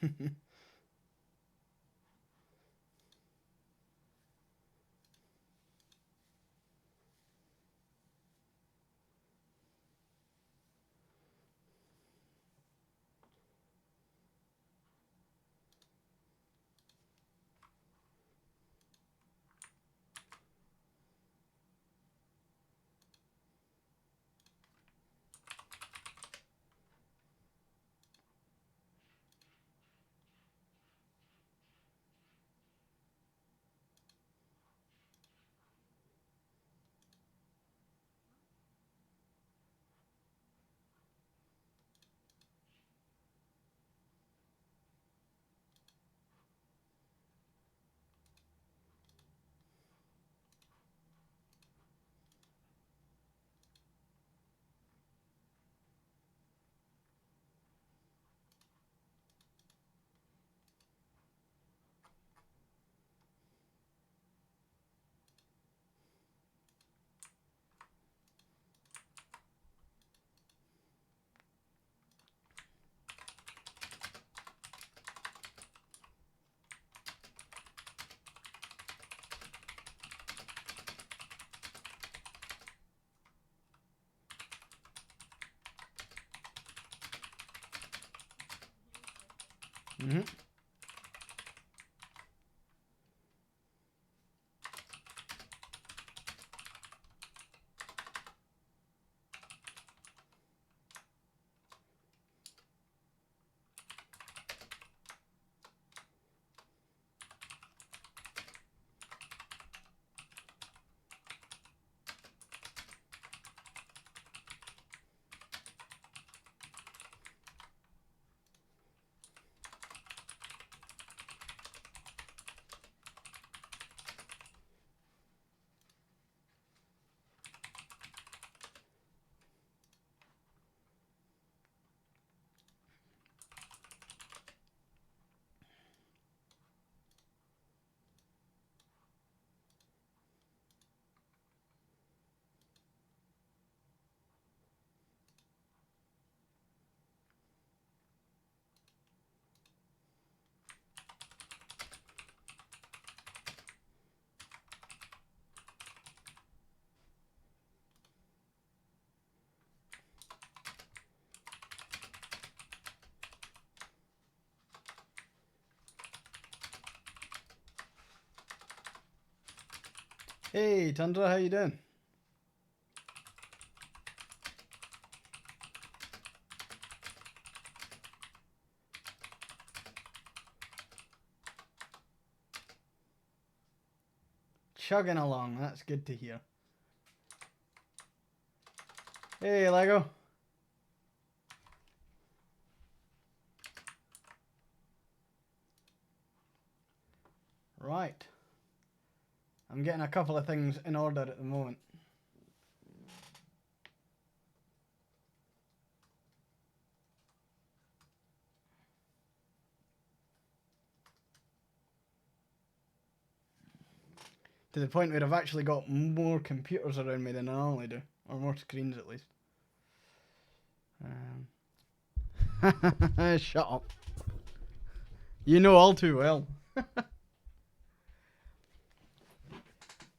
Mm-hmm. Hey, Tundra, how you doing? Chugging along, that's good to hear. Hey, Lego. Right. I'm getting a couple of things in order at the moment. To the point where I've actually got more computers around me than I normally do. Or more screens, at least. Shut up. You know all too well.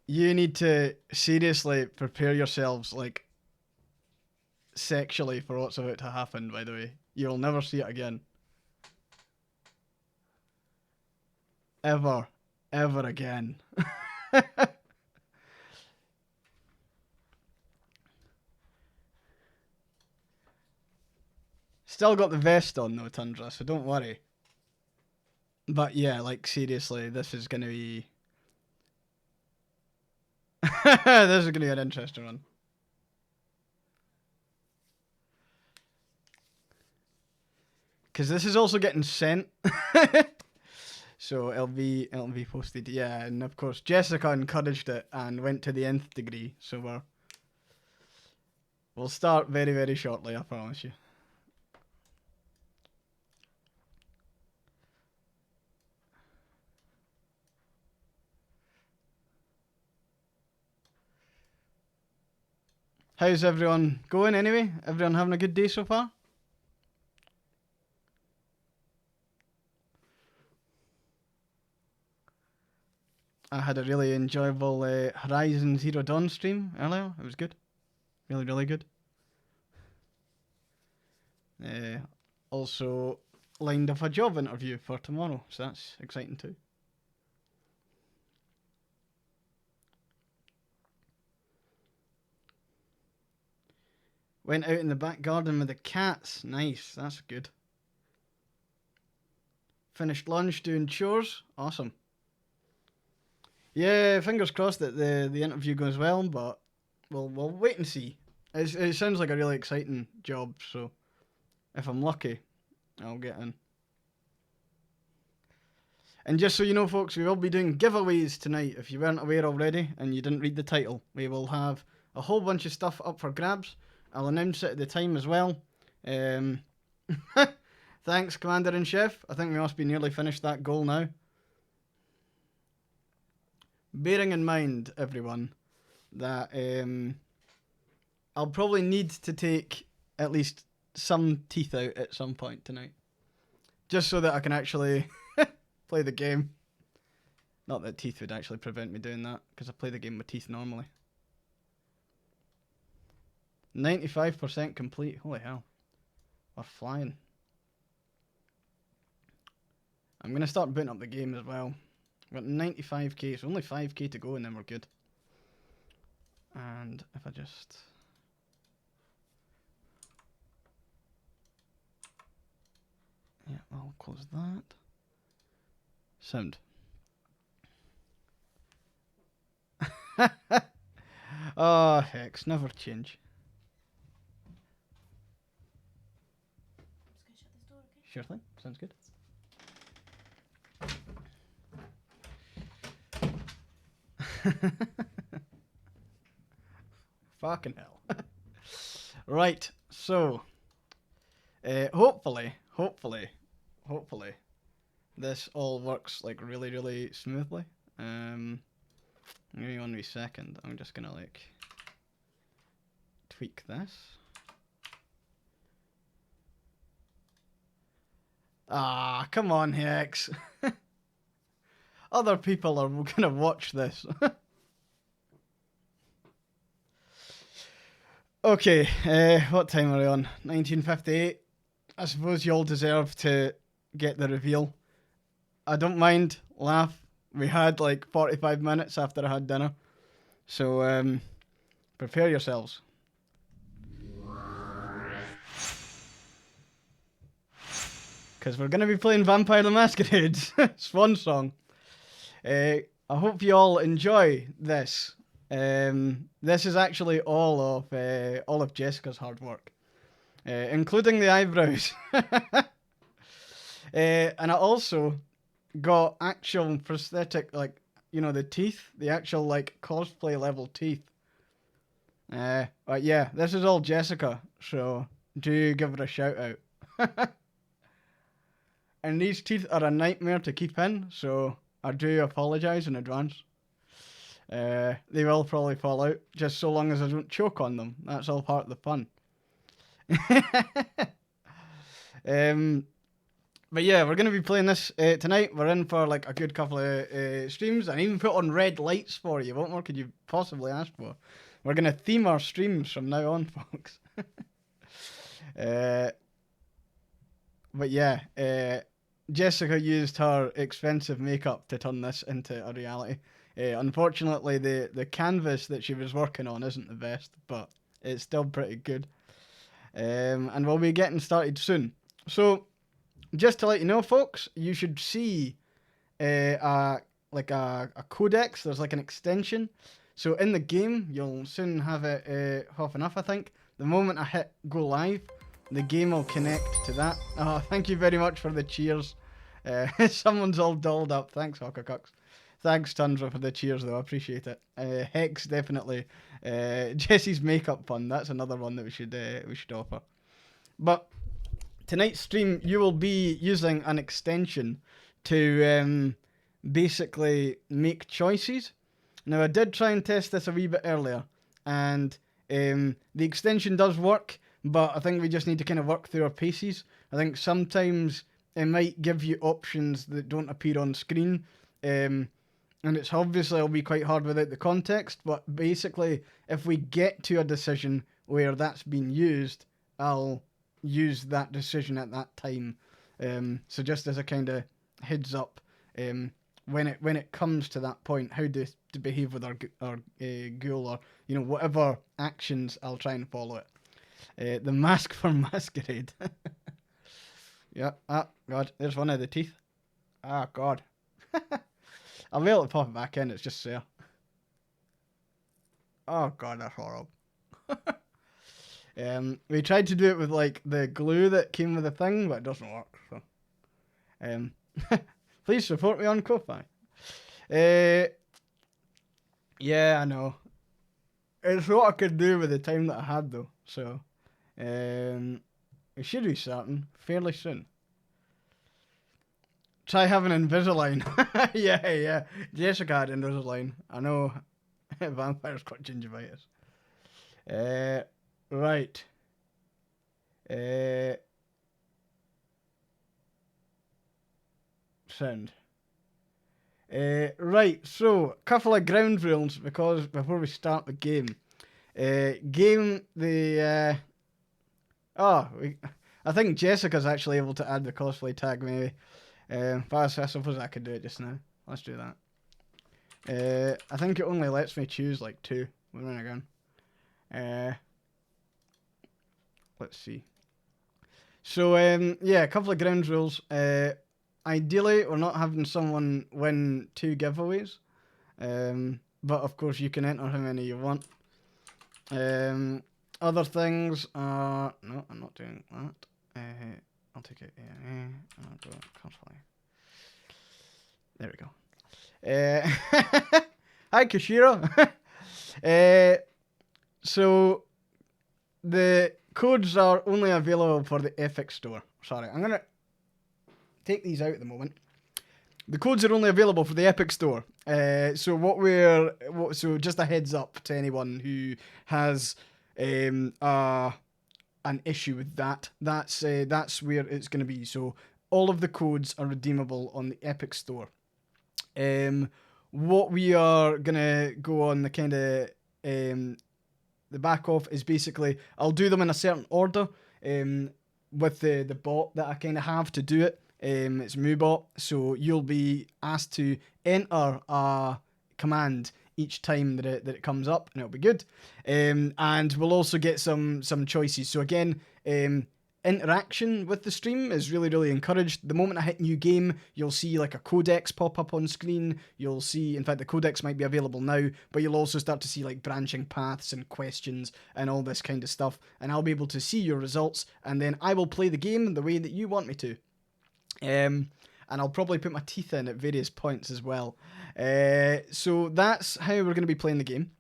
You need to seriously prepare yourselves, like, sexually for what's about to happen, by the way. You'll never see it again. Ever. Ever again. Still got the vest on though, Tundra, so don't worry. But yeah, like, seriously, this is gonna be... this is gonna be an interesting one. Because this is also getting sent. So it'll be posted. Yeah, and of course Jessica encouraged it and went to the nth degree, so we'll start very, very shortly, I promise you. How's everyone going anyway? Everyone having a good day so far? I had a really enjoyable Horizon Zero Dawn stream earlier. It was good. Really, really good. Also lined up a job interview for tomorrow, so that's exciting too. Went out in the back garden with the cats. Nice, that's good. Finished lunch, doing chores. Awesome. Yeah, fingers crossed that the interview goes well, but we'll wait and see. It sounds like a really exciting job, so if I'm lucky, I'll get in. And just so you know, folks, we will be doing giveaways tonight. If you weren't aware already and you didn't read the title, we will have a whole bunch of stuff up for grabs. I'll announce it at the time as well. Thanks, Commander-in-Chief. I think we must be nearly finished that goal now. Bearing in mind, everyone, that I'll probably need to take at least some teeth out at some point tonight. Just so that I can actually play the game. Not that teeth would actually prevent me doing that, because I play the game with teeth normally. 95% complete. Holy hell. We're flying. I'm going to start booting up the game as well. We've got 95k, so only 5k to go and then we're good. And if I just... Yeah, I'll close that. Sound. Oh, hex, never change. I'm just going to shut this door, okay? Sure thing, sounds good. Fucking hell. Right, so hopefully this all works like really smoothly. Maybe 1 wee second. I'm just gonna like tweak this. Ah, come on, Hex. Other people are gonna watch this. Okay, what time are we on? 1958. I suppose you all deserve to get the reveal. I don't mind, laugh. We had like 45 minutes after I had dinner. So, prepare yourselves. Because we're going to be playing Vampire the Masquerade's Swansong. I hope you all enjoy this. This is actually all of Jessica's hard work, including the eyebrows. And I also got actual prosthetic, like, you know, the teeth, the actual like cosplay level teeth. But yeah, this is all Jessica, so do give her a shout out. And these teeth are a nightmare to keep in, so I do apologise in advance. They will probably fall out, just so long as I don't choke on them. That's all part of the fun. But yeah, we're going to be playing this tonight. We're in for like a good couple of streams. I even put on red lights for you. What more could you possibly ask for? We're going to theme our streams from now on, folks. But yeah, Jessica used her expensive makeup to turn this into a reality. Unfortunately, the canvas that she was working on isn't the best, but it's still pretty good. And we'll be getting started soon. So, just to let you know, folks, you should see a codex. There's like an extension. So in the game, you'll soon have it half enough, I think. The moment I hit go live, the game will connect to that. Oh, thank you very much for the cheers. Someone's all dolled up. Thanks, Hawkacucks. Thanks, Tundra, for the cheers, though. I appreciate it. Hex, definitely. Jesse's makeup fun. That's another one that we should offer. But tonight's stream, you will be using an extension to basically make choices. Now, I did try and test this a wee bit earlier, and the extension does work, but I think we just need to kind of work through our paces. I think sometimes it might give you options that don't appear on screen. and it's obviously will be quite hard without the context, but basically, if we get to a decision where that's been used, I'll use that decision at that time. So just as a kind of heads up, when it comes to that point, how to behave with our ghoul, or whatever actions, I'll try and follow it. The mask for Masquerade. Yeah. Ah, God. There's one of the teeth. Ah, God. I'll be able to pop it back in. It's just there. Oh, God, that's horrible. We tried to do it with like the glue that came with the thing, but it doesn't work. So, please support me on Ko-Fi. Yeah, I know. It's what I could do with the time that I had, though. So, we should be starting fairly soon. Try having Invisalign. Yeah. Jessica had Invisalign. I know vampires got gingivitis. Right. Sound. Right, so a couple of ground rules because before we start the game. I think Jessica's actually able to add the cosplay tag maybe. But I suppose I could do it just now. Let's do that. I think it only lets me choose like 2. We're running again. Let's see. So yeah, a couple of ground rules. Ideally, we're not having someone win 2 giveaways. But of course, you can enter how many you want. Other things are... No, I'm not doing that. I'll take it. I'll go cosplay. There we go. Hi, Kashira. So, the codes are only available for the Epic Store. Sorry, I'm going to take these out at the moment. The codes are only available for the Epic Store. So just a heads up to anyone who has an issue with that. That's where it's going to be. So all of the codes are redeemable on the Epic Store. What we are going to go on the kind of the back off is basically I'll do them in a certain order with the bot that I kind of have to do it. It's MooBot, so you'll be asked to enter a command each time that it comes up, and it'll be good. And we'll also get some choices. So again, interaction with the stream is really, really encouraged. The moment I hit new game, you'll see like a codex pop up on screen. You'll see, in fact, the codex might be available now, but you'll also start to see like branching paths and questions and all this kind of stuff. And I'll be able to see your results, and then I will play the game the way that you want me to. And I'll probably put my teeth in at various points as well. So that's how we're going to be playing the game.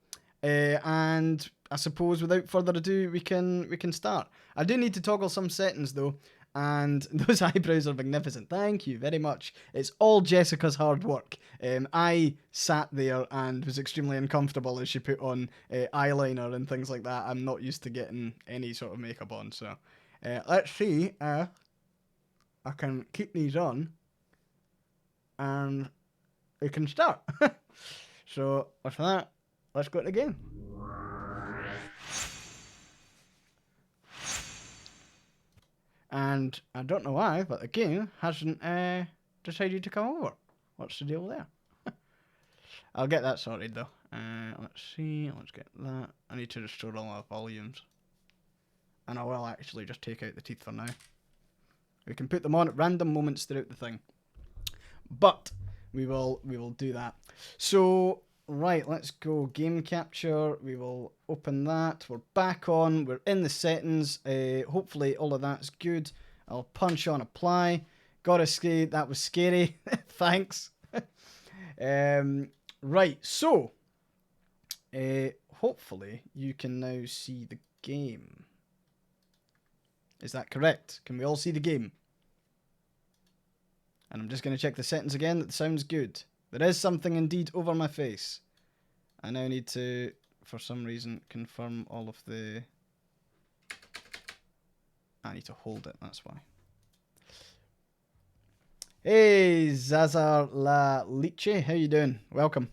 And I suppose without further ado, we can start. I do need to toggle some settings though, and those eyebrows are magnificent. Thank you very much. It's all Jessica's hard work. I sat there and was extremely uncomfortable as she put on eyeliner and things like that. I'm not used to getting any sort of makeup on, so let's see. I can keep these on, and we can start. So, with that, let's go to the game. And I don't know why, but the game hasn't decided to come over. What's the deal there? I'll get that sorted though. Let's see, let's get that. I need to restore all our volumes. And I will actually just take out the teeth for now. We can put them on at random moments throughout the thing. But we will do that. So, right, let's go game capture. We will open that. We're back on. We're in the settings. Hopefully all of that's good. I'll punch on apply. Gotta say, that was scary. Thanks. Right, so hopefully you can now see the game. Is that correct? Can we all see the game? And I'm just going to check the settings again. That sounds good. There is something indeed over my face. I now need to, for some reason, confirm all of the... I need to hold it, that's why. Hey, Zazar La Liche, how you doing? Welcome.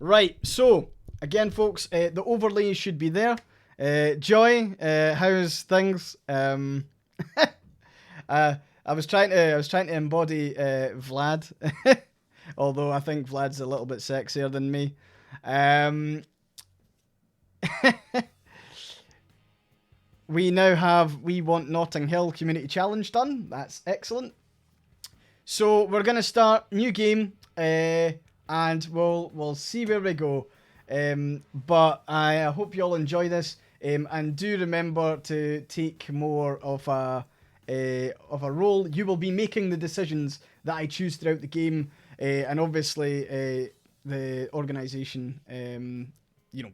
Right, so again, folks, the overlay should be there. Joy, how's things? I was trying to embody Vlad, although I think Vlad's a little bit sexier than me. We now have We Want Notting Hill Community Challenge done. That's excellent. So we're gonna start new game, and we'll see where we go. But I hope you all enjoy this, and do remember to take more of a role. You will be making the decisions that I choose throughout the game, and obviously the organisation.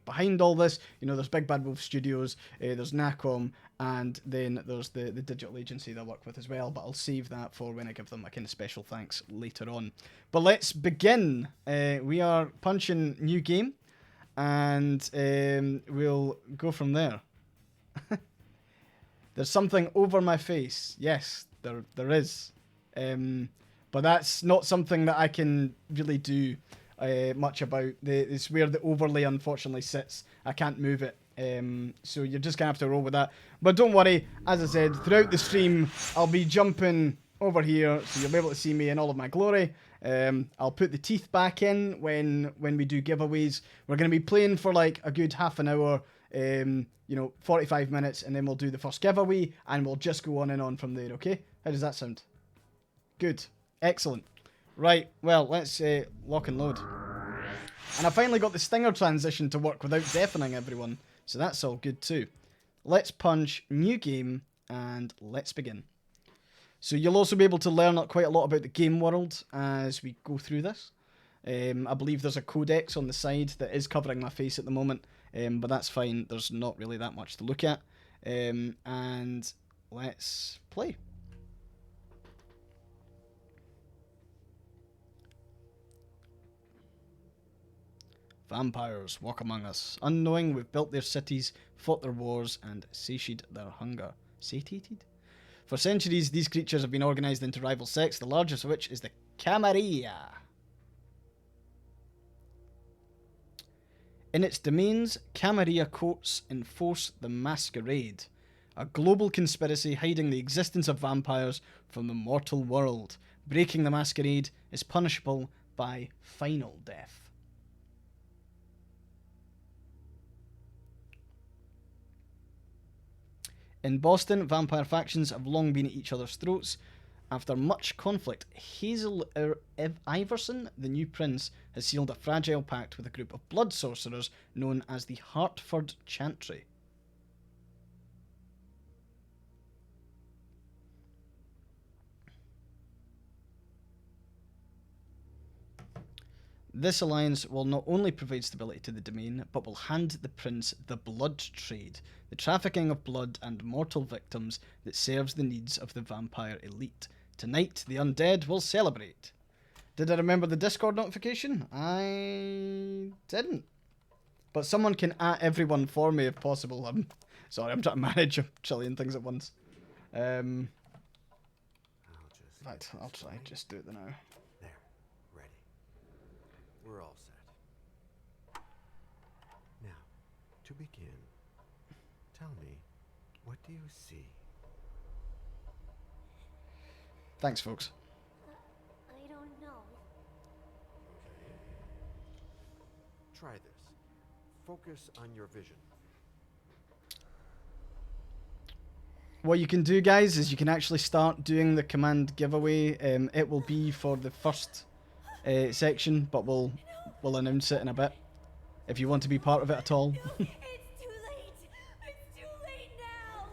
Behind all this, there's Big Bad Wolf Studios, there's Nacom, and then there's the digital agency that I work with as well, but I'll save that for when I give them a kind of special thanks later on. But let's begin. We are punching new game, and we'll go from there. There's something over my face. Yes, there is. But that's not something that I can really do much about. It's where the overlay unfortunately sits. I can't move it. So you're just going to have to roll with that. But don't worry, as I said, throughout the stream, I'll be jumping over here, so you'll be able to see me in all of my glory. I'll put the teeth back in when we do giveaways. We're going to be playing for like a good half an hour, 45 minutes, and then we'll do the first giveaway, and we'll just go on and on from there, okay? How does that sound? Good. Excellent. Right, well, let's lock and load. And I finally got the stinger transition to work without deafening everyone, so that's all good too. Let's punch new game, and let's begin. So you'll also be able to learn quite a lot about the game world as we go through this. I believe there's a codex on the side that is covering my face at the moment, but that's fine. There's not really that much to look at. And let's play. Vampires walk among us. Unknowing, we've built their cities, fought their wars, and satiated their hunger. Satiated? For centuries, these creatures have been organised into rival sects, the largest of which is the Camarilla. In its domains, Camarilla courts enforce the Masquerade, a global conspiracy hiding the existence of vampires from the mortal world. Breaking the Masquerade is punishable by final death. In Boston, vampire factions have long been at each other's throats. After much conflict, Hazel Iverson, the new prince, has sealed a fragile pact with a group of blood sorcerers known as the Hartford Chantry. This alliance will not only provide stability to the domain, but will hand the prince the blood trade, the trafficking of blood and mortal victims that serves the needs of the vampire elite. Tonight, the undead will celebrate. Did I remember the Discord notification? I didn't. But someone can at everyone for me if possible. Sorry, I'm trying to manage a trillion things at once. Right, I'll try. Just do it now. There. Ready. We're all set. Now, to begin, tell me, what do you see? Thanks, folks. I don't know. Try this. Focus on your vision. What you can do, guys, is you can actually start doing the command giveaway. It will be for the first section, but we'll announce it in a bit if you want to be part of it at all. No, it's too late. It's too late now.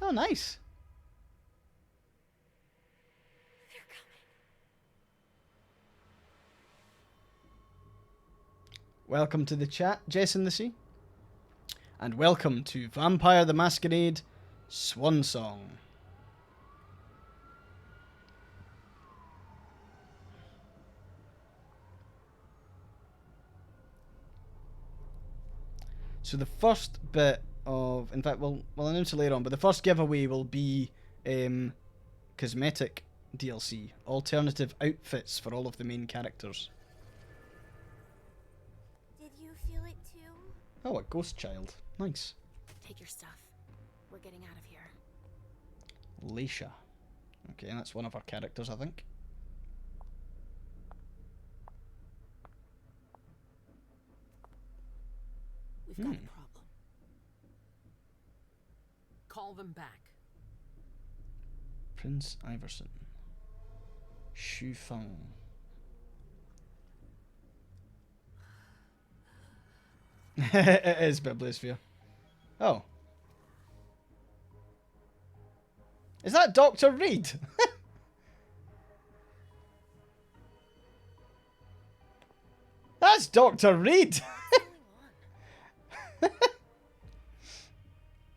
Oh, nice. They're coming. Welcome to the chat, Jess in the Sea. And welcome to Vampire the Masquerade Swansong. So the first bit of, in fact, we'll announce it later on, but the first giveaway will be cosmetic DLC, alternative outfits for all of the main characters. Did you feel it too? Oh, a ghost child. Nice. Take your stuff. We're getting out of here. Leisha. Okay, that's one of our characters, I think. We've got a problem. Call them back. Prince Iverson. Shu Feng. It is Bibliosphere. Oh. Is that Dr. Reed? That's Dr. Reed!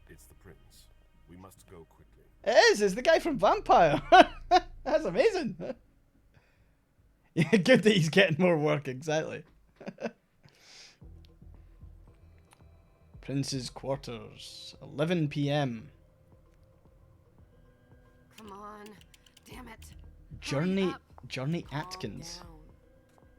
It's the prince. We must go quickly. It is, it's the guy from Vampire. That's amazing. Yeah, good that he's getting more work, exactly. Prince's quarters, 11 p.m. Come on. Damn it. Journey up. Journey Calm Atkins. down.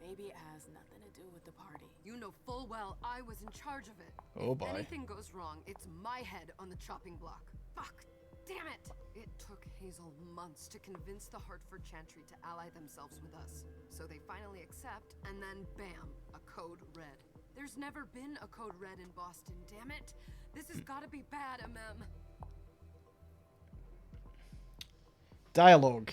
Maybe it has nothing to do with the party. You know full well I was in charge of it. Oh If boy. anything goes wrong, it's my head on the chopping block. Fuck. Damn it! It took Hazel months to convince the Hartford Chantry to ally themselves with us. So they finally accept, and then bam, a code red. There's never been a code red in Boston, damn it! This has gotta be bad, MM. Dialogue.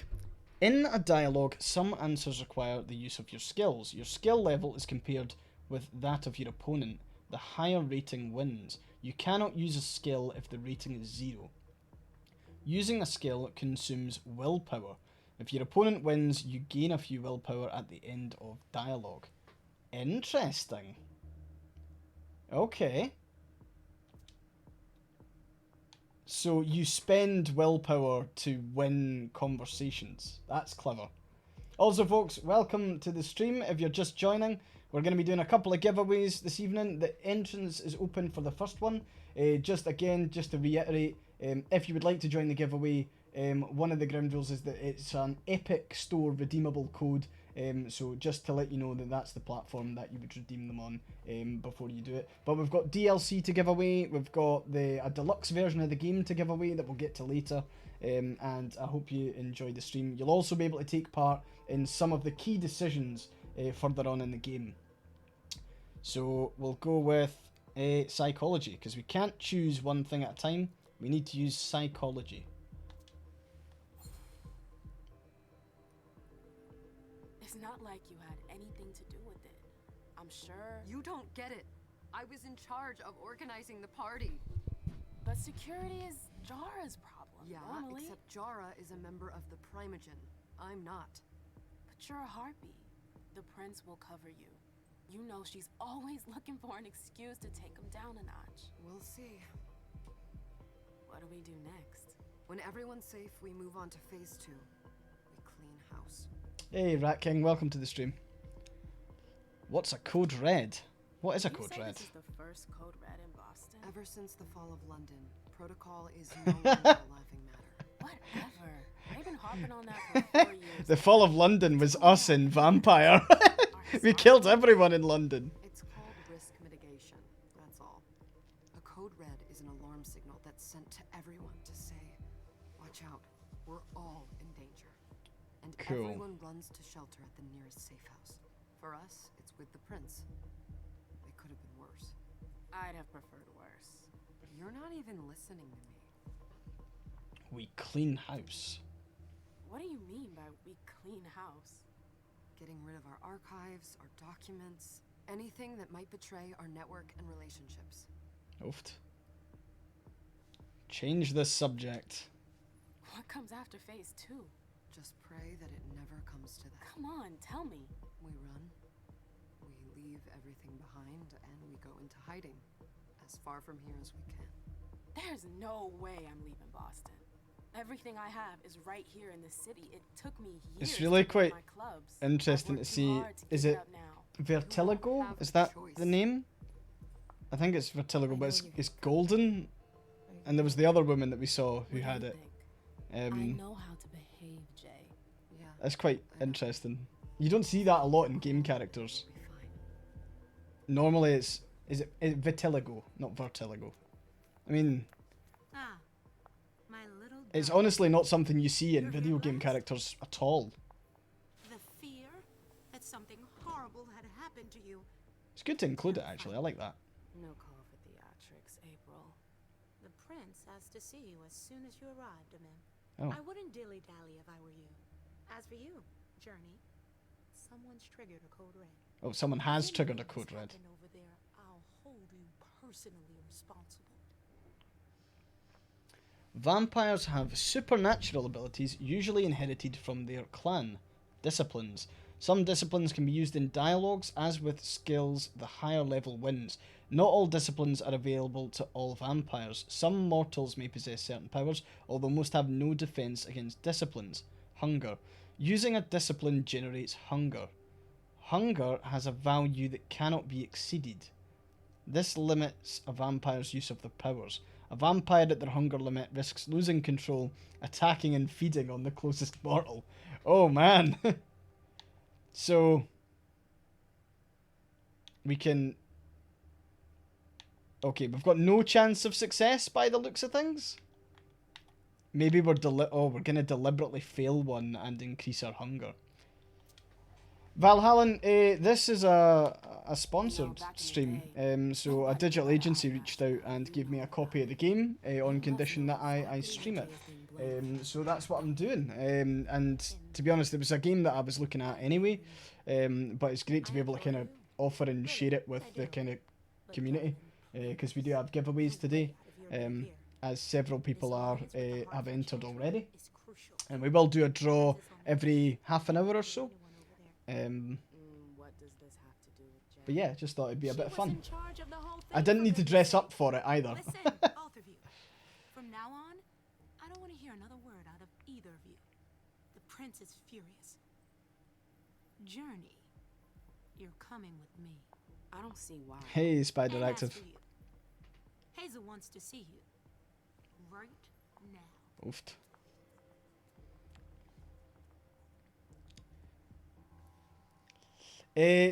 In a dialogue, some answers require the use of your skills. Your skill level is compared with that of your opponent. The higher rating wins. You cannot use a skill if the rating is 0. Using a skill consumes willpower. If your opponent wins, you gain a few willpower at the end of dialogue. Interesting. Okay. So you spend willpower to win conversations. That's clever. Also, folks, welcome to the stream. If you're just joining, we're going to be doing a couple of giveaways this evening. The entrance is open for the first one. Just to reiterate, if you would like to join the giveaway, one of the ground rules is that it's an Epic Store redeemable code. So just to let you know that that's the platform that you would redeem them on before you do it. But we've got DLC to give away. We've got a deluxe version of the game to give away that we'll get to later. And I hope you enjoy the stream. You'll also be able to take part in some of the key decisions further on in the game. So we'll go with psychology, because we can't choose one thing at a time. We need to use psychology. It's not like you had anything to do with it. I'm sure. You don't get it. I was in charge of organizing the party. But security is Jara's problem. Yeah, normally. except Jara is a member of the Primogen. I'm not. But you're a harpy. The prince will cover you. You know she's always looking for an excuse to take him down a notch. We'll see. What do we do next? When everyone's safe, we move on to phase 2. We clean house. Hey, Rat King, welcome to the stream. What's a code red? What is a You code say red? This is the first code red in Boston. Ever since the fall of London, protocol is no longer a laughing matter. Whatever. They've been harping on that for 4 years. The fall of London was us in Vampire. We killed everyone in London. It's called risk mitigation, that's all. A code red is an alarm signal that's sent to everyone to say, watch out, we're all in danger. And Cool. everyone runs to shelter at the nearest safe house. For us, it's with the prince. It could have been worse. I'd have preferred worse. You're not even listening to me. We clean house. What do you mean by we clean house? Getting rid of our archives, our documents, anything that might betray our network and relationships. Oofed. Change the subject. What comes after phase 2? Just pray that it never comes to that. Come on, tell me. We run, we leave everything behind, and we go into hiding. As far from here as we can. There's no way I'm leaving Boston. Everything I have is right here in the city. It took me years It's really to build quite my clubs. interesting I've to worked see. too hard to Is give it up now. Vertigo? have Is a that choice. the name? I think it's vitiligo, but know it's golden. And there was the other woman that we saw who had it. I know how to behave, Jay. Yeah. That's quite interesting. You don't see that a lot in game characters. Be fine. Normally is it vitiligo, not vertigo. I mean, Ah, my little it's girl. honestly not something you see in You're video here game last? characters at all. The fear that something horrible had happened to you. It's good to include it, actually. I like that. No call for theatrics, April. The prince asked to see you as soon as you arrived, Amim. Oh. I wouldn't dilly-dally if I were you. As for you, Journey, someone's triggered a code red. Oh, someone has If triggered a anything code red. has happened over there, I'll hold you personally responsible. Vampires have supernatural abilities usually inherited from their clan. Disciplines. Some disciplines can be used in dialogues, as with skills, the higher level wins. Not all disciplines are available to all vampires. Some mortals may possess certain powers, although most have no defense against disciplines. Hunger. Using a discipline generates hunger. Hunger has a value that cannot be exceeded. This limits a vampire's use of their powers. A vampire at their hunger limit risks losing control, attacking and feeding on the closest mortal. Oh man! So, we can... Okay, we've got no chance of success by the looks of things. Maybe we're we're gonna deliberately fail one and increase our hunger. Valhallan, this is a sponsored stream. So a digital agency reached out and gave me a copy of the game on condition that I stream it. So that's what I'm doing. And to be honest, it was a game that I was looking at anyway. But it's great to be able to kind of offer and share it with the kind of community. Because we do have giveaways today. As several people have entered already. And we will do a draw every half an hour or so. What does this have to do with Jay? But yeah, just thought it'd be a bit of fun. In charge of the whole I thing didn't for need to goodness dress sake. up for it either. Listen, both of you. From now on, I don't want to hear another word out of either of you. The prince is furious. Journey, you're coming with me. I don't see why. Hey, Spider And as Active. for you, Hazel wants to see you. Right now. Oofed.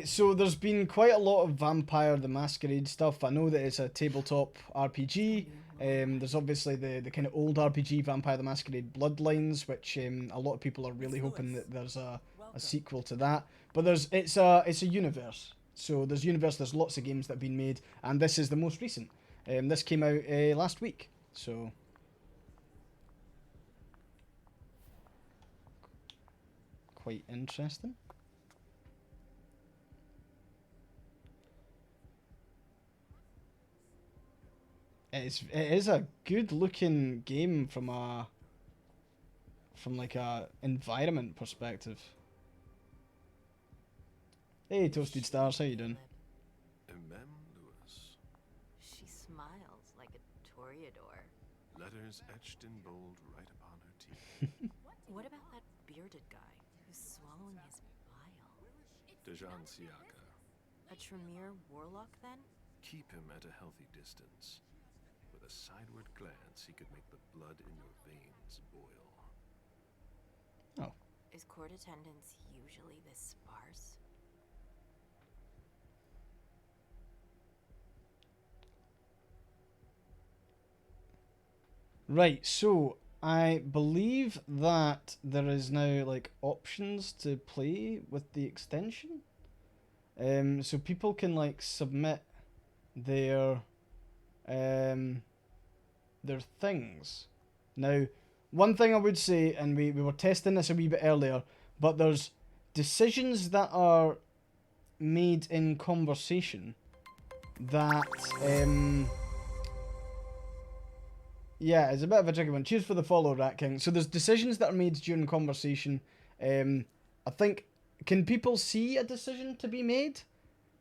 So there's been quite a lot of Vampire the Masquerade stuff. I know that it's a tabletop RPG. There's obviously the kind of old RPG Vampire the Masquerade Bloodlines, which a lot of people are really hoping that there's a sequel to that. But it's a universe. So there's lots of games that have been made, and this is the most recent. This came out last week. So quite interesting. It is a good looking game from like a environment perspective. Hey Toasted Stars, how you doing? Mem Lewis. She smiles like a toreador. Letters etched in bold right upon her teeth. What about that bearded guy who's swallowing his bile? Dejan Siaka. A Tremere warlock, then? Keep him at a healthy distance. With a sideward glance, he could make the blood in your veins boil. Oh. Is court attendance usually this sparse? Right, so I believe that there is now like options to play with the extension. So people can like submit their things. Now, one thing I would say, and we were testing this a wee bit earlier, but there's decisions that are made in conversation that yeah, it's a bit of a tricky one. Cheers for the follow, Rat King. So there's decisions that are made during conversation. I think, can people see a decision to be made?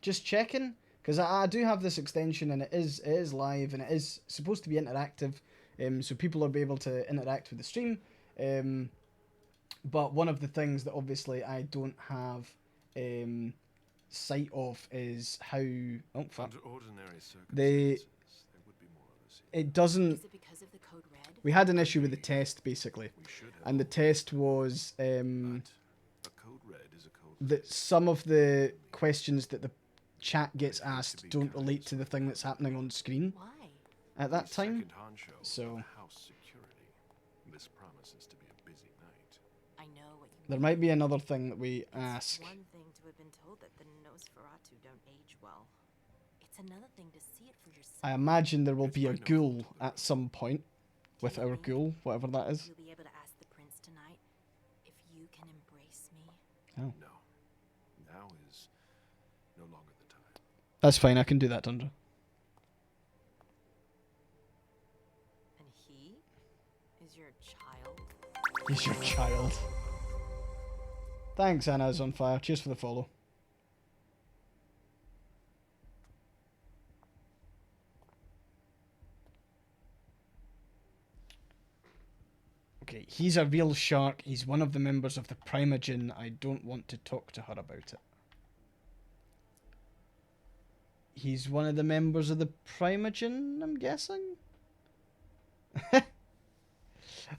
Just checking, because I do have this extension and it is live and it is supposed to be interactive, so people will be able to interact with the stream. But one of the things that obviously I don't have sight of is how... Oh, fuck. Under ordinary circumstances, They... there would be more of us. It doesn't... Is it because of the code red? We had an issue with the test, basically. We should have. And the test was But a code red is a code red. that some of the questions that the chat gets asked don't relate to the thing that's happening on screen Why? at that time. Second honcho So- of the house security. This promises to be a busy night. I know what you There mean. might be another thing that we It's ask. one thing to have been told that the Nosferatu don't age well. It's another thing to see it for yourself. I imagine there will be a ghoul at some point with our ghoul, whatever that is. You'll be able to ask the prince tonight if you can embrace me. No. Now is no longer the time. That's fine, I can do that, Tundra. And he is your child. He's your child. Thanks, Anna's on fire. Cheers for the follow. Okay, he's a real shark. He's one of the members of the Primogen. I don't want to talk to her about it. He's one of the members of the Primogen, I'm guessing?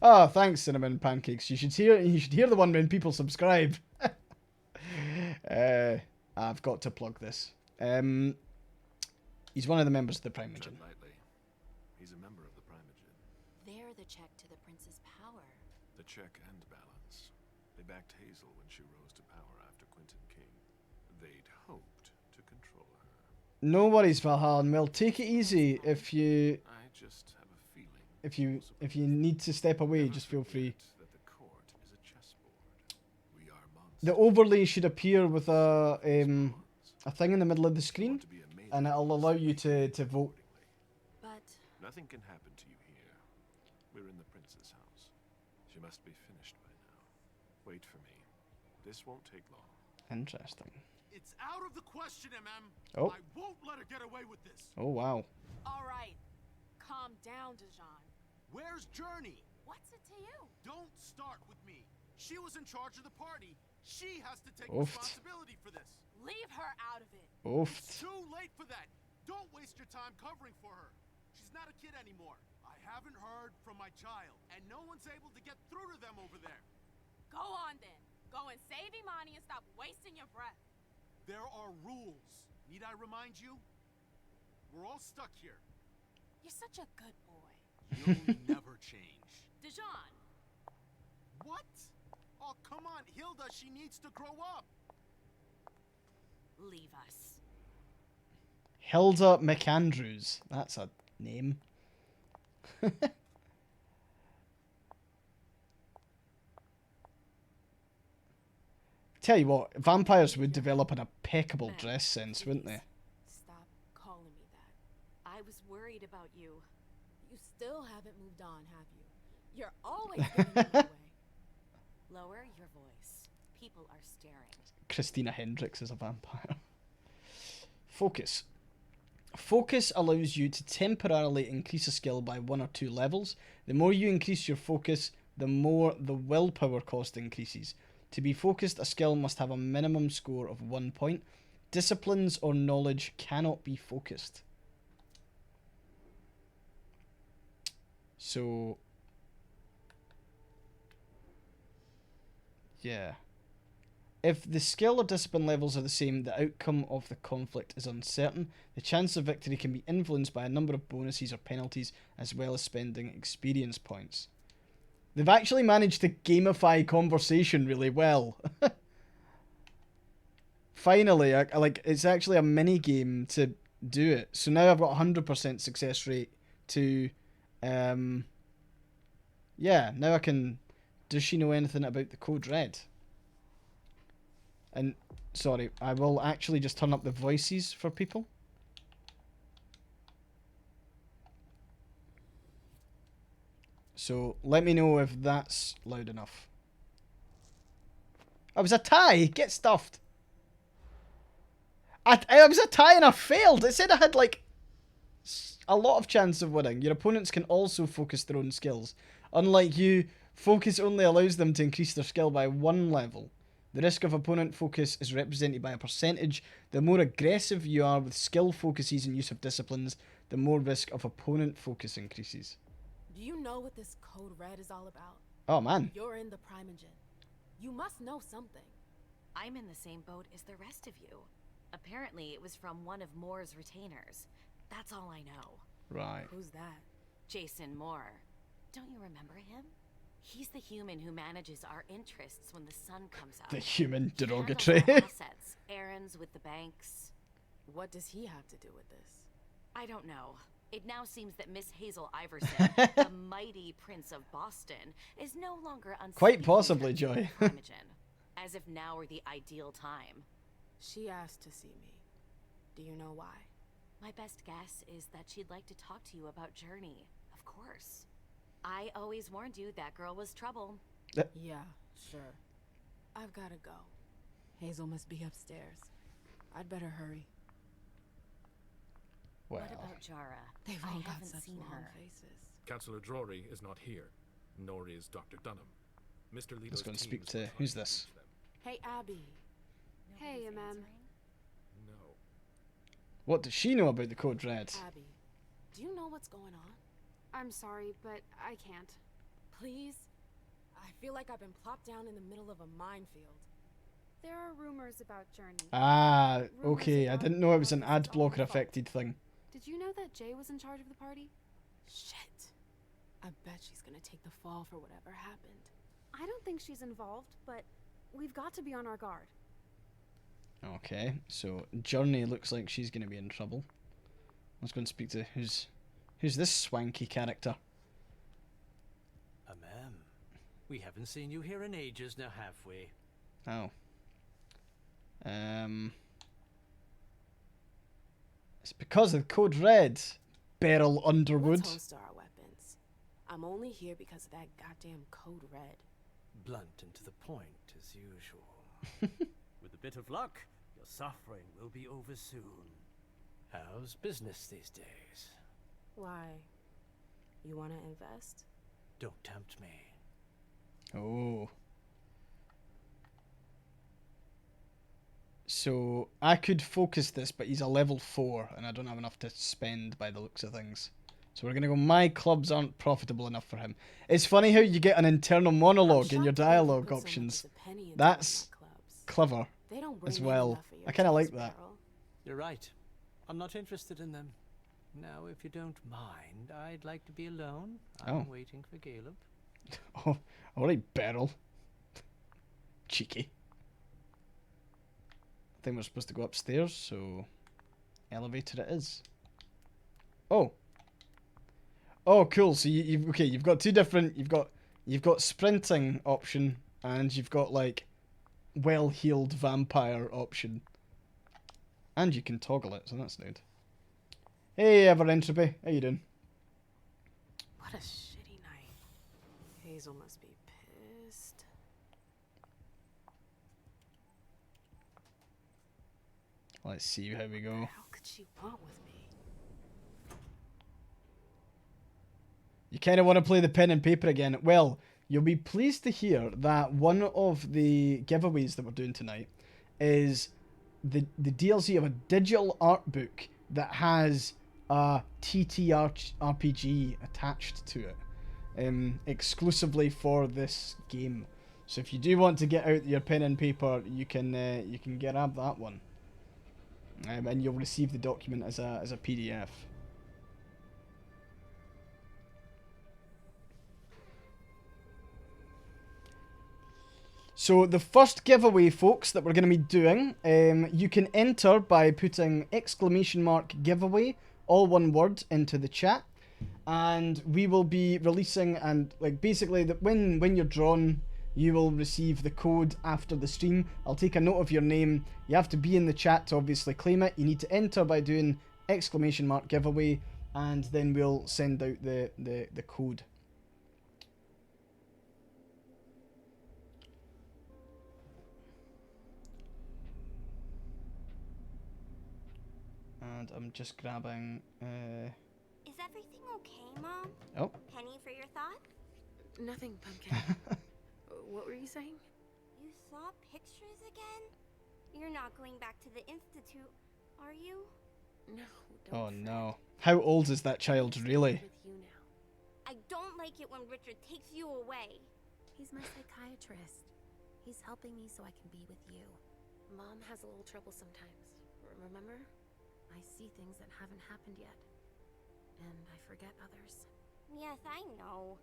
Oh, thanks, Cinnamon Pancakes. You should hear the one when people subscribe. I've got to plug this. He's one of the members of the Primogen. Tread lightly. He's a member of the Primogen. They're the check to the prince's power. The check and balance. They backed Hazel when she rose to power after Quentin King. They'd hoped to control her. No worries, Valhalla. Well, take it easy. If you I just have a feeling. if you need to step away, just feel free. That the court is a chessboard. We are monsters. The overlay should appear with a thing in the middle of the screen, To be amazing and it'll allow you to vote. accordingly. But Nothing can happen to you here. We're in the prince's house. She must be finished by now. Wait for me. This won't take long. Interesting. It's out of the question, MM. Oh. I won't let her get away with this. Oh wow. All right, calm down, Dijon. Where's Journey? What's it to you? Don't start with me. She was in charge of the party. She has to take Oofed. responsibility for this. Leave her out of it. It's Oofed. too late for that. Don't waste your time covering for her. She's not a kid anymore. I haven't heard from my child, and no one's able to get through to them over there. Go on then. Go and save Imani and stop wasting your breath. There are rules. Need I remind you? We're all stuck here. You're such a good boy. You'll never change. Dijon, What? Oh, come on, Hilda, she needs to grow up. leave us. Hilda McAndrews. That's a name. Tell you what, vampires would develop an impeccable dress sense, wouldn't they? stop calling me that. I was worried about you. You still haven't moved on, have you? You're always getting in my way. Lower your voice. People are staring. Christina Hendricks is a vampire. Focus. Focus allows you to temporarily increase a skill by 1 or 2 levels. The more you increase your focus, the more the willpower cost increases. To be focused, a skill must have a minimum score of 1 point. Disciplines or knowledge cannot be focused. So, yeah. If the skill or discipline levels are the same, the outcome of the conflict is uncertain. The chance of victory can be influenced by a number of bonuses or penalties, as well as spending experience points. They've actually managed to gamify conversation really well. Finally, it's actually a mini game to do it. So now I've got 100% success rate to, yeah, now I can, does she know anything about the code red? And, sorry, I will actually just turn up the voices for people. So, let me know if that's loud enough. I was a tie! Get stuffed! I was a tie and I failed! It said I had, like, a lot of chance of winning. Your opponents can also focus their own skills. Unlike you, focus only allows them to increase their skill by 1 level. The risk of opponent focus is represented by a percentage. The more aggressive you are with skill focuses and use of disciplines, the more risk of opponent focus increases. Do you know what this code red is all about? Oh man. You're in the Primogen. You must know something. I'm in the same boat as the rest of you. Apparently, it was from one of Moore's retainers. That's all I know. Right. Who's that? Jason Moore. Don't you remember him? He's the human who manages our interests when the sun comes out. The human He handles derogatory. our assets, errands with the banks. What does he have to do with this? I don't know. It now seems that Miss Hazel Iverson, the mighty Prince of Boston, is no longer on Quite speaking possibly, terms with Joy. Primogen, as if now were the ideal time. She asked to see me. Do you know why? My best guess is that she'd like to talk to you about Journey, of course. I always warned you that girl was trouble. Yeah, sure. I've gotta go. Hazel must be upstairs. I'd better hurry. Well, What about Jara? They've I all got haven't such seen long her. faces. Councillor Drury is not here, nor is Dr. Dunham. Mr. Leto's let's go and speak teams to were trying who's to this? reach them. Hey, Abby. Hey, Nobody's Ma'am. answering? No. What does she know about the code red? Abby, do you know what's going on? I'm sorry, but I can't. Please? I feel like I've been plopped down in the middle of a minefield. There are rumors about Journey. Ah, Rumors okay. I about didn't know it was an how this is ad all blocker her fault. affected thing. Did you know that Jay was in charge of the party? Shit. I bet she's gonna take the fall for whatever happened. I don't think she's involved, but we've got to be on our guard. Okay, so Journey looks like she's going to be in trouble. Let's go and speak to who's this swanky character? Ma'am, we haven't seen you here in ages now, have we? Oh. It's because of Code Red, Beryl Underwood. Let's holster our weapons. I'm only here because of that goddamn code red. Blunt and to the point, as usual. With a bit of luck, your suffering will be over soon. How's business these days? Why? You wanna invest? Don't tempt me. Oh. So I could focus this, but he's a level 4, and I don't have enough to spend by the looks of things. So we're gonna go. My clubs aren't profitable enough for him. It's funny how you get an internal monologue in your dialogue options. That's clever They don't bring as in well. enough for your I kind of like taste that. barrel. You're right. I'm not interested in them. Now, if you don't mind, I'd like to be alone. I'm Oh. waiting for Caleb. Oh, alright, Beryl. Cheeky. I think we're supposed to go upstairs, so elevator it is. Oh. Oh, cool. So you've got two different. You've got sprinting option, and you've got like well-heeled vampire option, and you can toggle it. So that's good. Hey, Ever Entropy, how you doing? What a shitty night. Hazel must be pissed. Let's see how we go. How could she want with me? You kind of want to play the pen and paper again. Well, you'll be pleased to hear that one of the giveaways that we're doing tonight is the DLC of a digital art book that has a TTRPG attached to it, exclusively for this game. So if you do want to get out your pen and paper, you can grab that one, and you'll receive the document as a PDF. So the first giveaway, folks, that we're going to be doing, you can enter by putting !giveaway, all one word, into the chat, and we will be releasing, and like basically that when you're drawn, you will receive the code after the stream. I'll take a note of your name. You have to be in the chat to obviously claim it. You need to enter by doing !giveaway, and then we'll send out the code. And I'm just grabbing. Is everything okay, Mom? Oh. Penny for your thought? Nothing, Pumpkin. What were you saying? You saw pictures again? You're not going back to the Institute, are you? No, Oh don't no. How old is that child really? with you now. I don't like it when Richard takes you away. He's my psychiatrist. He's helping me so I can be with you. Mom has a little trouble sometimes, remember? I see things that haven't happened yet. And I forget others. Yes, I know.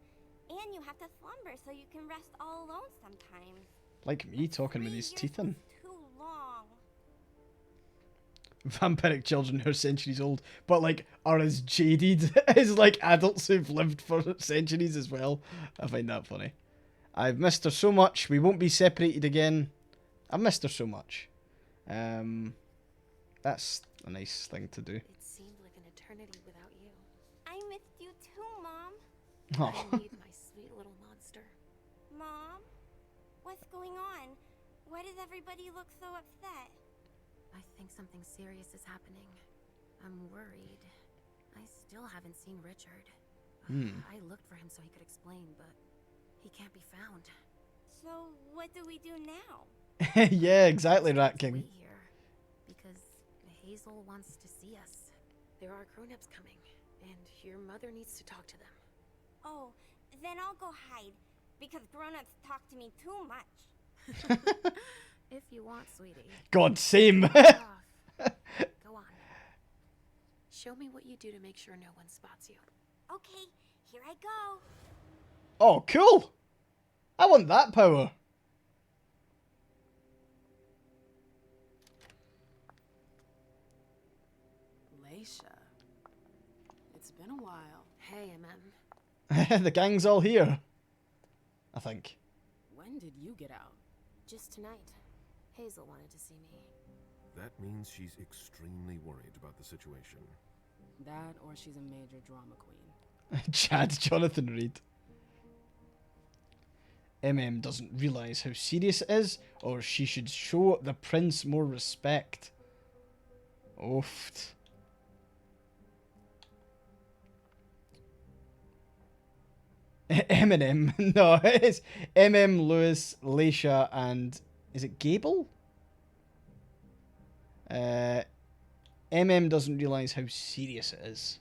And you have to slumber so you can rest all alone sometimes. Like me talking with 3 his years teeth in. was too long. Vampiric children who are centuries old, but like are as jaded as like adults who've lived for centuries as well. I find that funny. I've missed her so much. We won't be separated again. I've missed her so much. That's a nice thing to do. It seemed like an eternity without you. I missed you too, Mom. Oh. I need my sweet little monster. Mom? What's going on? Why does everybody look so upset? I think something serious is happening. I'm worried. I still haven't seen Richard. I looked for him so he could explain, but he can't be found. So, what do we do now? Yeah, exactly, Rat Let's King. wait here, because Hazel wants to see us. There are grown-ups coming, and your mother needs to talk to them. Oh, then I'll go hide, because grown-ups talk to me too much. If you want, sweetie. God, same. Go on. Show me what you do to make sure no one spots you. Okay, here I go. Oh, cool. I want that power. Leisha. It's been a while. Hey, MM. The gang's all here. I think. When did you get out? Just tonight. Hazel wanted to see me. That means she's extremely worried about the situation. That or she's a major drama queen. Chad Jonathan Reed. Doesn't realise how serious it is, or she should show the prince more respect. Ooft. Eminem. No, it's Lewis, Leisha, and is it Gable? Doesn't realise how serious it is.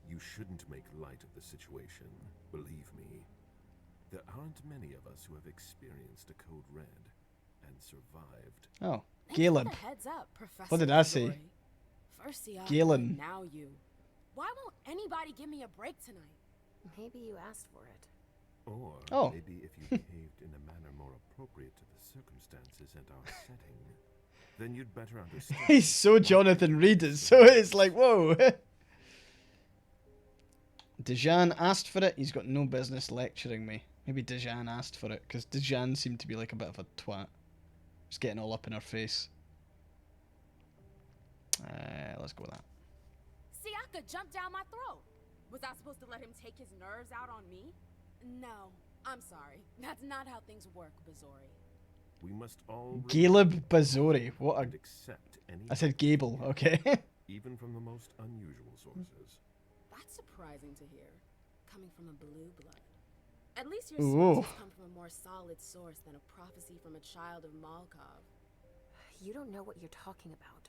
You shouldn't make light of the situation, believe me. There aren't many of us who have experienced a code red and survived. Oh, Thanks for Caleb. the heads up, Professor What did I say? Missouri. First the Galen. now you. Why won't anybody give me a break tonight? Maybe you asked for it. Or Oh. maybe if you behaved in a manner more appropriate to the circumstances and our setting, then you'd better understand. He's so Jonathan Reed, so it's like, whoa. Dejan asked for it. He's got no business lecturing me. Maybe Dejan asked for it, because Dejan seemed to be like a bit of a twat. Just getting all up in her face. Let's go with that. See, I could jump down my throat. Was I supposed to let him take his nerves out on me? No, I'm sorry. That's not how things work, Bazori. We must all Caleb Bazori. What a... and accept any I said Gable, okay. even from the most unusual sources. That's surprising to hear, coming from a blue blood. At least your Ooh. sources come from a more solid source than a prophecy from a child of Malkov. You don't know what you're talking about.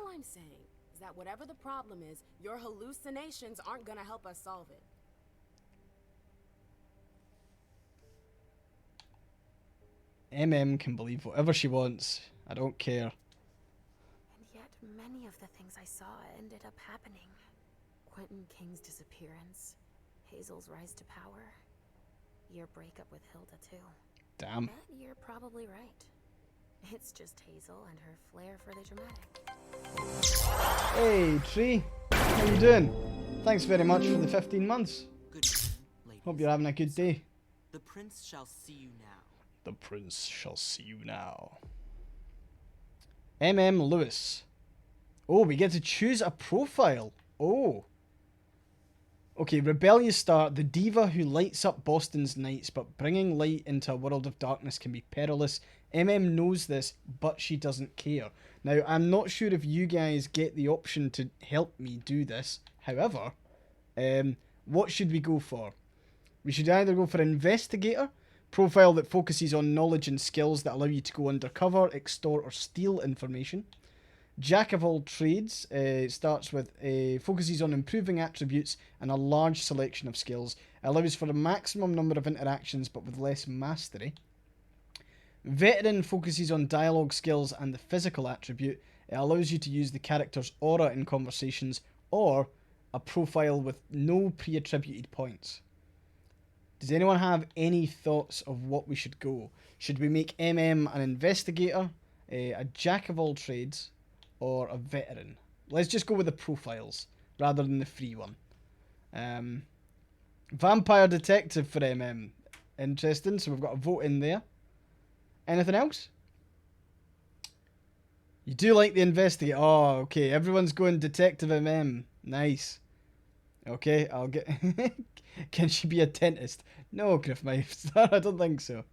All I'm saying is that whatever the problem is, your hallucinations aren't gonna help us solve it. Can believe whatever she wants. I don't care. And yet, many of the things I saw ended up happening. Quentin King's disappearance, Hazel's rise to power, your breakup with Hilda too. Damn. But you're probably right. It's just Hazel and her flair for the dramatic. Hey, Tree. How you doing? Thanks very much for the 15 months. Good evening, ladies. Hope you're having a good day. The prince shall see you now. The prince shall see you now. Lewis. Oh, we get to choose a profile. Oh. Okay, rebellious star, the diva who lights up Boston's nights, but bringing light into a world of darkness can be perilous. Knows this, but she doesn't care. Now, I'm not sure if you guys get the option to help me do this. However, what should we go for? We should either go for investigator, Profile that focuses on knowledge and skills that allow you to go undercover, extort or steal information. Jack of all trades starts with focuses on improving attributes and a large selection of skills. Allows for a maximum number of interactions but with less mastery. Veteran focuses on dialogue skills and the physical attribute. It allows you to use the character's aura in conversations or a profile with no pre-attributed points. Does anyone have any thoughts of what we should go? Should we make MM an investigator, a jack of all trades, or a veteran? Let's just go with the profiles rather than the free one. Vampire detective for MM. Interesting, so we've got a vote in there. Anything else? You do like the investigator. Oh, okay. Everyone's going detective MM. Nice. Okay, I'll get... Can she be a dentist? No, Griffmeister. I don't think so.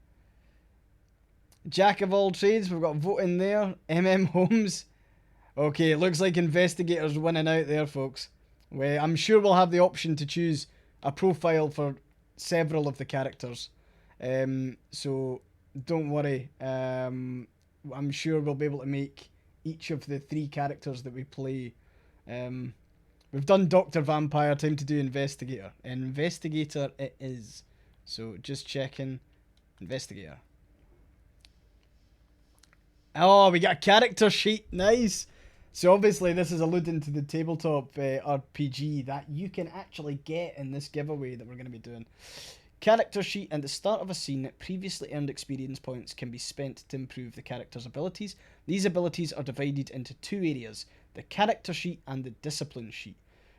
Jack of all trades. We've got a vote in there. MM Holmes. Okay, it looks like investigator's winning out there, folks. I'm sure we'll have the option to choose a profile for several of the characters. So don't worry. I'm sure we'll be able to make each of the 3 characters that we play. We've done Dr. Vampire, time to do Investigator. Investigator it is. So just checking. Investigator. Oh, we got a character sheet. Nice. So obviously this is alluding to the tabletop RPG that you can actually get in this giveaway that we're going to be doing. Character sheet. At the start of a scene, previously earned experience points can be spent to improve the character's abilities. These abilities are divided into 2 areas, the character sheet and the discipline sheet.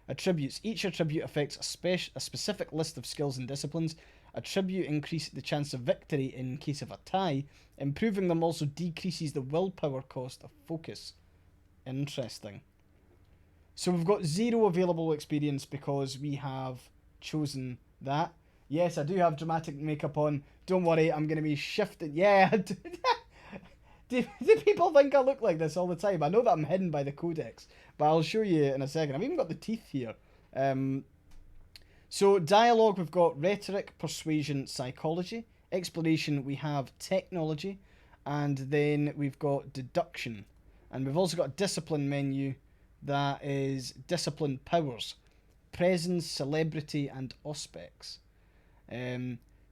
Attributes. Each attribute affects a specific list of skills and disciplines. Attribute increase the chance of victory in case of a tie. Improving them also decreases the willpower cost of focus. Interesting. So we've got 0 available experience because we have chosen that. Yes, I do have dramatic makeup on. Don't worry, I'm going to be shifted. Yeah, do people think I look like this all the time? I know that I'm hidden by the codex, but I'll show you in a second. I've even got the teeth here. So dialogue, we've got rhetoric, persuasion, psychology. Exploration, we have technology. And then we've got deduction. And we've also got a discipline menu that is discipline powers. Presence, celebrity, and auspex.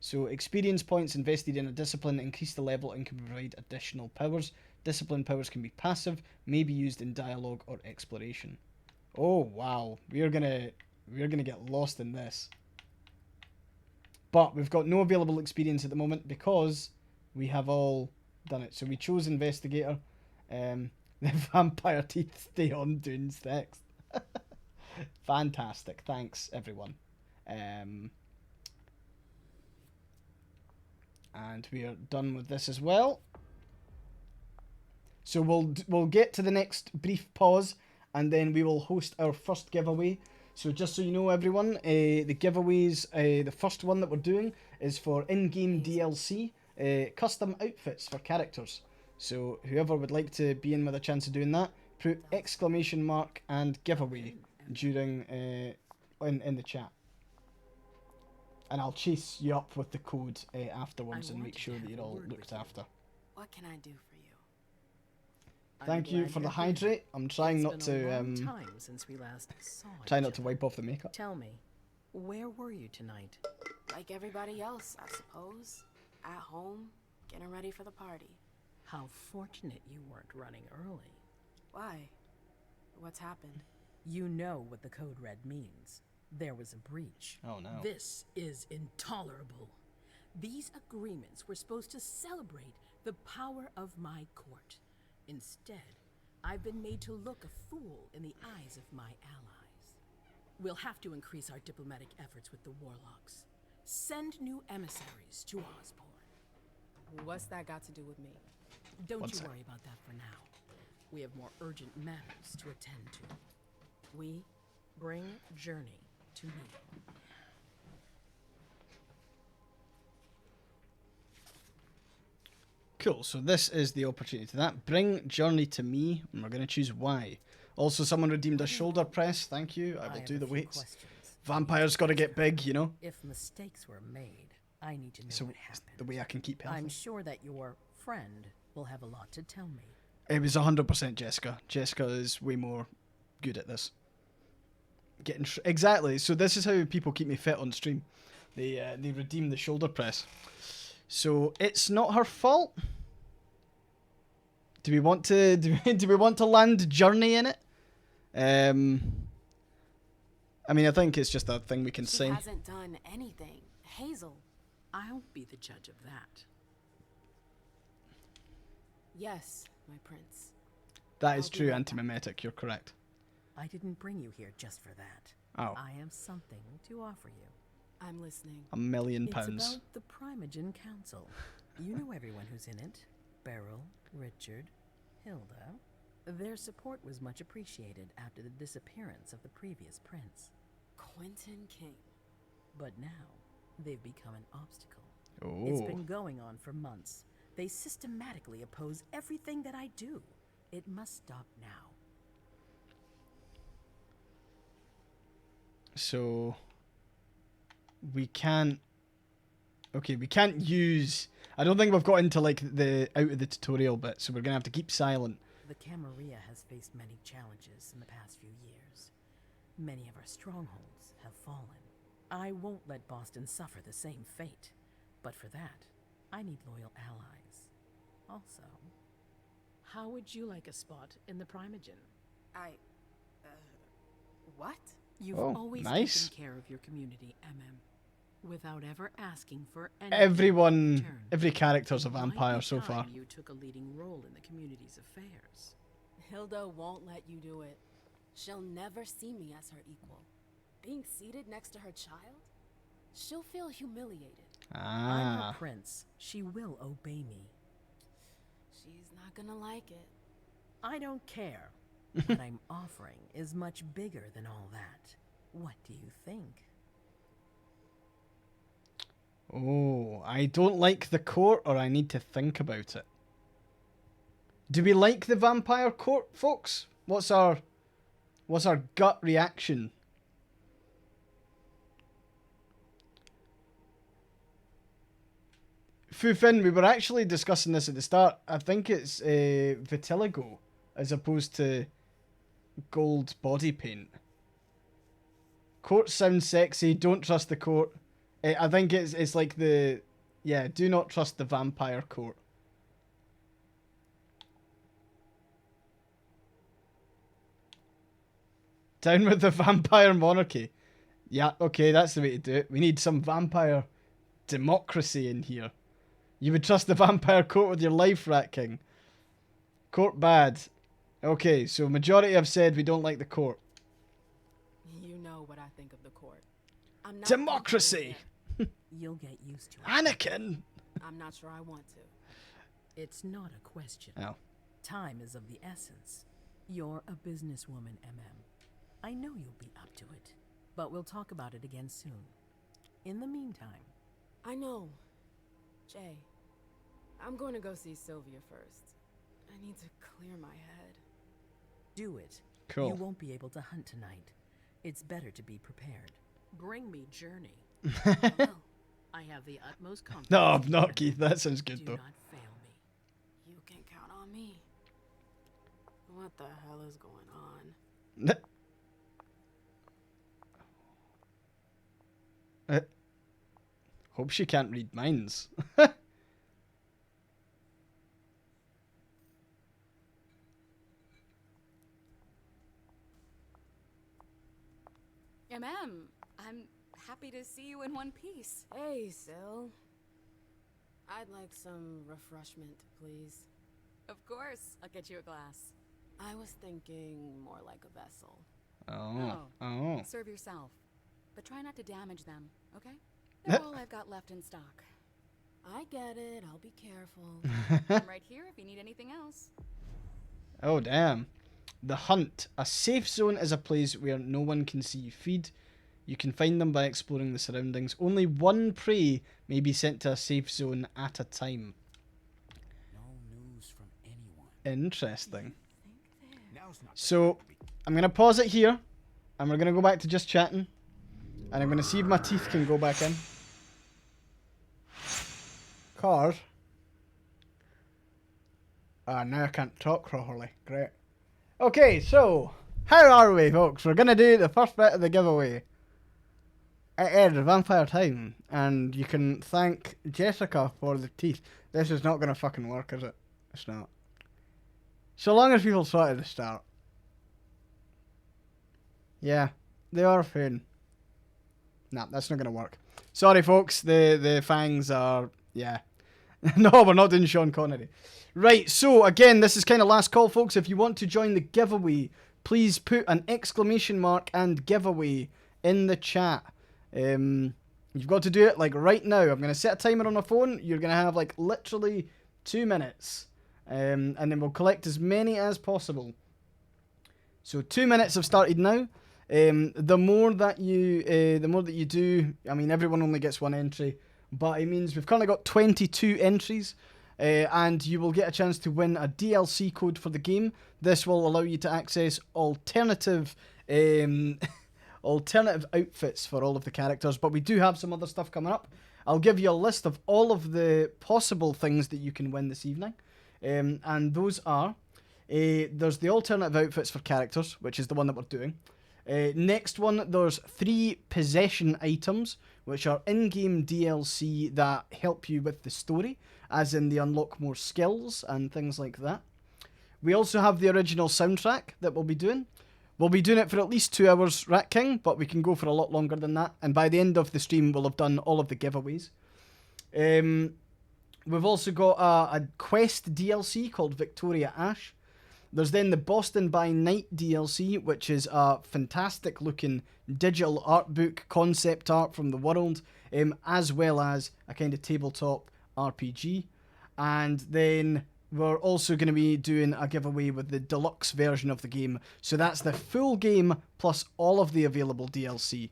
So experience points invested in a discipline increase the level and can provide additional powers. Discipline powers can be passive, may be used in dialogue or exploration. Oh wow, we're gonna get lost in this. But we've got no available experience at the moment because we have all done it. So we chose investigator. The vampire teeth stay on Dune's text. Fantastic, thanks everyone. And we are done with this as well. So we'll get to the next brief pause, and then we will host our first giveaway. So just so you know, everyone, the giveaways, the first one that we're doing is for in-game DLC, custom outfits for characters. So whoever would like to be in with a chance of doing that, put exclamation mark and giveaway during in the chat. And I'll chase you up with the code afterwards and make sure that you're all looked after. What can I do for you? Thank you for the hydrate. I'm trying not to since we last saw try not to wipe off the makeup. Tell me, where were you tonight? Like everybody else, I suppose. At home, getting ready for the party. How fortunate you weren't running early. Why? What's happened? You know what the Code Red means. There was a breach. Oh no. This is intolerable. These agreements were supposed to celebrate the power of my court. Instead, I've been made to look a fool in the eyes of my allies. We'll have to increase our diplomatic efforts with the warlocks. Send new emissaries to Osborne. What's that got to do with me? Don't you worry about that for now. We have more urgent matters to attend to. We bring Journey to me. Cool, so this is the opportunity to that. Bring Journey to me, and we're going to choose Y. Also, someone redeemed a shoulder press. Thank you. I will do the weights. Vampires got to get big, you know. If mistakes were made, I need to know So what it's happened. the way I can keep healthy. I'm sure that your friend will have a lot to tell me. It was 100% Jessica. Jessica is way more good at this. Exactly. So this is how people keep me fit on stream. They redeem the shoulder press. So it's not her fault. Do we want to do we want to land Journey in it? I mean, I think it's just a thing we can She say. hasn't done anything. Hazel. I'll be the judge of that. Yes, my prince. That is I'll do true, my anti-mimetic. You're correct. I didn't bring you here just for that. Oh. I have something to offer you. I'm listening. £1 million. It's about the Primogen Council. You know everyone who's in it. Beryl, Richard, Hilda. Their support was much appreciated after the disappearance of the previous prince. Quentin King. But now, they've become an obstacle. Oh. It's been going on for months. They systematically oppose everything that I do. It must stop now. So we can't. Okay, we can't use. I don't think we've got into like the out of the tutorial bit, so we're gonna have to keep silent. The Camarilla has faced many challenges in the past few years. Many of our strongholds have fallen. I won't let Boston suffer the same fate. But for that, I need loyal allies. Also, how would you like a spot in the Primogen? What? You've Oh, always nice. taken care of your community, without ever asking for anything Everyone, in return. every character's a It might vampire be so far. time you took a leading role in the community's affairs. Hilda won't let you do it. She'll never see me as her equal. Being seated next to her child? She'll feel humiliated. I'm her Ah. prince. She will obey me. She's not gonna like it. I don't care. What I'm offering is much bigger than all that. What do you think? Oh, I don't like the court, or I need to think about it. Do we like the vampire court, folks? What's our gut reaction? Fufin, we were actually discussing this at the start. I think it's vitiligo as opposed to gold body paint. Court sounds sexy. Don't trust the court. I think it's like the... Yeah, do not trust the vampire court. Down with the vampire monarchy. Yeah, okay, that's the way to do it. We need some vampire democracy in here. You would trust the vampire court with your life, Rat King. Court bad. Okay, so majority have said we don't like the court. You know what I think of the court. I'm not Democracy! You'll get used to it. Anakin! I'm not sure I want to. It's not a question. Oh. Time is of the essence. You're a businesswoman, I know you'll be up to it, but we'll talk about it again soon. In the meantime... I know. Jay, I'm going to go see Sylvia first. I need to clear my head. Do it. Cool. You won't be able to hunt tonight. It's better to be prepared. Bring me Journey. I have the utmost confidence. No, I'm not, Keith. That sounds good, Do though. not fail me. You can count on me. What the hell is going on? Hope she can't read minds. I'm happy to see you in one piece. Hey, Syl. I'd like some refreshment, please. Of course, I'll get you a glass. I was thinking more like a vessel. Oh. Serve yourself, but try not to damage them, okay? They're all I've got left in stock. I get it. I'll be careful. I'm right here if you need anything else. Oh, damn. The Hunt. A safe zone is a place where no one can see you feed. You can find them by exploring the surroundings. Only one prey may be sent to a safe zone at a time. No news from anyone. Interesting. So, I'm going to pause it here. And we're going to go back to just chatting. And I'm going to see if my teeth can go back in. because... now I can't talk properly. Great. Okay, so, how are we, folks? We're going to do the first bit of the giveaway. It is Vampire Time, and you can thank Jessica for the teeth. This is not going to fucking work, is it? It's not. So long as people saw it at the start. Yeah, they are fun. Nah, that's not going to work. Sorry, folks, the fangs are... Yeah. No, we're not doing Sean Connery. Right, so again, this is kind of last call, folks. If you want to join the giveaway, please put an exclamation mark and giveaway in the chat. You've got to do it like right now. I'm going to set a timer on my phone. You're going to have like literally 2 minutes. And then we'll collect as many as possible. So 2 minutes have started now. The more that you do, I mean, everyone only gets 1 entry, but it means we've currently got 22 entries. And you will get a chance to win a DLC code for the game. This will allow you to access alternative outfits for all of the characters, but we do have some other stuff coming up. I'll give you a list of all of the possible things that you can win this evening, and those are, there's the alternative outfits for characters, which is the one that we're doing. Next one, there's 3 possession items, which are in-game DLC that help you with the story, as in they unlock more skills and things like that. We also have the original soundtrack that we'll be doing. We'll be doing it for at least 2 hours, Rat King, but we can go for a lot longer than that. And by the end of the stream, we'll have done all of the giveaways. We've also got a quest DLC called Victoria Ash. There's then the Boston by Night DLC, which is a fantastic looking digital art book, concept art from the world, as well as a kind of tabletop RPG. And then we're also going to be doing a giveaway with the deluxe version of the game. So that's the full game plus all of the available DLC.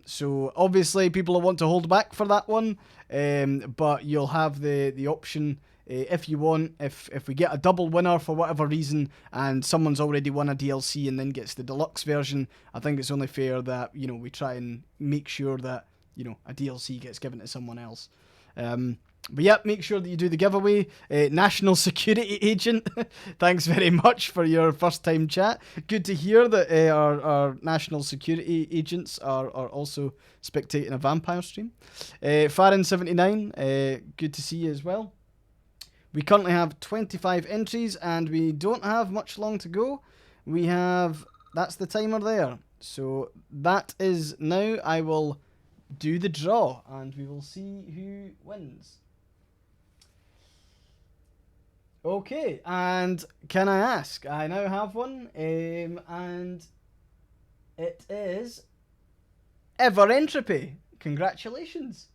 So obviously people will want to hold back for that one, but you'll have the option if you want. If we get a double winner for whatever reason and someone's already won a DLC and then gets the deluxe version, I think it's only fair that, you know, we try and make sure that, you know, a DLC gets given to someone else. But yeah, make sure that you do the giveaway. National Security Agent, thanks very much for your first time chat. Good to hear that our National Security Agents are also spectating a vampire stream. Farron79, good to see you as well. We currently have 25 entries and we don't have much long to go. We have, that's the timer there. So that is now. I will do the draw and we will see who wins. Okay, and can I ask? I now have one, and it is Ever Entropy. Congratulations.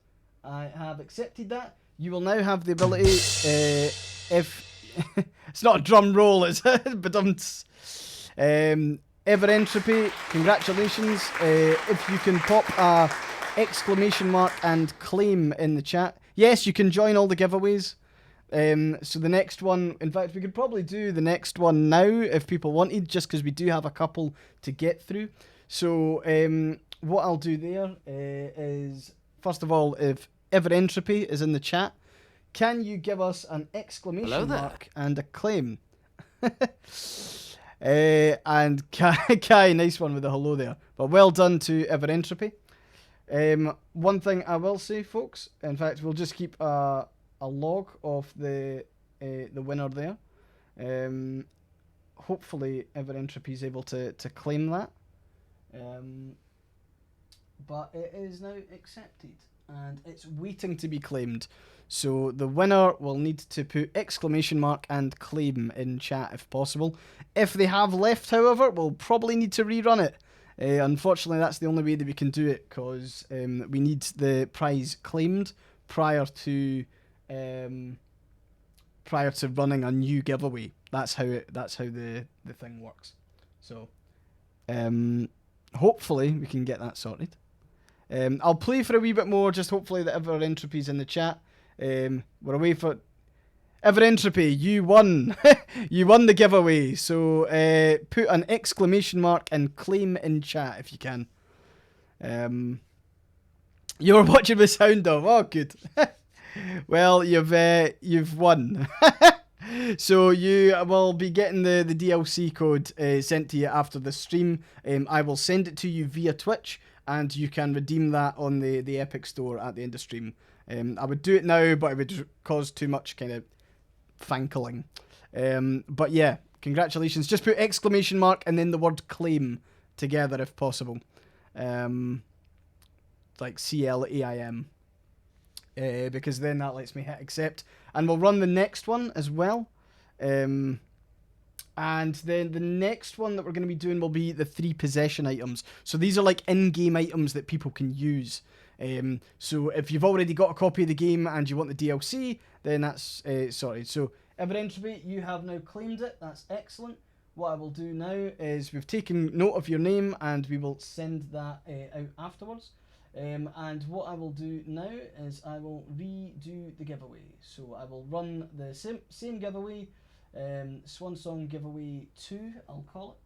I have accepted that. You will now have the ability, if... it's not a drum roll, it's but Ever Entropy, congratulations. If you can pop a exclamation mark and claim in the chat. Yes, you can join all the giveaways. So the next one, in fact, we could probably do the next one now if people wanted, just because we do have a couple to get through. So what I'll do there is, first of all, if Ever Entropy is in the chat, can you give us an exclamation mark and a claim? And Kai, nice one with the hello there. But well done to Ever Entropy. One thing I will say, folks, in fact, we'll just keep a log of the winner there. Hopefully Ever Entropy is able to claim that. But it is now accepted and it's waiting to be claimed. So the winner will need to put exclamation mark and claim in chat if possible. If they have left, however, we'll probably need to rerun it. Unfortunately, that's the only way that we can do it, because we need the prize claimed prior to running a new giveaway. That's how the thing works. So hopefully we can get that sorted. I'll play for a wee bit more, just hopefully that Ever Entropy's in the chat. We're away for Ever Entropy. You won. You won the giveaway. So put an exclamation mark and claim in chat if you can. You were watching the sound of. Oh, good. Well, you've won. So you will be getting the DLC code sent to you after the stream. I will send it to you via Twitch, and you can redeem that on the Epic Store at the end of stream. I would do it now, but it would cause too much kind of fankling. But yeah, congratulations. Just put exclamation mark and then the word claim together if possible. Like CLAIM. Because then that lets me hit accept. And we'll run the next one as well. And then the next one that we're going to be doing will be the 3 possession items. So these are like in-game items that people can use. So if you've already got a copy of the game and you want the DLC, then that's... sorry. So Everentropy, you have now claimed it. That's excellent. What I will do now is we've taken note of your name and we will send that out afterwards. And what I will do now is I will redo the giveaway. So I will run the same giveaway, Swansong giveaway 2, I'll call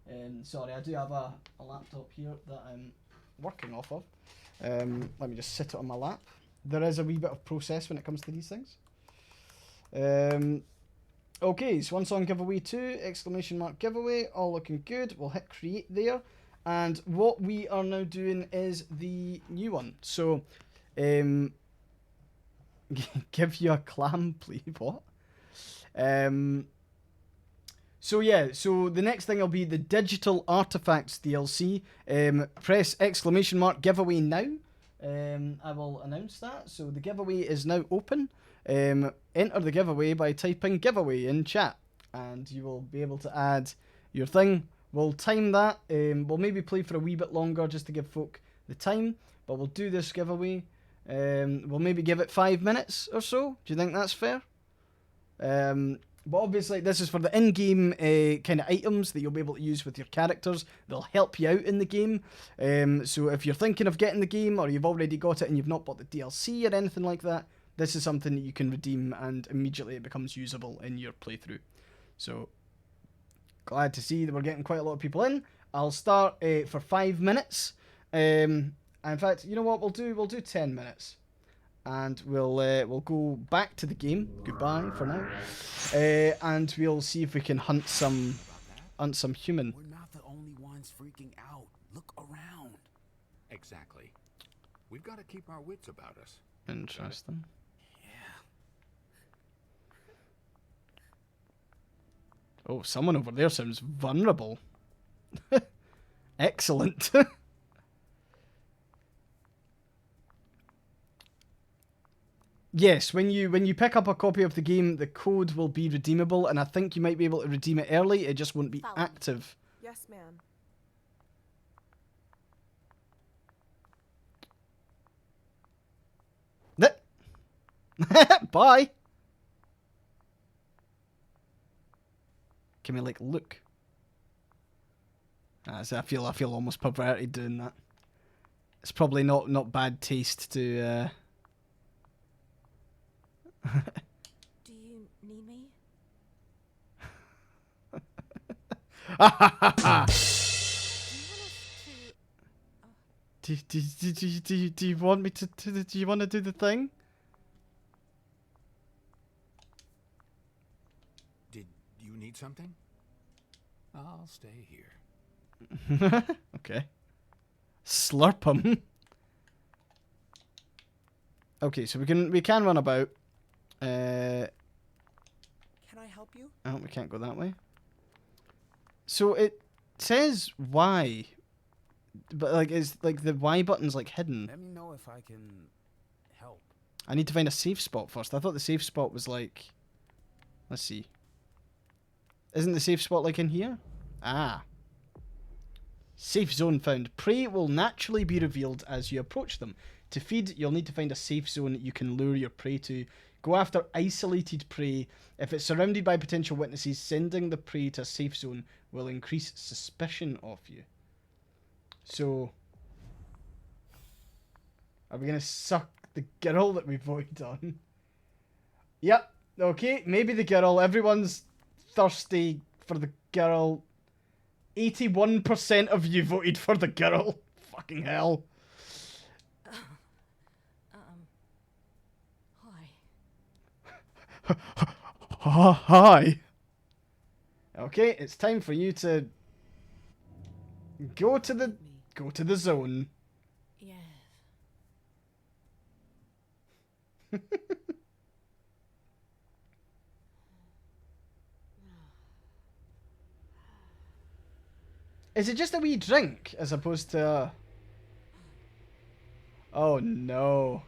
it. Sorry, I do have a laptop here that I'm working off of. Let me just sit it on my lap. There is a wee bit of process when it comes to these things. Okay, Swansong giveaway 2, exclamation mark giveaway, all looking good. We'll hit create there. And what we are now doing is the new one. So, give you a clam, please. What? So yeah, so the next thing will be the Digital Artifacts DLC. Press exclamation mark giveaway now. I will announce that. So the giveaway is now open. Enter the giveaway by typing giveaway in chat. And you will be able to add your thing. We'll time that. We'll maybe play for a wee bit longer just to give folk the time. But we'll do this giveaway. We'll maybe give it 5 minutes or so. Do you think that's fair? But obviously this is for the in-game kind of items that you'll be able to use with your characters. They'll help you out in the game. So if you're thinking of getting the game or you've already got it and you've not bought the DLC or anything like that, this is something that you can redeem and immediately it becomes usable in your playthrough. So... glad to see that we're getting quite a lot of people in. I'll start for 5 minutes. In fact, you know what we'll do? We'll do 10 minutes. And we'll go back to the game. Goodbye for now. And we'll see if we can hunt some human. We're not the only ones freaking out. Look around. Exactly. We've got to keep our wits about us. Interesting. Oh, someone over there sounds vulnerable. Excellent. Yes, when you pick up a copy of the game, the code will be redeemable, and I think you might be able to redeem it early. It just won't be active. Yes, ma'am. Bye. Can we like look? So I feel almost perverted doing that. It's probably not bad taste to. Do you need me? Do you want me to do you want to do the thing? Did you need something? I'll stay here. Okay. Slurp 'em. Okay, so we can run about. Can I help you? Oh, we can't go that way. So it says Y, but like is like the Y button's like hidden. Let me know if I can help. I need to find a safe spot first. I thought the safe spot was like, let's see. Isn't the safe spot like in here? Ah. Safe zone found. Prey will naturally be revealed as you approach them. To feed, you'll need to find a safe zone you can lure your prey to. Go after isolated prey. If it's surrounded by potential witnesses, sending the prey to a safe zone will increase suspicion of you. So, are we going to suck the girl that we voted on? Yep. Okay, maybe the girl. Everyone's thirsty for the girl. 81% of you voted for the girl. Fucking hell. Hi. Okay, it's time for you to go to the zone. Yes. Is it just a wee drink as opposed to a... Oh no.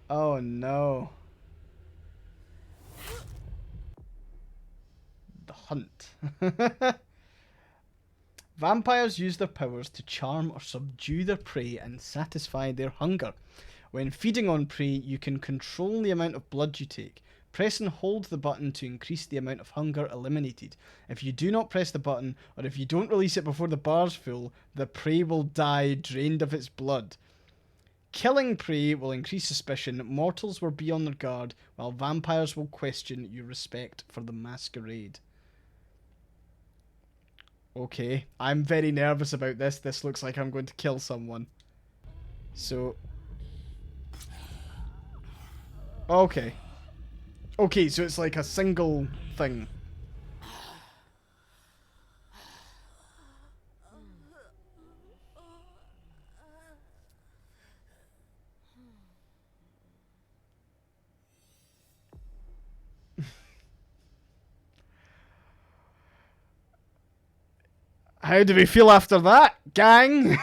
Oh no. The hunt. Vampires use their powers to charm or subdue their prey and satisfy their hunger. When feeding on prey, you can control the amount of blood you take. Press and hold the button to increase the amount of hunger eliminated. If you do not press the button, or if you don't release it before the bar's full, the prey will die, drained of its blood. Killing prey will increase suspicion, mortals will be on their guard, while vampires will question your respect for the masquerade. Okay, I'm very nervous about this. This looks like I'm going to kill someone. So... Okay. Okay, so it's like a single thing. How do we feel after that, gang?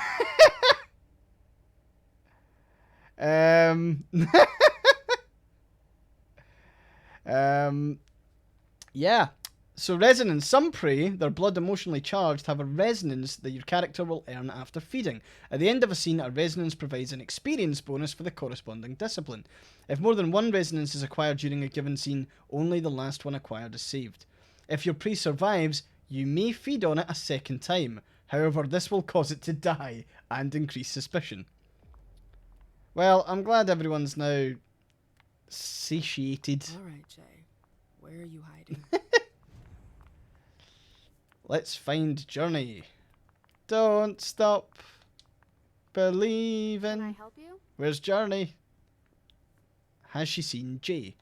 Yeah. So resonance. Some prey, their blood emotionally charged, have a resonance that your character will earn after feeding. At the end of a scene, a resonance provides an experience bonus for the corresponding discipline. If more than one resonance is acquired during a given scene, only the last one acquired is saved. If your prey survives, you may feed on it a second time. However, this will cause it to die and increase suspicion. Well, I'm glad everyone's now satiated. Alright, Jay. Where are you hiding? Let's find Journey. Don't stop believing. Can I help you? Where's Journey? Has she seen Jay?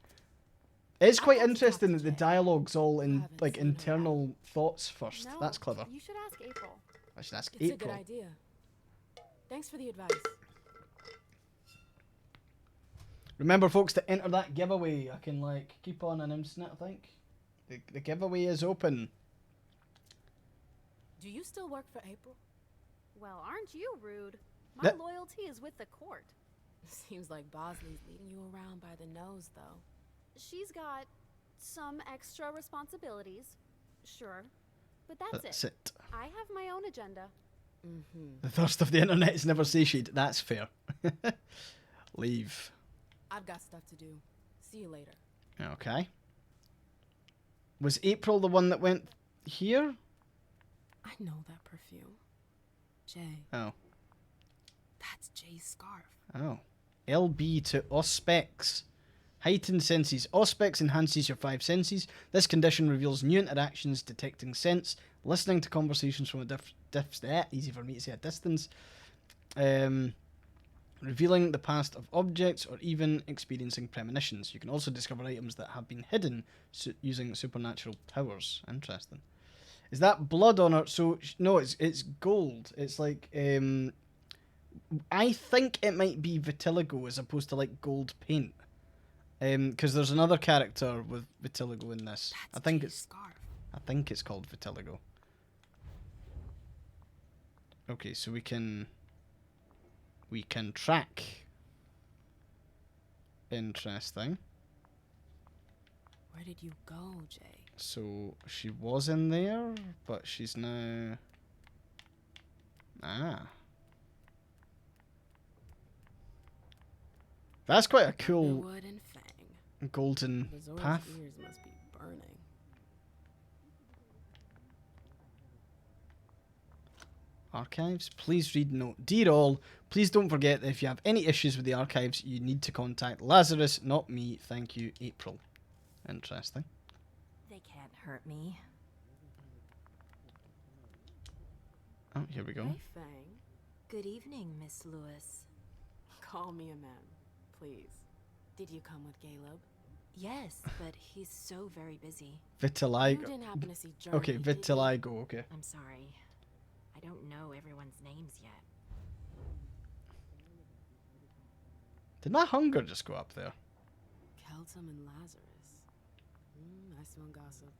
It's quite interesting that the dialogue's all in like internal thoughts first. No, That's clever. You should ask April. I should ask It's April. a good idea. Thanks for the advice. Remember, folks, to enter that giveaway. I can like keep on announcing it. I think the giveaway is open. Do you still work for April? Well, aren't you rude? My loyalty is with the court. Seems like Bosley's leading you around by the nose, though. She's got some extra responsibilities, sure, but that's it. I have my own agenda. The thirst of the internet is never satiated. That's fair. Leave. I've got stuff to do. See you later. Okay. Was April the one that went here? I know that perfume. Jay. Oh. That's Jay's scarf. Oh. LB to Auspex. Heightened senses. Auspex enhances your 5 senses. This condition reveals new interactions, detecting sense, listening to conversations from a easy for me to say, a distance, revealing the past of objects, or even experiencing premonitions. You can also discover items that have been hidden using supernatural powers. Interesting. Is that blood on her? So no, it's gold. It's like I think it might be vitiligo as opposed to like gold paint. Because there's another character with vitiligo in this. I think it's called vitiligo. Okay, so we can track. Interesting. Where did you go, Jay? So she was in there, but she's now... Ah. That's quite a cool golden path. Ears must be burning. Archives. Please read note. Dear all, please don't forget that if you have any issues with the archives, you need to contact Lazarus, not me. Thank you, April. Interesting. They can't hurt me. Oh, here we go. Hey, Fang. Good evening, Miss Lewis. Call me a man, please. Did you come with Caleb? Yes, but he's so very busy. Vitiligo. You didn't happen to see Journey, Okay, did you? vitiligo. Okay. I'm sorry. I don't know everyone's names yet. Did my hunger just go up there? Keltum and Lazarus. I smell gossip.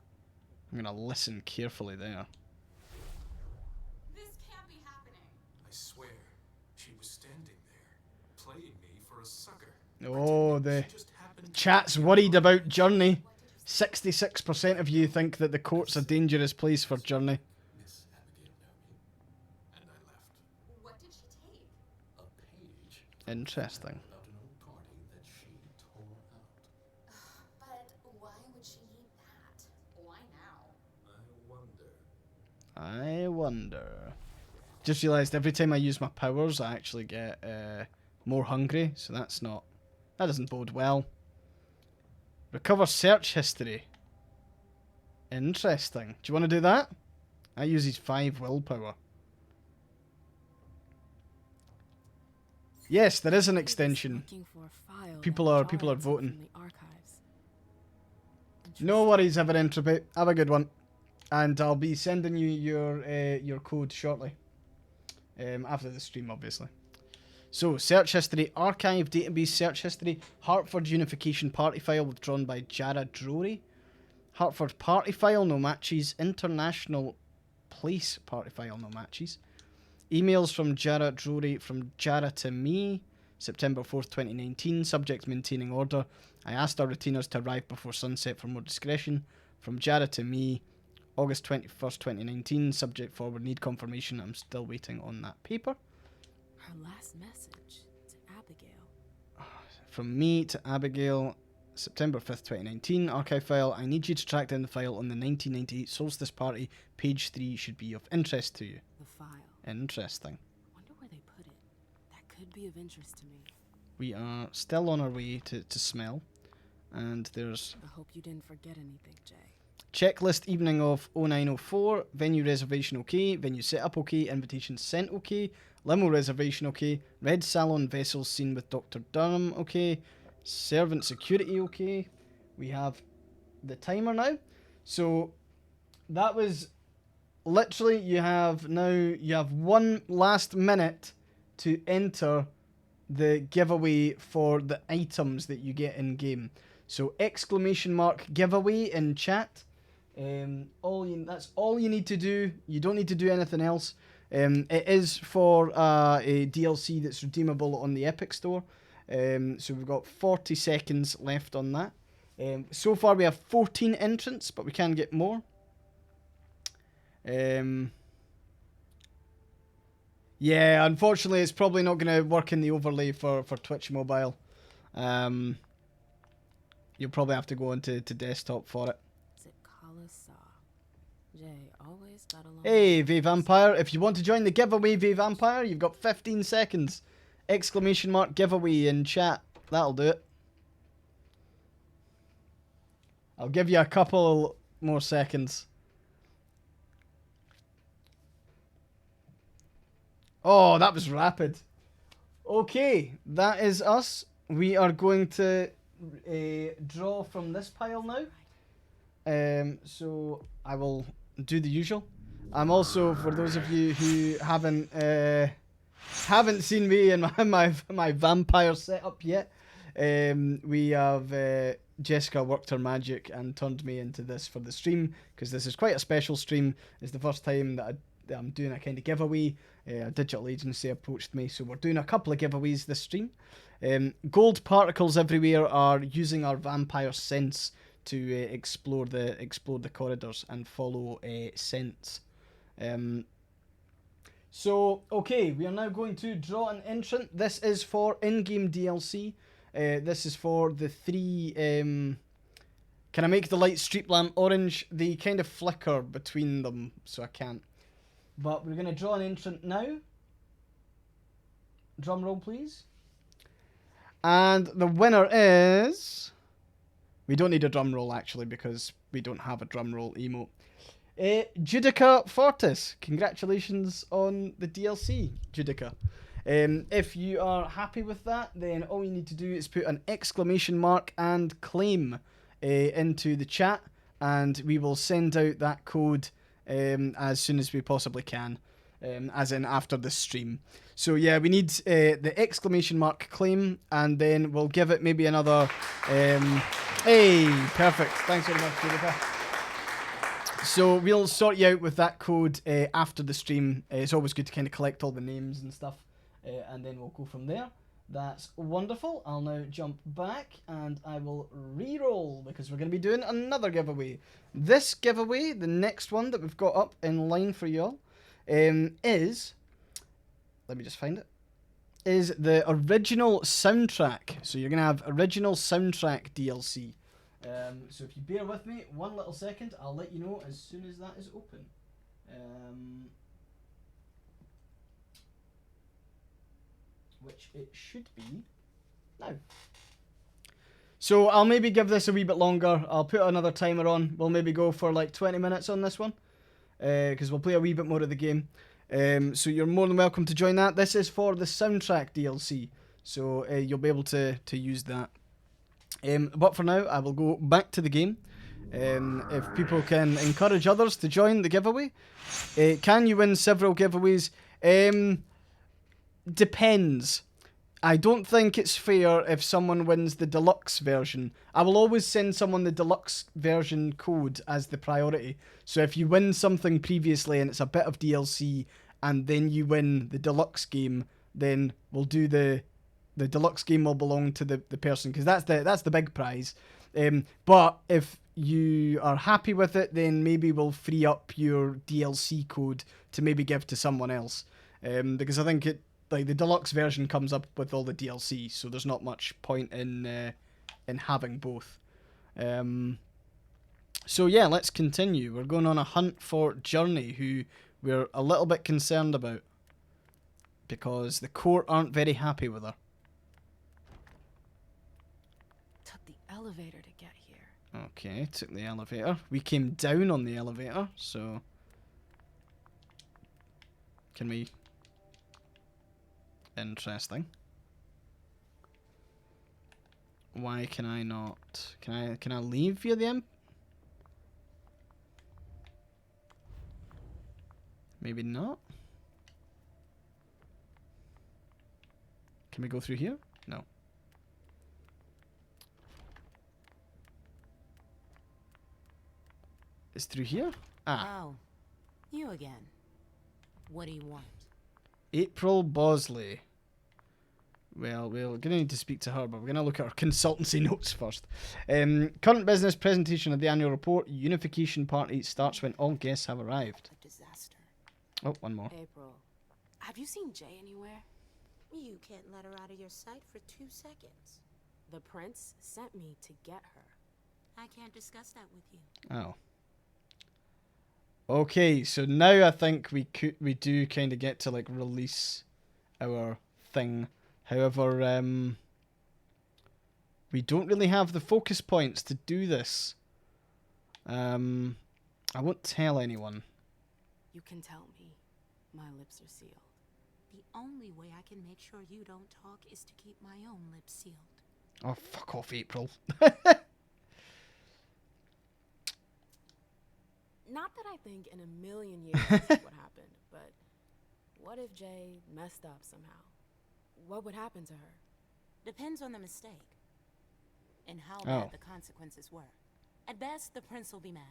I'm gonna listen carefully there. This can't be happening. I swear, she was standing there, playing me for a sucker. Oh, the chat's worried about Journey. 66% of you think that the court's a dangerous place for Journey. Miss Abigail Naomi, and I left. What did she take? A page. Interesting. About an old party that she tore out. But why would she need that? Why now? I wonder. I wonder. Just realised every time I use my powers, I actually get more hungry, so that doesn't bode well. Recover search history. Interesting. Do you want to do that? That uses 5 willpower. Yes, there is an extension. People are voting. No worries, Ever Entropy. Have a good one, and I'll be sending you your code shortly. After the stream, obviously. So, search history, archive, database, search history, Hartford Unification Party File withdrawn by Jara Drury. Hartford Party File, no matches. International Place Party File, no matches. Emails from Jara Drury, from Jara to me, September 4th, 2019. Subject maintaining order. I asked our retainers to arrive before sunset for more discretion. From Jara to me, August 21st, 2019. Subject forward, need confirmation. I'm still waiting on that paper. Her last message to Abigail. From me to Abigail, September 5th, 2019. Archive file. I need you to track down the file on the 1998 Solstice Party. Page 3 should be of interest to you. The file. Interesting. Wonder where they put it. That could be of interest to me. We are still on our way to smell. And there's... I hope you didn't forget anything, Jay. Checklist evening of 0904. Venue reservation okay. Venue setup okay. Invitation sent okay. Limo reservation okay. Red Salon vessels seen with Dr. Durham okay. Servant security okay. We have the timer now. So that was literally you have 1 last minute to enter the giveaway for the items that you get in game. So exclamation mark giveaway in chat. That's all you need to do. You don't need to do anything else. It is for a DLC that's redeemable on the Epic Store. So we've got 40 seconds left on that. So far we have 14 entrants, but we can get more. Yeah, unfortunately it's probably not going to work in the overlay for Twitch Mobile. You'll probably have to go into desktop for it. Jay always got along. Hey, V Vampire, if you want to join the giveaway, V Vampire, you've got 15 seconds. Exclamation mark giveaway in chat. That'll do it. I'll give you a couple more seconds. Oh, that was rapid. Okay, that is us. We are going to draw from this pile now. So I will do the usual. I'm also, for those of you who haven't seen me in my vampire setup yet, we have Jessica worked her magic and turned me into this for the stream, because this is quite a special stream. It's the first time that I'm doing a kind of giveaway. A digital agency approached me, so we're doing a couple of giveaways this stream. Gold particles everywhere are using our vampire sense to explore the corridors and follow scents. So, okay, we are now going to draw an entrant. This is for in-game DLC. This is for the 3... can I make the light street lamp orange? They kind of flicker between them, so I can't. But we're going to draw an entrant now. Drum roll, please. And the winner is... We don't need a drum roll, actually, because we don't have a drum roll emote. Judica Fortis. Congratulations on the DLC, Judica. If you are happy with that, then all you need to do is put an exclamation mark and claim into the chat, and we will send out that code as soon as we possibly can, as in after the stream. So yeah, we need the exclamation mark claim, and then we'll give it maybe another... hey, perfect. Thanks very much, Judith. So we'll sort you out with that code after the stream. It's always good to kind of collect all the names and stuff, and then we'll go from there. That's wonderful. I'll now jump back and I will re-roll because we're going to be doing another giveaway. This giveaway, the next one that we've got up in line for you all, is... Let me just find it. Is the original soundtrack. So you're going to have original soundtrack DLC. So if you bear with me one little second, I'll let you know as soon as that is open. Which it should be now. So I'll maybe give this a wee bit longer. I'll put another timer on. We'll maybe go for like 20 minutes on this one, because we'll play a wee bit more of the game. So you're more than welcome to join that. This is for the soundtrack DLC, so you'll be able to use that. But for now, I will go back to the game. If people can encourage others to join the giveaway. Can you win several giveaways? Depends. I don't think it's fair if someone wins the deluxe version. I will always send someone the deluxe version code as the priority. So if you win something previously and it's a bit of DLC and then you win the deluxe game, then we'll do the deluxe game will belong to the person, because that's the big prize. But if you are happy with it, then maybe we'll free up your DLC code to maybe give to someone else. Because I think the deluxe version comes up with all the DLC, so there's not much point in having both. So yeah, let's continue. We're going on a hunt for Journey, who we're a little bit concerned about because the court aren't very happy with her. Took the elevator to get here. Okay, took the elevator. We came down on the elevator, so can we... Interesting. Why can I not? Can I leave via the imp? Maybe not. Can we go through here? No. It's through here? Ah. Oh, you again. What do you want? April Bosley. Well, we're going to need to speak to her, but we're going to look at her consultancy notes first. Current business presentation of the annual report. Unification party starts when all guests have arrived. A disaster. Oh, one more. April, have you seen Jay anywhere? You can't let her out of your sight for 2 seconds. The prince sent me to get her. I can't discuss that with you. Oh. Okay, so now I think we do kind of get to like release our thing. However, we don't really have the focus points to do this. I won't tell anyone. You can tell me. My lips are sealed. The only way I can make sure you don't talk is to keep my own lips sealed. Oh, fuck off, April. Not that I think in a million years this is what happened, but what if Jay messed up somehow? What would happen to her? Depends on the mistake and how bad the consequences were. At best, the prince will be mad.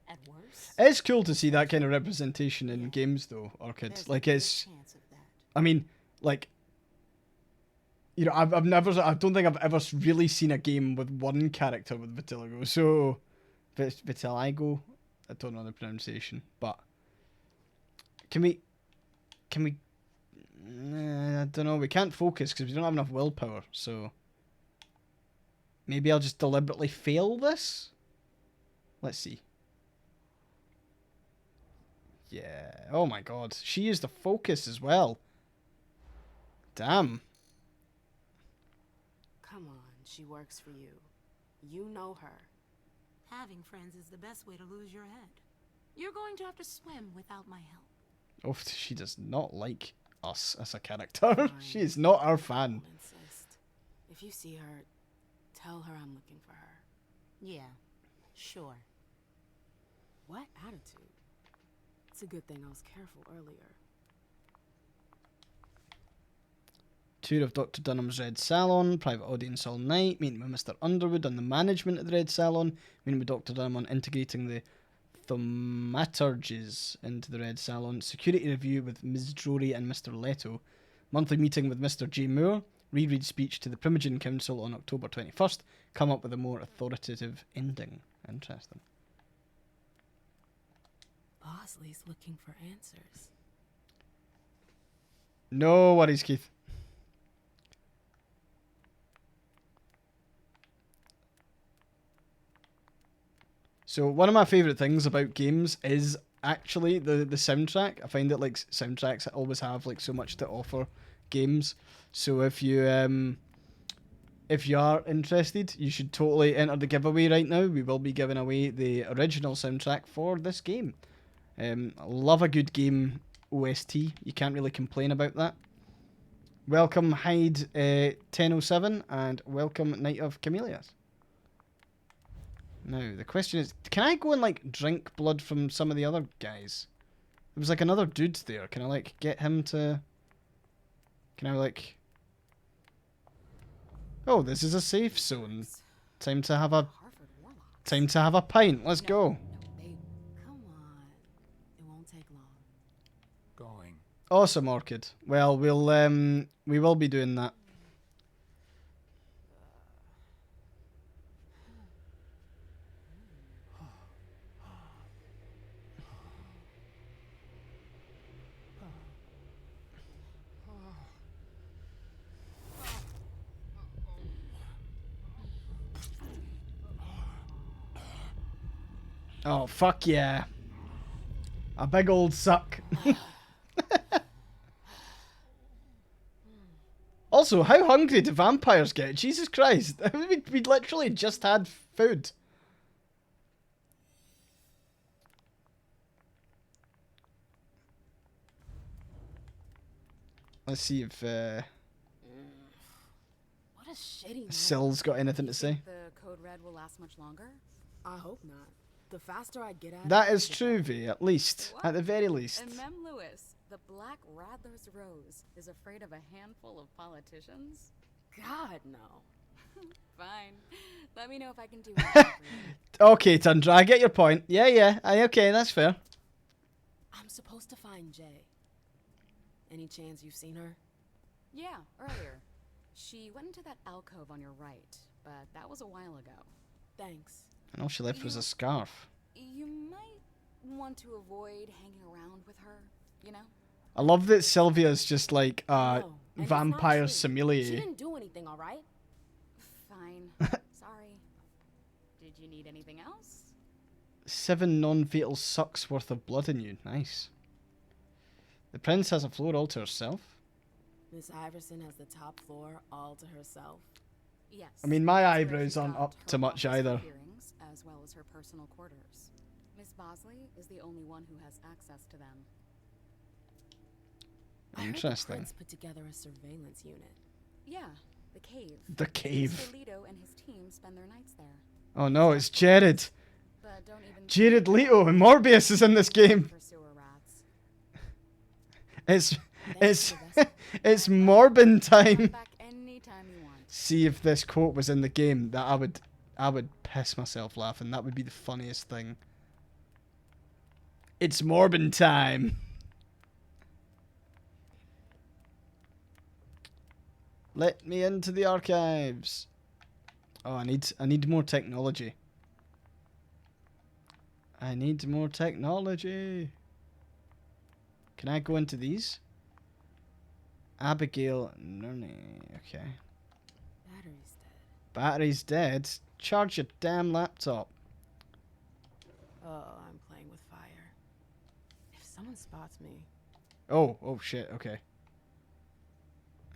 At worst, it's cool to see that kind of representation in games, though, Orchid. Like, it's... I mean, like... You know, I don't think I've ever really seen a game with one character with vitiligo, so... Vitiligo? I don't know the pronunciation, but... Can we... I don't know, we can't focus because we don't have enough willpower, so... Maybe I'll just deliberately fail this? Let's see. Yeah, oh my god, she used the focus as well. Damn. Come on, she works for you. You know her. Having friends is the best way to lose your head. You're going to have to swim without my help. Oh, she does not like us as a character. She's not our fan. Insist. If you see her, tell her I'm looking for her. Yeah, sure. What attitude? It's a good thing I was careful earlier. Tour of Dr. Dunham's Red Salon, private audience all night, meeting with Mr. Underwood on the management of the Red Salon, meeting with Dr. Dunham on integrating the thaumaturges into the Red Salon, security review with Ms. Drury and Mr. Leto, monthly meeting with Mr. J. Moore, reread speech to the Primogen Council on October 21st, come up with a more authoritative ending. Interesting. Bosley's looking for answers. No worries, Keith. So one of my favourite things about games is actually the soundtrack. I find that like soundtracks always have like so much to offer games. So if you are interested, you should totally enter the giveaway right now. We will be giving away the original soundtrack for this game. Love a good game OST. You can't really complain about that. Welcome Hyde 1007 and welcome Knight of Camellias. Now, the question is, can I go and, like, drink blood from some of the other guys? There was, like, another dude there. Can I, like, get him to... Can I, like... Oh, this is a safe zone. Time to have a... Time to have a pint. Let's go. Come on. It won't take long. Going. Awesome, Orchid. Well, we will be doing that. Oh, fuck yeah. A big old suck. Also, how hungry do vampires get? Jesus Christ. We literally just had food. Let's see if What a shitty night. Sill's got anything to say. The code red will last much longer? I hope not. The faster I get at That it, is the true, better. V, at least. What? At the very least. And Mem Lewis, the Black Rattler's Rose, is afraid of a handful of politicians? God, no. Fine. Let me know if I can do anything for you. Okay, Tundra, I get your point. Yeah. Okay, that's fair. I'm supposed to find Jay. Any chance you've seen her? Yeah, earlier. She went into that alcove on your right, but that was a while ago. Thanks. And all she left was a scarf. You might want to avoid hanging around with her, you know? I love that Sylvia's just like No, and it's not vampire true. She sommelier. didn't do anything, all right? Fine. Sorry. Did you need anything else? 7 non-fatal sucks worth of blood in you. Nice. The prince has a floor all to herself. Miss Iverson has the top floor all to herself. Yes. I mean, my That's where eyebrows she's aren't got up her to much office either. hearings, as well as her personal quarters. Miss Bosley is the only one who has access to them. I heard the Interesting. prince put together a surveillance unit. Yeah, the cave. The cave. Mr. Leto and his team spend their nights there. Oh no, it's Jared. But don't even Jared Leto and Morbius is in this game. for sewer rats. It's it's Morbin time. Back anytime you want. See if this quote was in the game, that I would piss myself laughing. That would be the funniest thing. It's Morbin time. Let me into the archives. Oh, I need more technology. I need more technology. Can I go into these? Abigail Nurney. Okay. Battery's dead. Battery's dead. Charge your damn laptop. Oh, I'm playing with fire. If someone spots me, Oh shit, okay.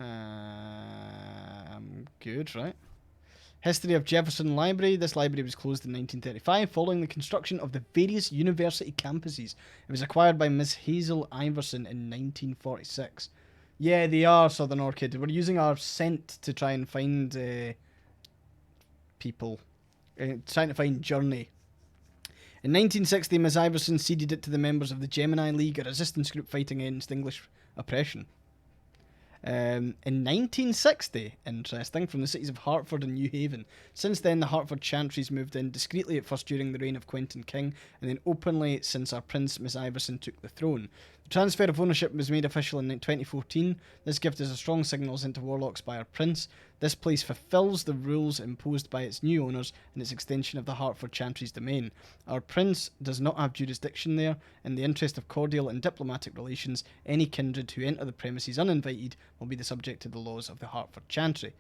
I'm good, right? History of Jefferson Library. This library was closed in 1935 following the construction of the various university campuses. It was acquired by Miss Hazel Iverson in 1946. Yeah, they are Southern Orchid. We're using our scent to try and find people. Trying to find Journey. In 1960, Miss Iverson ceded it to the members of the Gemini League, a resistance group fighting against English oppression. In 1960, interesting, from the cities of Hartford and New Haven. Since then, the Hartford chantries moved in discreetly at first during the reign of Quentin King, and then openly since our Prince, Miss Iverson, took the throne. The transfer of ownership was made official in 2014. This gift is a strong signal sent to warlocks by our Prince. This place fulfills the rules imposed by its new owners and its extension of the Hartford chantry's domain. Our Prince does not have jurisdiction there. In the interest of cordial and diplomatic relations, any kindred who enter the premises uninvited will be the subject to the laws of the Hartford chantry.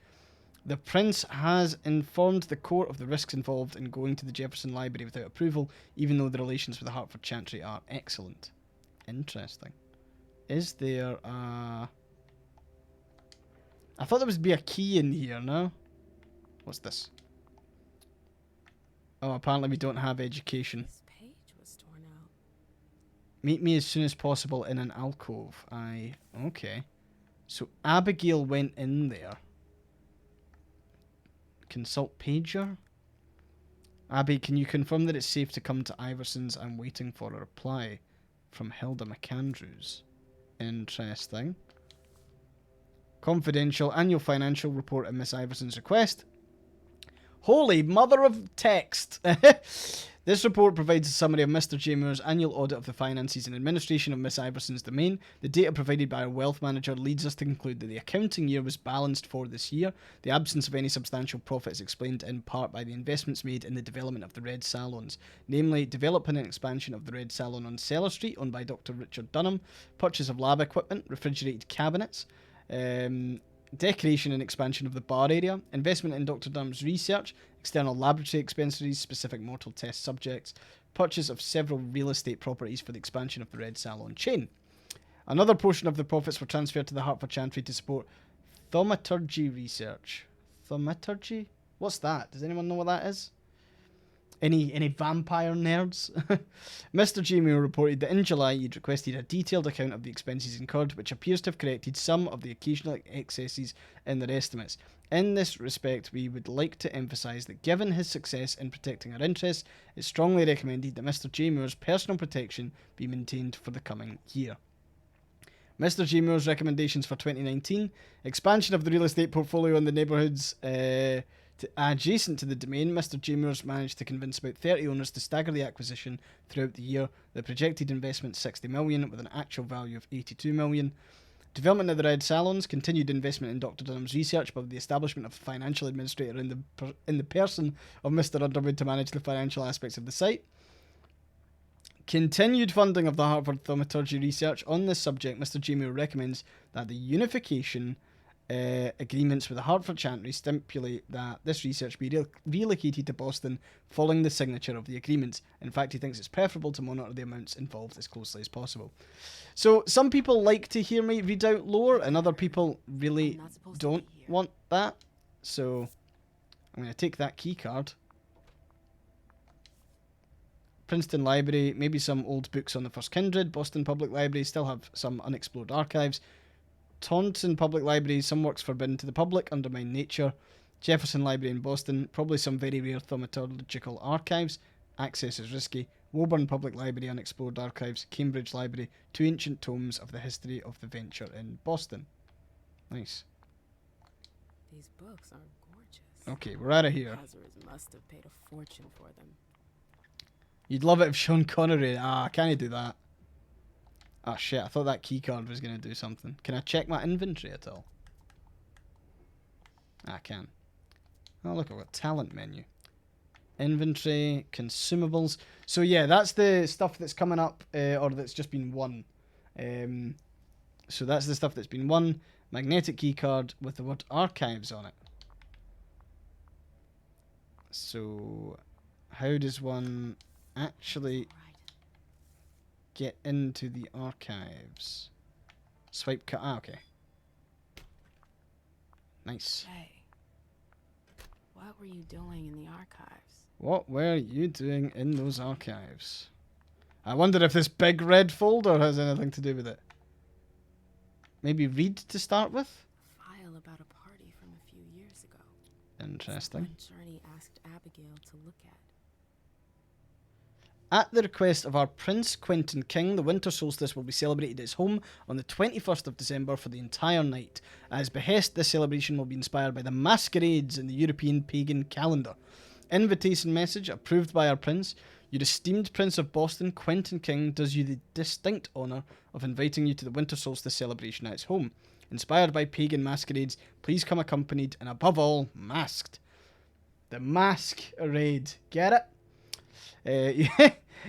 The Prince has informed the court of the risks involved in going to the Jefferson Library without approval, even though the relations with the Hartford chantry are excellent. Interesting. Is there a... I thought there would be a key in here, no? What's this? Oh, apparently we don't have education. This page was torn out. Meet me as soon as possible in an alcove. Okay. So Abigail went in there. Consult pager. Abby, can you confirm that it's safe to come to Iverson's? I'm waiting for a reply from Hilda McAndrews. Interesting. Confidential annual financial report at Miss Iverson's request. Holy mother of text! This report provides a summary of Mr. J. Moore's annual audit of the finances and administration of Miss Iverson's domain. The data provided by our wealth manager leads us to conclude that the accounting year was balanced for this year. The absence of any substantial profit is explained in part by the investments made in the development of the Red Salons, namely development and expansion of the Red Salon on Cellar Street, owned by Dr. Richard Dunham, purchase of lab equipment, refrigerated cabinets, decoration and expansion of the bar area, investment in Dr. Dunham's research, external laboratory expenses, specific mortal test subjects, purchase of several real estate properties for the expansion of the Red Salon chain. Another portion of the profits were transferred to the Hartford Chantry to support thaumaturgy research. Thaumaturgy? What's that? Does anyone know what that is? Any vampire nerds? Mr. J. Moore reported that in July he'd requested a detailed account of the expenses incurred, which appears to have corrected some of the occasional excesses in their estimates. In this respect, we would like to emphasise that given his success in protecting our interests, it's strongly recommended that Mr. J. Moore's personal protection be maintained for the coming year. Mr. J. Moore's recommendations for 2019: expansion of the real estate portfolio in the neighbourhoods adjacent to the domain. Mr. J. Moore's managed to convince about 30 owners to stagger the acquisition throughout the year. The projected investment $60 million, with an actual value of $82 million. Development of the Red Salons, continued investment in Dr. Dunham's research, but with the establishment of a financial administrator in the person of Mr. Underwood to manage the financial aspects of the site. Continued funding of the Hartford Thaumaturgy research. On this subject, Mr. J. Moore recommends that the unification agreements with the Hartford Chantry stipulate that this research be relocated to Boston following the signature of the agreements. In fact, he thinks it's preferable to monitor the amounts involved as closely as possible. So some people like to hear me read out lore, and other people really don't want that. So I'm going to take that key card. Princeton Library, maybe some old books on the First Kindred. Boston Public Library still have some unexplored archives. Taunton Public Library, some works forbidden to the public, undermine nature. Jefferson Library in Boston, probably some very rare thaumaturgical archives. Access is risky. Woburn Public Library, unexplored archives. Cambridge Library, 2 ancient tomes of the history of the venture in Boston. Nice. These books are gorgeous. Okay, we're out of here. Lazarus must have paid a fortune for them. You'd love it if Sean Connery... can you do that? Oh shit, I thought that keycard was going to do something. Can I check my inventory at all? I can. Oh look, I've got talent menu. Inventory, consumables. So yeah, that's the stuff that's coming up, or that's just been won. So that's the stuff that's been won. Magnetic keycard with the word archives on it. So how does one actually get into the archives? Swipe cut. Okay. Nice. Hey, what were you doing in the archives? What were you doing in those archives? I wonder if this big red folder has anything to do with it. maybe read to start with. File about a party from a few years ago. Interesting. One Journey asked Abigail to look at. At the request of our Prince Quentin King, the winter solstice will be celebrated at his home on the 21st of December for the entire night. At his behest, this celebration will be inspired by the masquerades in the European pagan calendar. Invitation message approved by our Prince. Your esteemed Prince of Boston, Quentin King, does you the distinct honour of inviting you to the winter solstice celebration at his home. Inspired by pagan masquerades, please come accompanied and above all, masked. The Masquerade. Get it?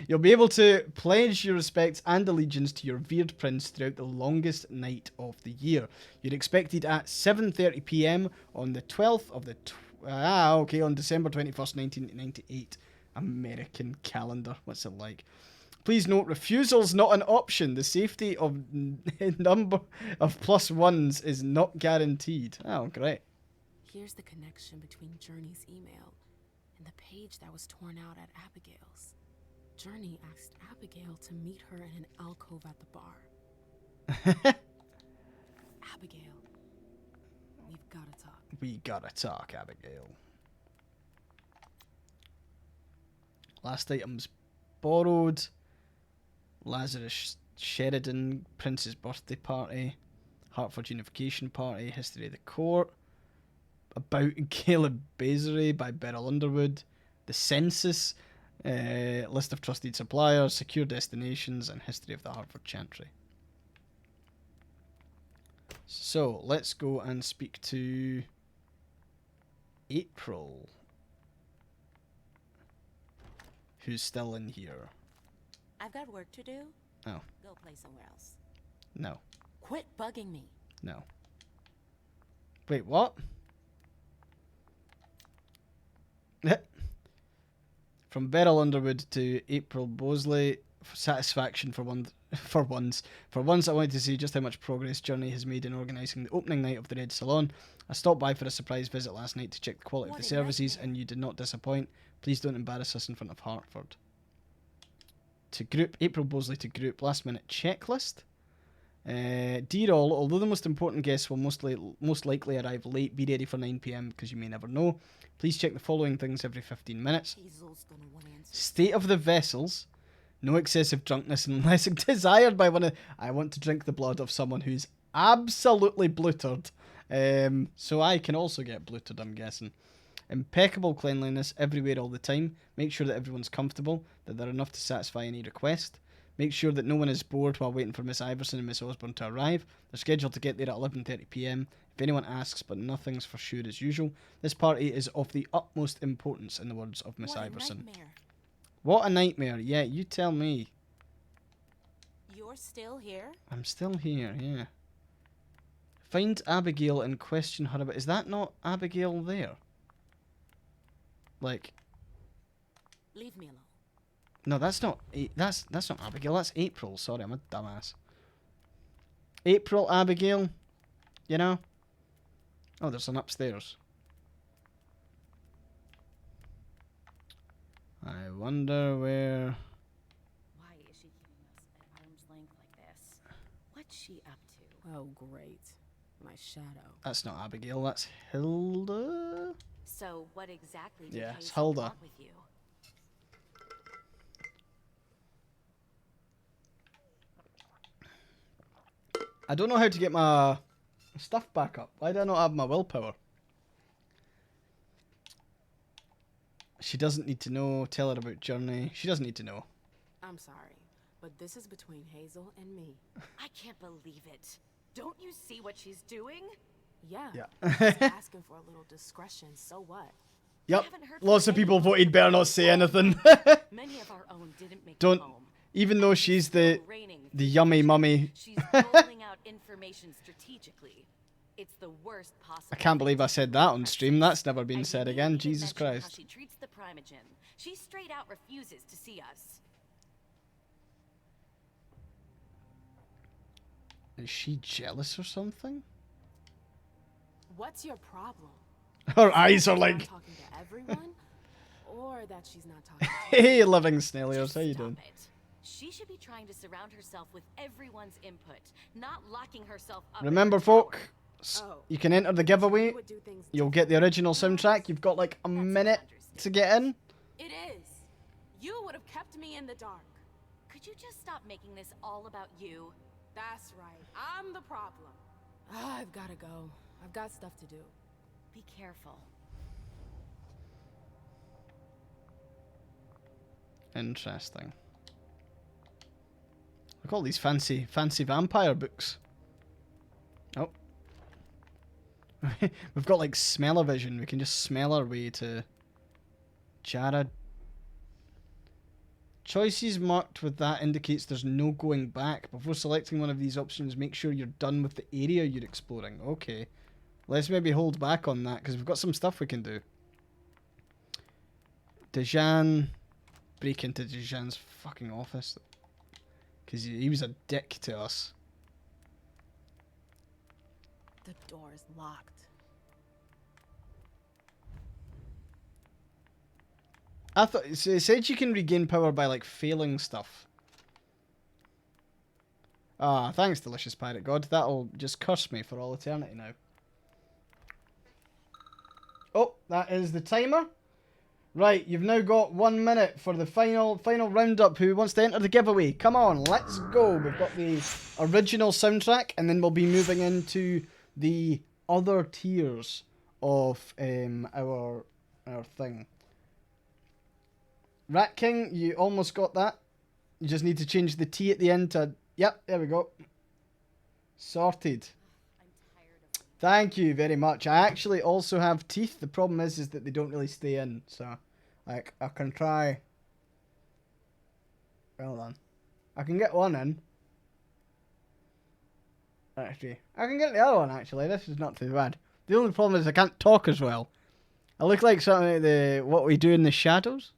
You'll be able to pledge your respects and allegiance to your revered prince throughout the longest night of the year. You're expected at 7:30 p.m. on the 12th of the on December 21st, 1998. American calendar. What's it like? Please note, refusal's not an option. The safety of number of plus ones is not guaranteed. Oh, great. Here's the connection between Journey's email and the page that was torn out at Abigail's. Journey asked Abigail to meet her in an alcove at the bar. Abigail, we've gotta talk. We gotta talk, Abigail. Last items borrowed. Lazarus Sheridan, Prince's birthday party. Hartford Unification Party, History of the Court. About Caleb Bazary by Beryl Underwood. The Census. List of trusted suppliers, secure destinations, and history of the Hartford Chantry. So let's go and speak to April, who's still in here. I've got work to do. Oh. Go play somewhere else. No. Quit bugging me. No. Wait, what? From Beryl Underwood to April Bosley, satisfaction for once. For once, I wanted to see just how much progress Journey has made in organising the opening night of the Red Salon. I stopped by for a surprise visit last night to check the quality of the services, and you did not disappoint. Please don't embarrass us in front of Hartford. To group, April Bosley to group, last minute checklist. Dear all, although the most important guests will most likely arrive late, be ready for 9 p.m. because you may never know. Please check the following things every 15 minutes. State of the vessels. No excessive drunkenness unless desired by one of... I want to drink the blood of someone who's absolutely bluttered. So I can also get bluttered, I'm guessing. Impeccable cleanliness everywhere all the time. Make sure that everyone's comfortable, that they're enough to satisfy any request. Make sure that no one is bored while waiting for Miss Iverson and Miss Osborne to arrive. They're scheduled to get there at 11:30 p.m. If anyone asks, but nothing's for sure as usual. This party is of the utmost importance, in the words of Miss Iverson. Nightmare. What a nightmare. Yeah, you tell me. You're still here? I'm still here, yeah. Find Abigail and question her about... Is that not Abigail there? Like... Leave me alone. No, that's not... That's not Abigail. That's April. Sorry, I'm a dumbass. April, Abigail. You know? Oh, there's an upstairs. I wonder where... Why is she keeping us at arm's length like this? What's she up to? Oh, great. My shadow. That's not Abigail, that's Hilda? So, what exactly did Yeah, it's Hazel Hilda. want with you? I don't know how to get my stuff back up. Why do I not have my willpower? She doesn't need to know. Tell her about Journey. She doesn't need to know. I'm sorry, but this is between Hazel and me. I can't believe it. Don't you see what she's doing? Yeah. Yeah. She's asking for a little discretion, so what? Yep. Lots of people voted better not say anything. Many of our own didn't make Don't. it home. Even though she's the yummy mummy. She's doling out information strategically. It's the worst possible. I can't believe I said that on stream. That's never been said again. Jesus How Christ. she treats the Primogen. She straight out refuses to see us. Is she jealous or something? What's your problem? Her eyes are She's like... not talking to everyone, or that she's not talking to Hey, living snailers, how you doing? She should be trying to surround herself with everyone's input, not locking herself up. Remember, folk, you can enter the giveaway. You'll get the original soundtrack. You've got like a minute to get in. It is. You would have kept me in the dark. Could you just stop making this all about you? That's right. I'm the problem. I've gotta go. I've got stuff to do. Be careful. Interesting. Look at all these fancy vampire books. Oh. We've got like smell-o-vision. We can just smell our way to Jared. Choices marked with that indicates there's no going back. Before selecting one of these options, make sure you're done with the area you're exploring. Okay. Let's maybe hold back on that because we've got some stuff we can do. Dejan. Break into Dejan's fucking office. Because he was a dick to us. The door is locked. I thought it said you can regain power by like failing stuff. Ah, thanks, delicious pirate god. That'll just curse me for all eternity now. Oh, that is the timer. Right, you've now got 1 minute for the final roundup. Who wants to enter the giveaway? Come on, let's go. We've got the original soundtrack, and then we'll be moving into the other tiers of our thing. Rat King, you almost got that. You just need to change the T at the end to... Yep, there we go. Sorted. Thank you very much. I actually also have teeth. The problem is that they don't really stay in. So, like, I can try... Hold on. I can get one in. Actually, I can get the other one, actually. This is not too bad. The only problem is I can't talk as well. I look like something like the What We Do in the Shadows.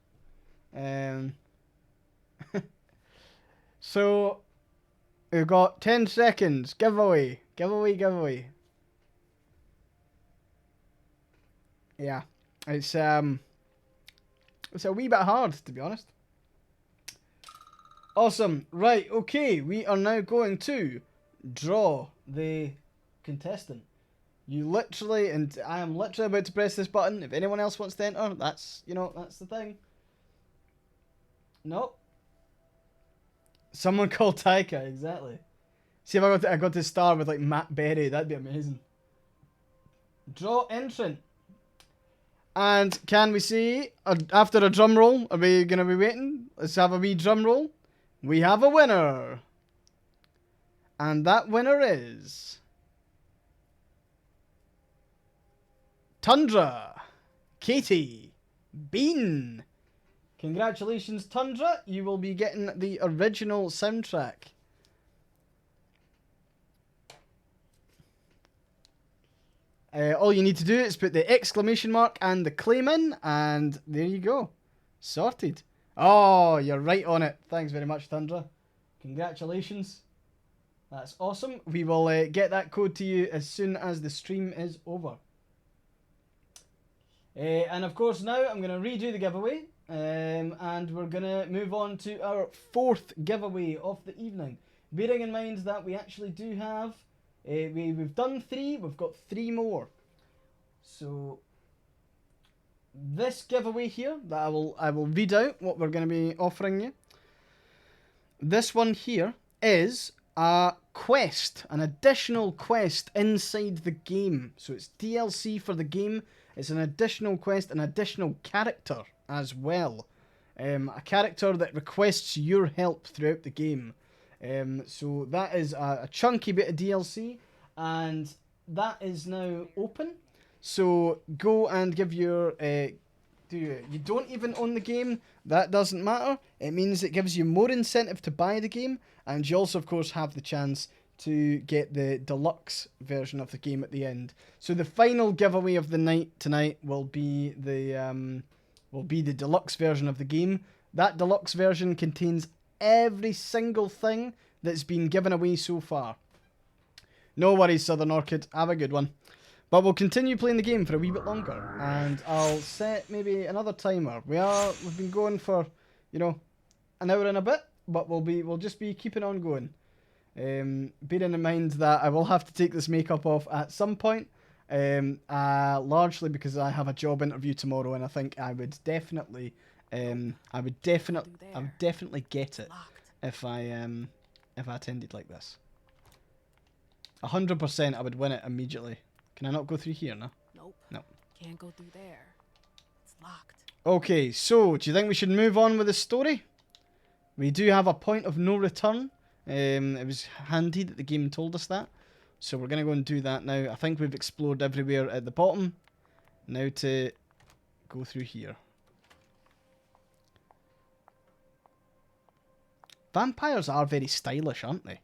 So, we've got 10 seconds. Giveaway. Giveaway. Yeah, it's a wee bit hard, to be honest. Awesome. Right, okay, we are now going to draw the contestant. You literally, and I am literally about to press this button. If anyone else wants to enter, that's, you know, that's the thing. Nope. Someone called Taika, exactly. See if I got to star with like Matt Berry, that'd be amazing. Draw entrant. And can we see, after a drum roll, are we going to be waiting? Let's have a wee drum roll. We have a winner. And that winner is... Tundra. Katie. Bean. Congratulations, Tundra. You will be getting the original soundtrack. All you need to do is put the exclamation mark and the claim in, and there you go. Sorted. Oh, you're right on it. Thanks very much, Tundra. Congratulations. That's awesome. We will get that code to you as soon as the stream is over. And of course now I'm going to redo the giveaway. And we're going to move on to our fourth giveaway of the evening. Bearing in mind that we actually do have... we've done 3, we've got 3 more. So this giveaway here that I will read out what we're going to be offering you. This one here is a quest, an additional quest inside the game. So it's DLC for the game. It's an additional quest, an additional character as well. A character that requests your help throughout the game. So that is a chunky bit of DLC, and that is now open. So go and give your... you don't even own the game, that doesn't matter. It means it gives you more incentive to buy the game, and you also, of course, have the chance to get the deluxe version of the game at the end. So the final giveaway of the night tonight will be the deluxe version of the game. That deluxe version contains every single thing that's been given away so far. No worries, Southern Orchid. Have a good one. But we'll continue playing the game for a wee bit longer, and I'll set maybe another timer. We've been going for, you know, an hour and a bit. but we'll just be keeping on going. Bearing in mind that I will have to take this makeup off at some point, largely because I have a job interview tomorrow, and I think I would definitely get it if I attended like this. 100% I would win it immediately. Can I not go through here, no? Nope. No. Can't go through there. It's locked. Okay, so do you think we should move on with the story? We do have a point of no return. It was handy that the game told us that. So we're going to go and do that now. I think we've explored everywhere at the bottom. Now to go through here. Vampires are very stylish, aren't they?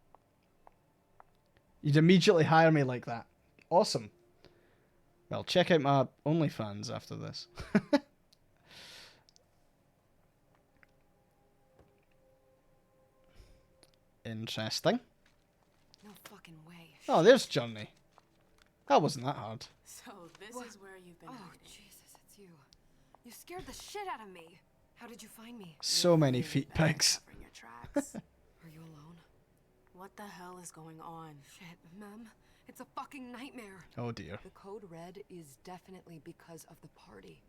You'd immediately hire me like that. Awesome. Well, check out my OnlyFans after this. Interesting. No fucking way. Oh, there's Journey. That wasn't that hard. So this is where you've been. Oh, Jesus, it's you. You scared the shit out of me. How did you find me? So many feet pics. Covering your tracks. Are you alone? What the hell is going on? Shit, Mem. It's a fucking nightmare. Oh dear. The code red is definitely because of the party.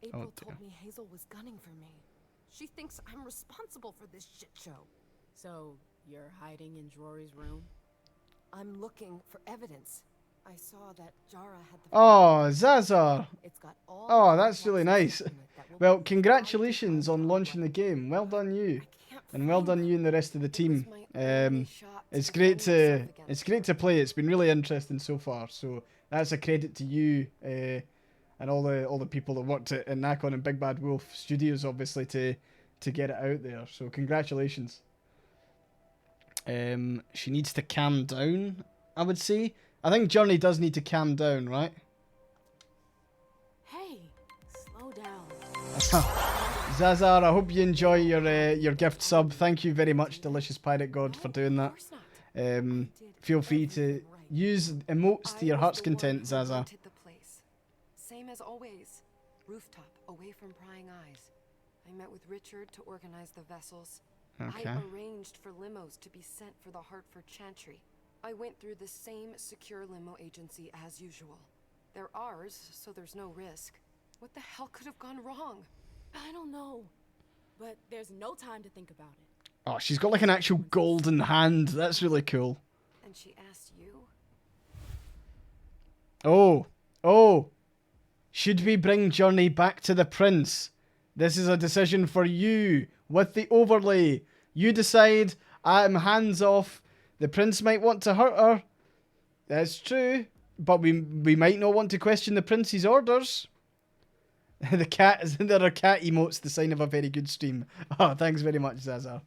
April told me Hazel was gunning for me. She thinks I'm responsible for this shit show. So, you're hiding in Rory's room? I'm looking for evidence. I saw that Jara had the... Oh, Zaza! It's got all Oh, that's really nice. Well, congratulations on launching the game. Well done you. And well done you and the rest of the team. It's great to play. It's been really interesting so far. So that's a credit to you and all the people that worked at Nakon and Big Bad Wolf Studios, obviously, to get it out there. So congratulations. She needs to calm down, I would say. I think Journey does need to calm down, right? Hey, slow down. Zazar, I hope you enjoy your gift sub. Thank you very much, Delicious Pirate God, for doing that. Feel free to use emotes to your heart's content, Zazar. Same as always. Rooftop, away from prying eyes. I met with Richard to organize the vessels. Okay. I arranged for limos to be sent for the Hartford Chantry. I went through the same secure limo agency as usual. They're ours, so there's no risk. What the hell could have gone wrong? I don't know. But there's no time to think about it. Oh, she's got like an actual golden hand. That's really cool. And she asked you? Oh. Should we bring Journey back to the prince? This is a decision for you with the overlay. You decide. I'm hands off. The prince might want to hurt her. That's true. But we might not want to question the prince's orders. The cat is there are cat emotes, the sign of a very good stream. Oh, thanks very much, Zaza.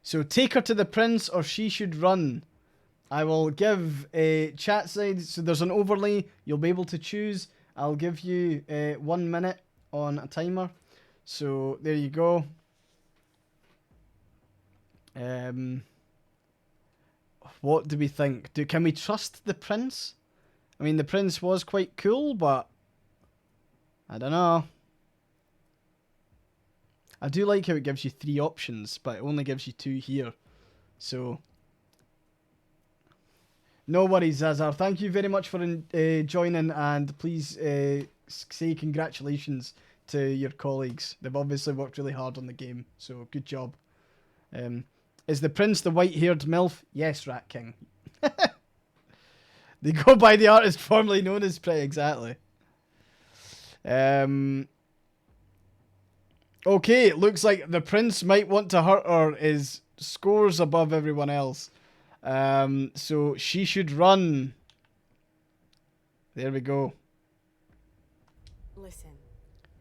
So take her to the prince or she should run. I will give a chat side. So there's an overlay. You'll be able to choose. I'll give you 1 minute on a timer. So there you go. What do we think? Can we trust the prince? I mean, the prince was quite cool, but I don't know. I do like how it gives you 3 options, but it only gives you 2 here. So no worries, Zazar. Thank you very much for joining, and please say congratulations to your colleagues. They've obviously worked really hard on the game, so good job. Is the prince the white-haired MILF? Yes, Rat King. They go by the artist formerly known as Prey, exactly. Okay, it looks like the prince might want to hurt her is scores above everyone else. So she should run. There we go. Listen,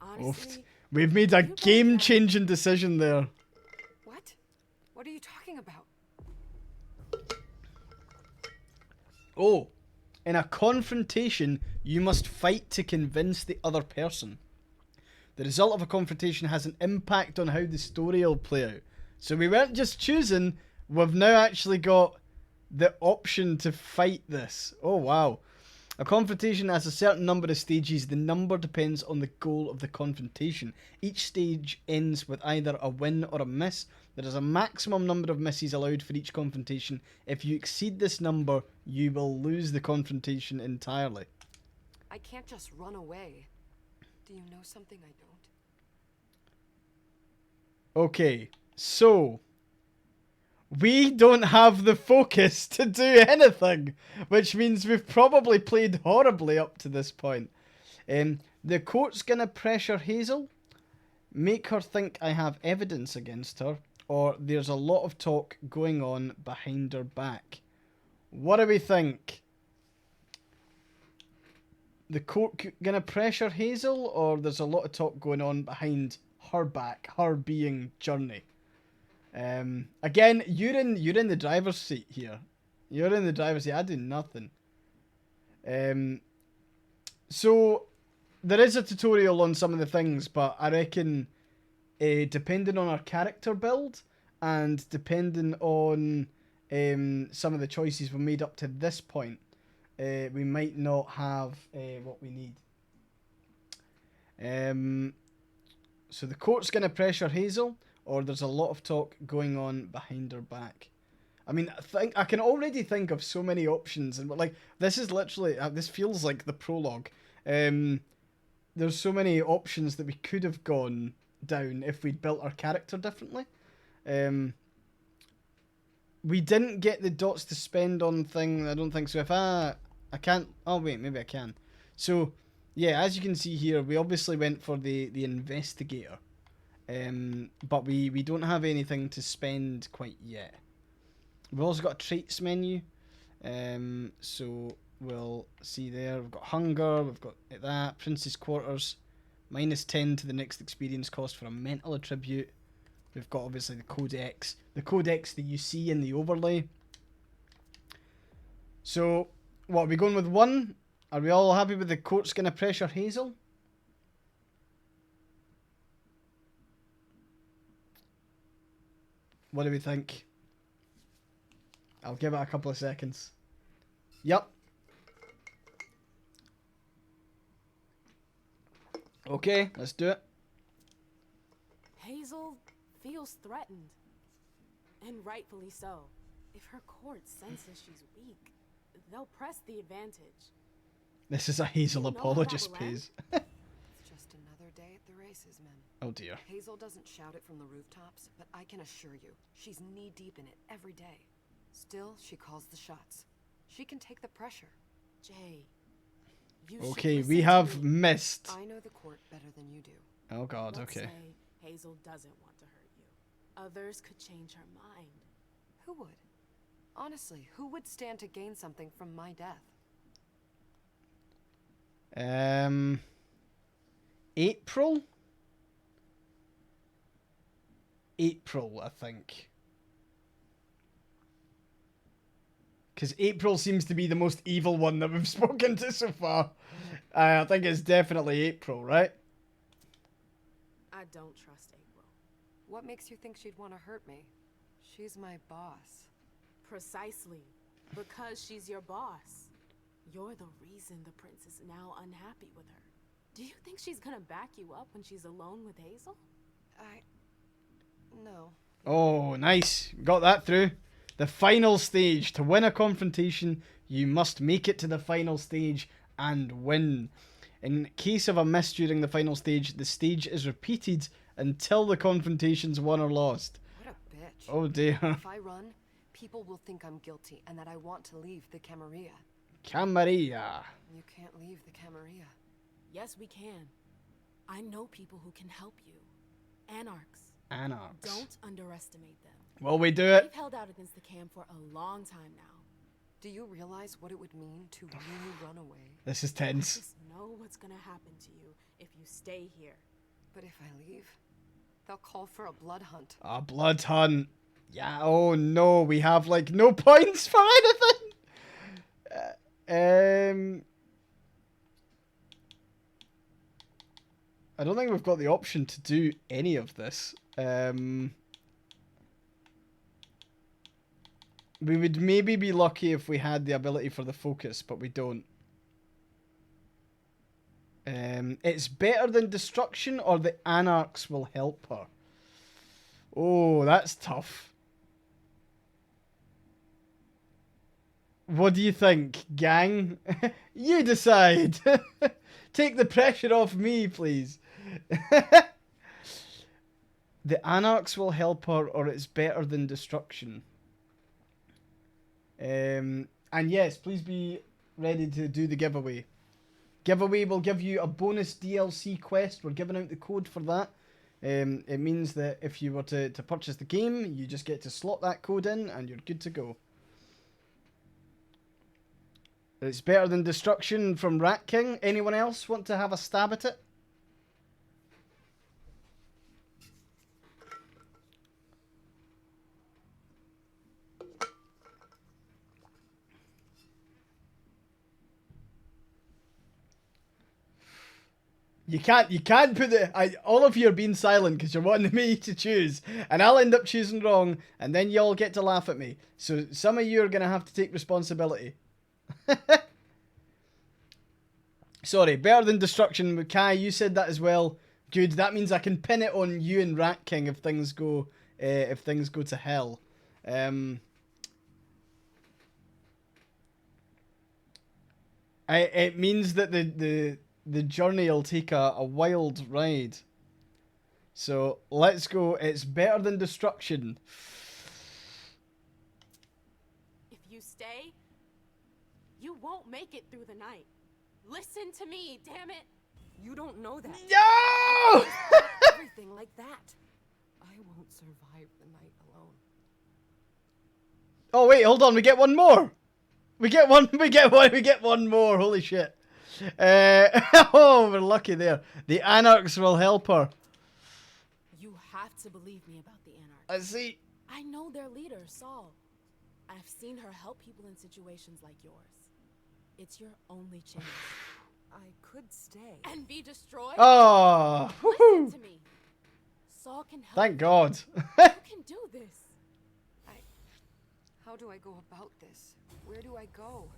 honestly... We've made a game-changing decision there. What? What are you talking about? Oh, in a confrontation, you must fight to convince the other person. The result of a confrontation has an impact on how the story will play out. So we weren't just choosing, we've now actually got the option to fight this. Oh, wow. A confrontation has a certain number of stages. The number depends on the goal of the confrontation. Each stage ends with either a win or a miss. There is a maximum number of misses allowed for each confrontation. If you exceed this number, you will lose the confrontation entirely. I can't just run away. Do you know something I don't? Okay, so we don't have the focus to do anything, which means we've probably played horribly up to this point. The court's gonna pressure Hazel, make her think I have evidence against her, or there's a lot of talk going on behind her back. What do we think? The court gonna pressure Hazel, or there's a lot of talk going on behind her back, her being Journey? Again, you're in the driver's seat here. You're in the driver's seat. I do nothing. So there is a tutorial on some of the things, but I reckon, depending on our character build and depending on some of the choices we made up to this point, we might not have what we need. So the court's gonna pressure Hazel, or there's a lot of talk going on behind her back. I mean, I can already think of so many options, and like this is literally this feels like the prologue. There's so many options that we could have gone down if we'd built our character differently. We didn't get the dots to spend on thing. I don't think so. If I can't. Oh wait, maybe I can. So yeah, as you can see here, we obviously went for the investigator. But we don't have anything to spend quite yet. We've also got a traits menu. So we'll see there. We've got hunger, we've got that, Prince's Quarters, -10 to the next experience cost for a mental attribute. We've got obviously the codex. The codex that you see in the overlay. So what, are we going with 1? Are we all happy with the court's gonna pressure Hazel? What do we think? I'll give it a couple of seconds. Yep. Okay, let's do it. Hazel feels threatened. And rightfully so. If her court senses she's weak, they'll press the advantage. This is a Hazel You know how that apologist will end? piece. It's just another day at the races, men. Oh dear. Hazel doesn't shout it from the rooftops, but I can assure you, she's knee-deep in it every day. Still, she calls the shots. She can take the pressure. Jay, you Okay, should we listen have to me. missed. I know the court better than you do. Oh god, Let's okay. say Hazel doesn't want to hurt you. Others could change her mind. Who would? Honestly, who would stand to gain something from my death? April? April, I think. Because April seems to be the most evil one that we've spoken to so far. I think it's definitely April, right? I don't trust April. What makes you think she'd want to hurt me? She's my boss. Precisely. Because she's your boss. You're the reason the prince is now unhappy with her. Do you think she's gonna back you up when she's alone with Hazel? No. Oh, nice. Got that through. The final stage. To win a confrontation, you must make it to the final stage and win. In case of a miss during the final stage, the stage is repeated until the confrontation's won or lost. What a bitch. Oh dear. If I run, people will think I'm guilty and that I want to leave the Camarilla. Camarilla. You can't leave the Camarilla. Yes, we can. I know people who can help you. Anarchs. Anarchs. Don't underestimate them. Will we do it? They've held out against the Cam for a long time now. Do you realize what it would mean to really run away? This is I tense. just know what's gonna happen to you if you stay here. But if I leave, they'll call for a blood hunt. A blood hunt. Yeah, oh no, we have like no points for anything. I don't think we've got the option to do any of this. We would maybe be lucky if we had the ability for the focus, but we don't. It's better than destruction, or the anarchs will help her. Oh, that's tough. What do you think, gang? You decide. Take the pressure off me, please. The anarchs will help her, or it's better than destruction. And yes, please be ready to do the giveaway. Giveaway will give you a bonus DLC quest. We're giving out the code for that. It means that if you were to purchase the game, you just get to slot that code in and you're good to go. It's better than destruction from Rat King. Anyone else want to have a stab at it? You can't put the... all of you are being silent because you're wanting me to choose. And I'll end up choosing wrong. And then you all get to laugh at me. So some of you are going to have to take responsibility. Sorry, better than destruction. Kai, you said that as well. Good. That means I can pin it on you and Rat King if things go to hell. It means that the journey will take a wild ride. So let's go. It's better than destruction. If you stay, you won't make it through the night. Listen to me, damn it. You don't know that. No! Everything like that. I won't survive the night alone. Oh wait, hold on. We get one more. We get one more. Holy shit. Oh, we're lucky there. The anarchs will help her. You have to believe me about the anarchs. I see. I know their leader, Saul. I've seen her help people in situations like yours. It's your only chance. I could stay. And be destroyed? Oh, listen to me. Saul can help. Thank God. You can do this. How do I go about this? Where do I go?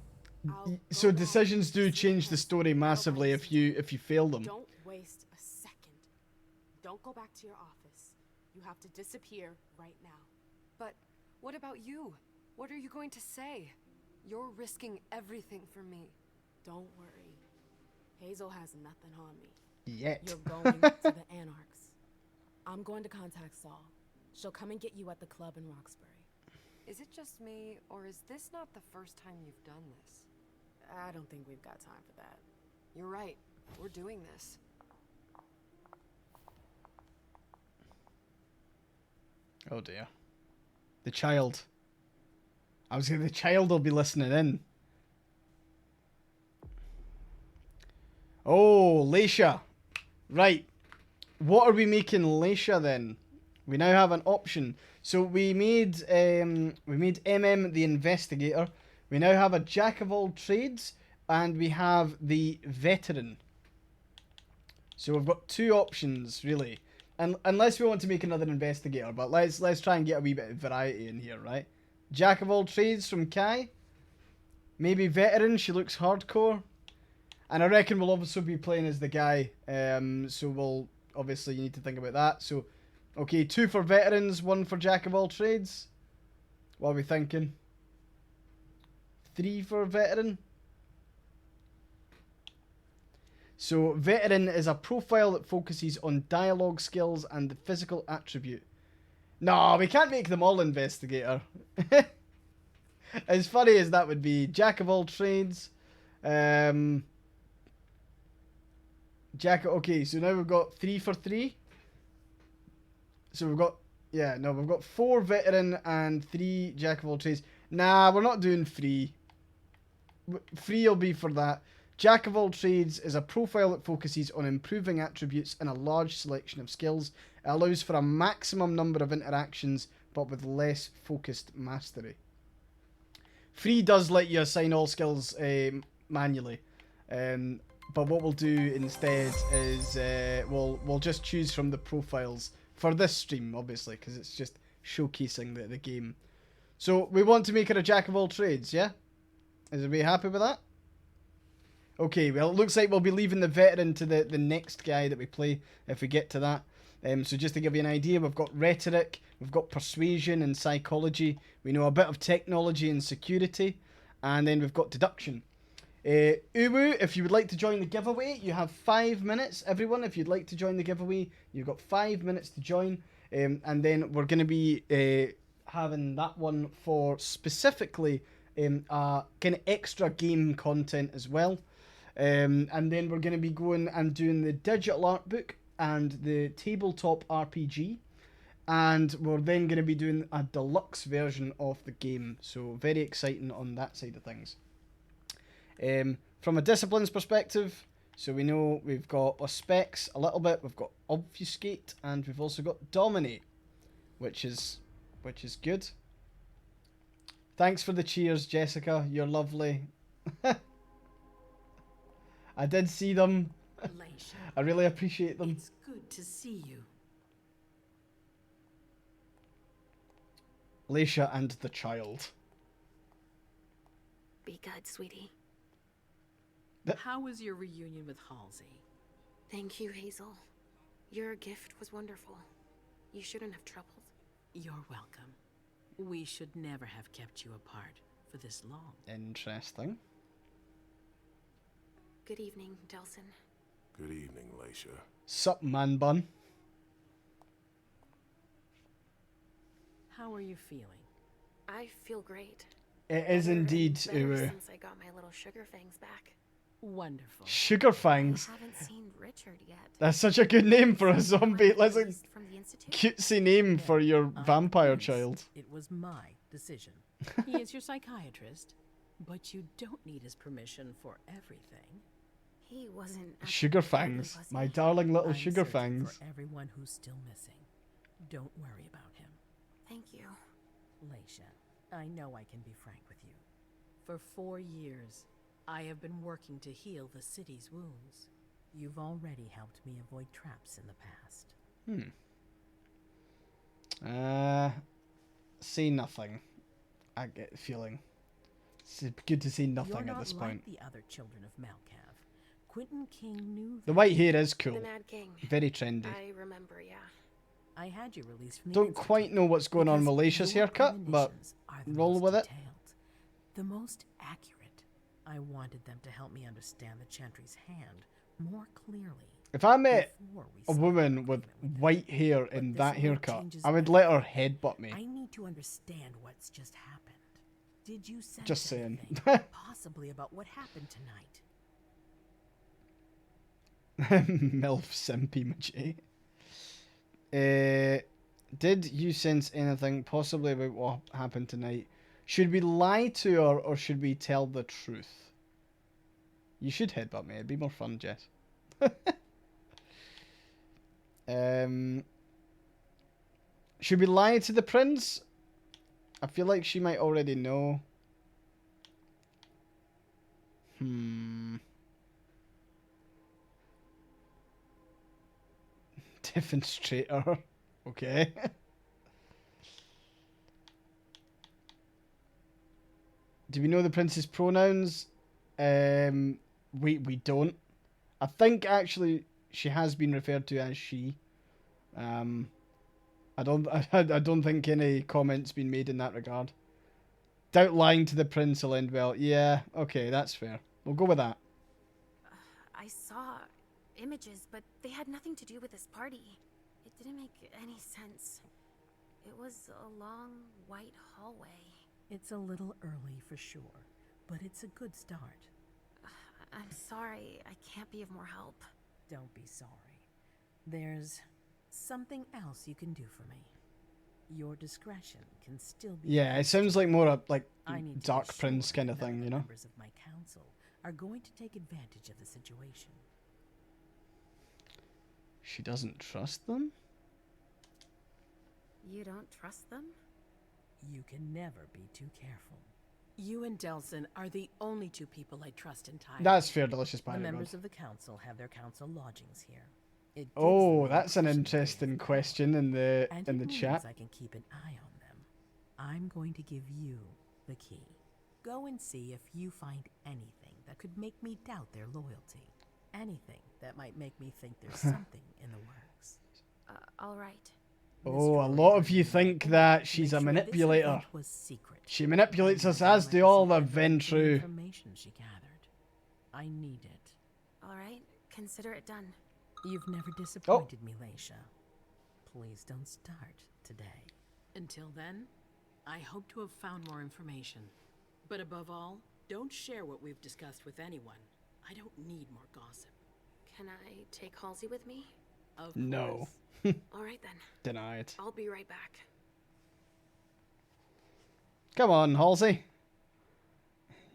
So decisions do change the story massively if you fail them. Don't waste a second. Don't go back to your office. You have to disappear right now. But what about you? What are you going to say? You're risking everything for me. Don't worry. Hazel has nothing on me. Yet. You're going to the anarchs. I'm going to contact Saul. She'll come and get you at the club in Roxbury. Is it just me, or is this not the first time you've done this? I don't think we've got time for that. You're right. We're doing this. Oh dear. The child. I was going to... The child will be listening in. Oh, Leisha. Right. What are we making Leisha then? We now have an option. So we made MM the investigator. We now have a jack of all trades, and we have the veteran. So we've got two options really, and unless we want to make another investigator, but let's try and get a wee bit of variety in here, right? Jack of all trades from Kai. Maybe veteran. She looks hardcore, and I reckon we'll also be playing as the guy. So we'll obviously you need to think about that. So. Okay, 2 for veterans, 1 for jack of all trades. What are we thinking? 3 for veteran. So, veteran is a profile that focuses on dialogue skills and the physical attribute. No, we can't make them all investigator. As funny as that would be, jack of all trades. Okay, so now we've got 3 for 3. So we've got, we've got 4 veteran and 3 jack of all trades. Nah, we're not doing 3. 3 will be for that. Jack of all trades is a profile that focuses on improving attributes in a large selection of skills. It allows for a maximum number of interactions, but with less focused mastery. 3 does let you assign all skills manually. But what we'll do instead is we'll just choose from the profiles. For this stream, obviously, because it's just showcasing the game. So, we want to make her a jack of all trades, yeah? Is we happy with that? Okay, well, it looks like we'll be leaving the veteran to the next guy that we play if we get to that. So just to give you an idea, we've got rhetoric, we've got persuasion and psychology, we know a bit of technology and security, and then we've got deduction. Uwu, if you would like to join the giveaway, you have 5 minutes. Everyone, if you'd like to join the giveaway, you've got 5 minutes to join. And then we're going to be having that one for specifically kind of extra game content as well. And then we're going to be going and doing the digital art book and the tabletop RPG. And we're then going to be doing a deluxe version of the game. So very exciting on that side of things. From a disciplines perspective, so we know we've got specs a little bit, we've got obfuscate, and we've also got dominate, which is good. Thanks for the cheers, Jessica. You're lovely. I did see them. I really appreciate them. It's good to see you. Leisha and the child. Be good, sweetie. How was your reunion with Halsey? Thank you, Hazel. Your gift was wonderful. You shouldn't have troubled. You're welcome. We should never have kept you apart for this long. Interesting. Good evening, Delson. Good evening, Leisha. Sup, man bun? How are you feeling? I feel great. It is indeed. Better since I got my little sugar fangs back. Wonderful. Sugar fangs. I haven't seen Richard yet. That's such a good name for a zombie. That's a cutesy name for your vampire child. It was my decision. He is your psychiatrist, but you don't need his permission for everything. He wasn't. Sugar fangs. My darling little sugar fangs. For everyone who's still missing. Don't worry about him. Thank you. Leisha, I know I can be frank with you. For 4 years, I have been working to heal the city's wounds. You've already helped me avoid traps in the past. See nothing. I get the feeling. It's good to see nothing at this point. You're not like the other children of Malkav. Quentin King knew the white hair is cool. The Mad King. Very trendy. I remember, yeah. I had you released from the Don't quite know what's going on with Leisha's haircut, but roll with it. The most accurate. I wanted them to help me understand the Chantry's hand more clearly. If I met a woman with white hair in that haircut, I would let her headbutt me. I need to understand what's just happened. Did you sense just saying. Possibly about what happened tonight? MILF Simpy Machi. Did you sense anything possibly about what happened tonight? Should we lie to her or should we tell the truth? You should headbutt me. It'd be more fun, Jess. Should we lie to the prince? I feel like she might already know. Demonstrator. Okay. Do we know the prince's pronouns? We don't. I think actually she has been referred to as she. I don't think any comments been made in that regard. Doubt lying to the prince will end well. Yeah, okay, that's fair. We'll go with that. I saw images, but they had nothing to do with this party. It didn't make any sense. It was a long, white hallway. It's a little early for sure, but it's a good start. I'm sorry, I can't be of more help. Don't be sorry. There's something else you can do for me. Your discretion can still be... Yeah, it sounds like more a Dark Prince kind of thing, you know? Members of my council are going to take advantage of the situation. She doesn't trust them? You don't trust them? You can never be too careful. You and Delson are the only two people I trust entirely. That's fair, Delicious Pie. The members of the council have their council lodgings here. Oh, that's an interesting question in the chat. I can keep an eye on them. I'm going to give you the key. Go and see if you find anything that could make me doubt their loyalty. Anything that might make me think there's something in the works. All right. Oh, a lot of you think that she's a manipulator. Was secret. She manipulates us, as do all the Ventru. Information she gathered. I need it. All right, consider it done. You've never disappointed me, Leisha. Please don't start today. Until then, I hope to have found more information. But above all, don't share what we've discussed with anyone. I don't need more gossip. Can I take Halsey with me? Of No. All right then. Denied. I'll be right back. Come on, Halsey.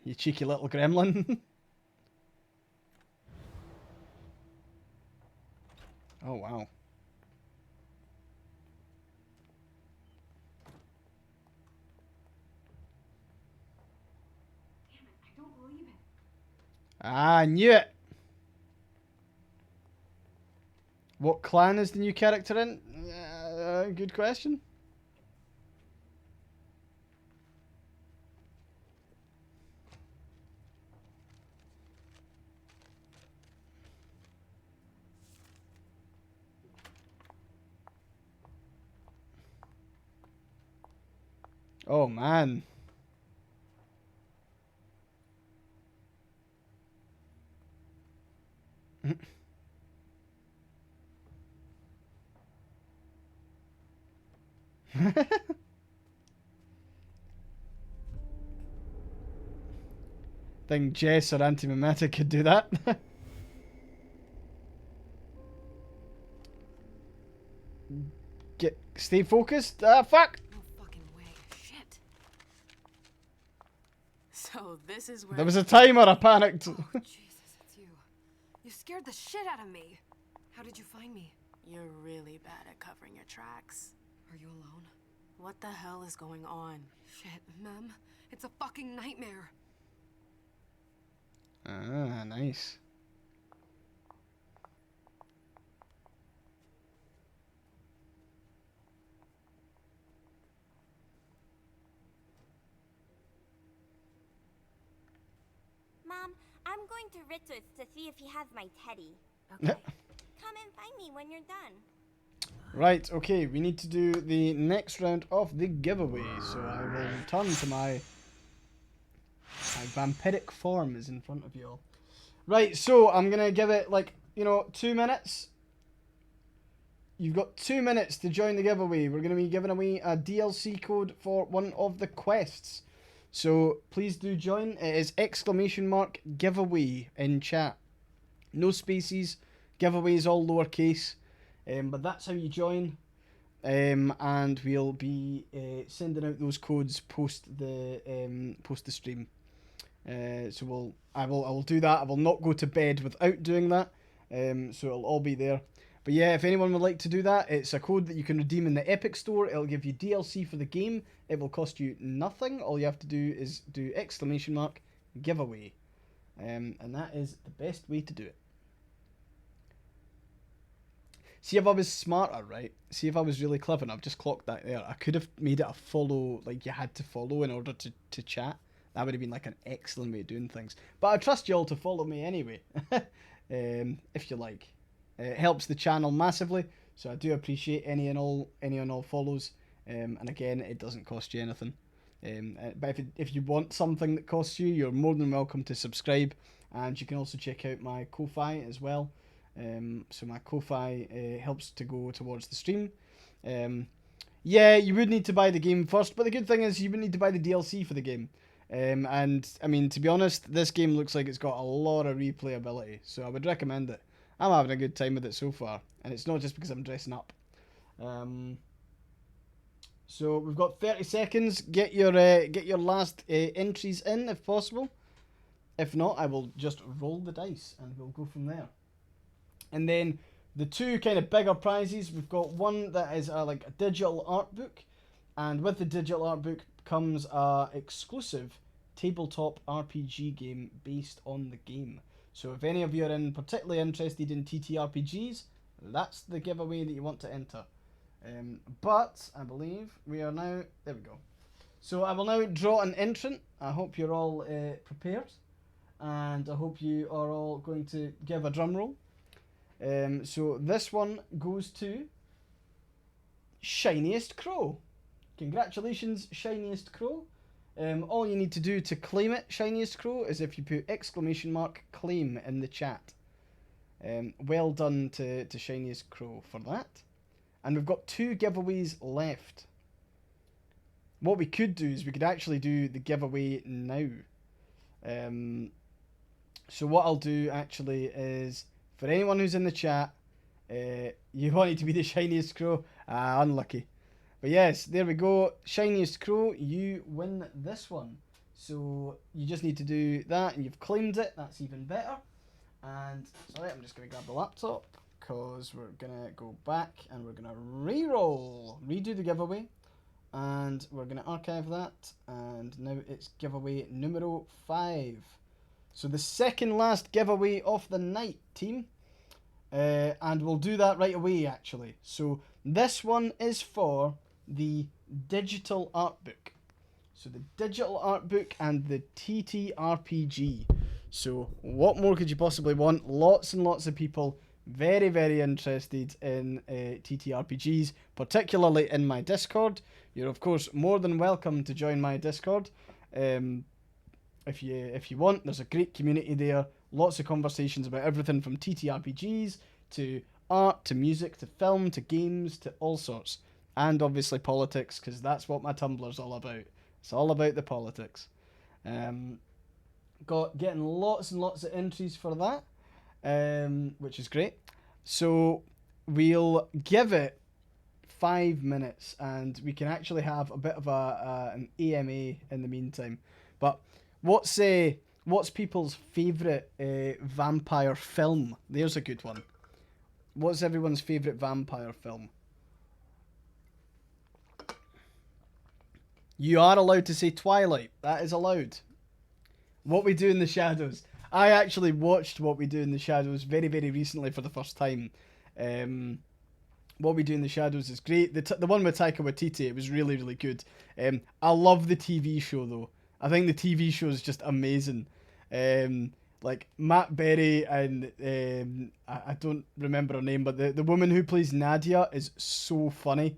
You cheeky little gremlin. Oh, wow. Damn it, I don't believe it. Ah, I knew it. What clan is the new character in? Good question. Oh, man. Think Jess or Antimatter could do that. Stay focused. Fuck. No fucking way. Shit. So this is where There was a timer. I panicked. Oh, Jesus, it's you. You scared the shit out of me. How did you find me? You're really bad at covering your tracks. Are you alone? What the hell is going on? Shit, Mem. It's a fucking nightmare. Ah, nice. Mom, I'm going to Richard's to see if he has my teddy. Okay. Come and find me when you're done. Right, okay, we need to do the next round of the giveaway. So I will return to my vampiric form is in front of you all. Right, so I'm going to give it, 2 minutes. You've got 2 minutes to join the giveaway. We're going to be giving away a DLC code for one of the quests. So please do join. It is !giveaway in chat. No spaces. Giveaway is all lowercase. But that's how you join. And we'll be sending out those codes post the stream. So I will do that. I will not go to bed without doing that. So it'll all be there. But yeah, if anyone would like to do that, it's a code that you can redeem in the Epic Store. It'll give you DLC for the game. It will cost you nothing. All you have to do is do !giveaway. And that is the best way to do it. See, if I was smarter, right? See, if I was really clever, and I've just clocked that there, I could have made it a follow, like you had to follow in order to chat. That would have been like an excellent way of doing things. But I trust you all to follow me anyway, if you like. It helps the channel massively, so I do appreciate any and all follows. And again, it doesn't cost you anything. But if you want something that costs you, you're more than welcome to subscribe. And you can also check out my Ko-Fi as well. So my Ko-Fi helps to go towards the stream. Yeah, you would need to buy the game first, but the good thing is you would need to buy the DLC for the game. And I mean, to be honest, this game looks like it's got a lot of replayability, so I would recommend it. I'm having a good time with it so far, and it's not just because I'm dressing up. So we've got 30 seconds. Get your last entries in if possible. If not, I will just roll the dice and we'll go from there. And then the two kind of bigger prizes, we've got one that is like a digital art book, and with the digital art book comes a exclusive tabletop RPG game based on the game. So if any of you are particularly interested in TTRPGs, that's the giveaway that you want to enter. But I believe we are now, there we go. So I will now draw an entrant. I hope you're all prepared. and I hope you are all going to give a drum roll. So this one goes to Shiniest Crow. Congratulations, Shiniest Crow. All you need to do to claim it, Shiniest Crow, is if you put !claim in the chat. Well done to Shiniest Crow for that. And we've got 2 giveaways left. What we could do is we could actually do the giveaway now. So what I'll do actually is, for anyone who's in the chat, you wanted to be the Shiniest Crow. Unlucky. But yes, there we go. Shiniest Crow, you win this one. So you just need to do that and you've claimed it. That's even better. And sorry, I'm just going to grab the laptop because we're going to go back and we're going to redo the giveaway. And we're going to archive that. And now it's giveaway numero 5. So the second last giveaway of the night, team. And we'll do that right away, actually. So this one is for the digital art book. So the digital art book and the TTRPG. So what more could you possibly want? Lots and lots of people very, very interested in TTRPGs, particularly in my Discord. You're of course more than welcome to join my Discord. If you want, there's a great community there. Lots of conversations about everything from TTRPGs to art to music to film to games to all sorts. And obviously politics, because that's what my Tumblr's all about. It's all about the politics. Getting lots and lots of entries for that, which is great. So we'll give it 5 minutes, and we can actually have a bit of an AMA in the meantime. But what's people's favourite vampire film? There's a good one. What's everyone's favourite vampire film? You are allowed to say Twilight. That is allowed. What We Do in the Shadows. I actually watched What We Do in the Shadows very, very recently for the first time. What We Do in the Shadows is great. The one with Taika Waititi, it was really, really good. I love the TV show, though. I think the TV show is just amazing. Like Matt Berry and I don't remember her name, but the woman who plays Nadia is so funny.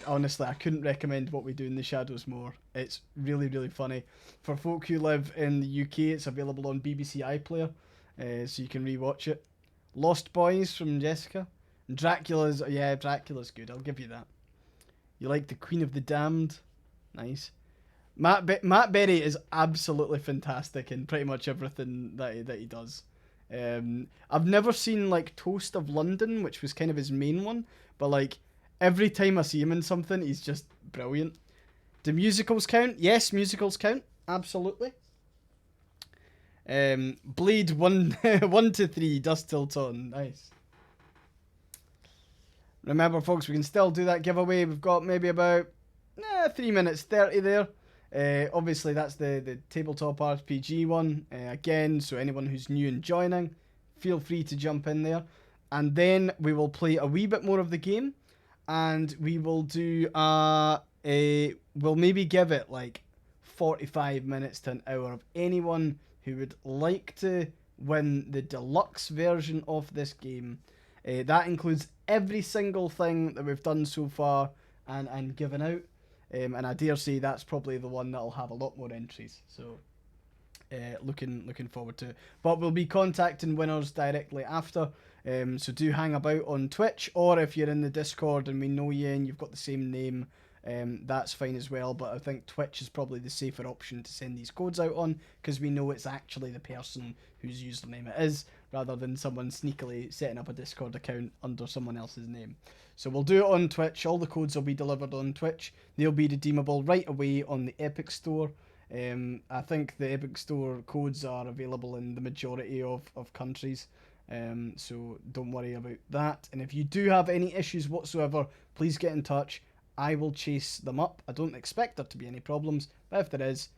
Honestly, I couldn't recommend What We Do in the Shadows more. It's really, really funny. For folk who live in the UK, it's available on BBC iPlayer, so you can rewatch it. Lost Boys from Jessica. Dracula's good. I'll give you that. You like The Queen of the Damned? Nice. Matt Berry is absolutely fantastic in pretty much everything that he does. I've never seen like Toast of London, which was kind of his main one, but like every time I see him in something, he's just brilliant. Do musicals count? Yes, musicals count. Absolutely. Blade 1 to 3, Dusk Till Dawn. Nice. Remember, folks, we can still do that giveaway. We've got maybe about 3 minutes 30 there. Obviously, that's the tabletop RPG one. Again, so anyone who's new and joining, feel free to jump in there. And then we will play a wee bit more of the game. And we will do we'll maybe give it like 45 minutes to an hour of anyone who would like to win the deluxe version of this game. That includes every single thing that we've done so far and given out. And I dare say that's probably the one that'll have a lot more entries. So looking forward to it. But we'll be contacting winners directly after. So do hang about on Twitch, or if you're in the Discord and we know you and you've got the same name, that's fine as well. But I think Twitch is probably the safer option to send these codes out on, because we know it's actually the person whose username it is, rather than someone sneakily setting up a Discord account under someone else's name. So we'll do it on Twitch. All the codes will be delivered on Twitch. They'll be redeemable right away on the Epic Store. I think the Epic Store codes are available in the majority of countries. So don't worry about that. And if you do have any issues whatsoever, please get in touch. I will chase them up. I don't expect there to be any problems, but if there is,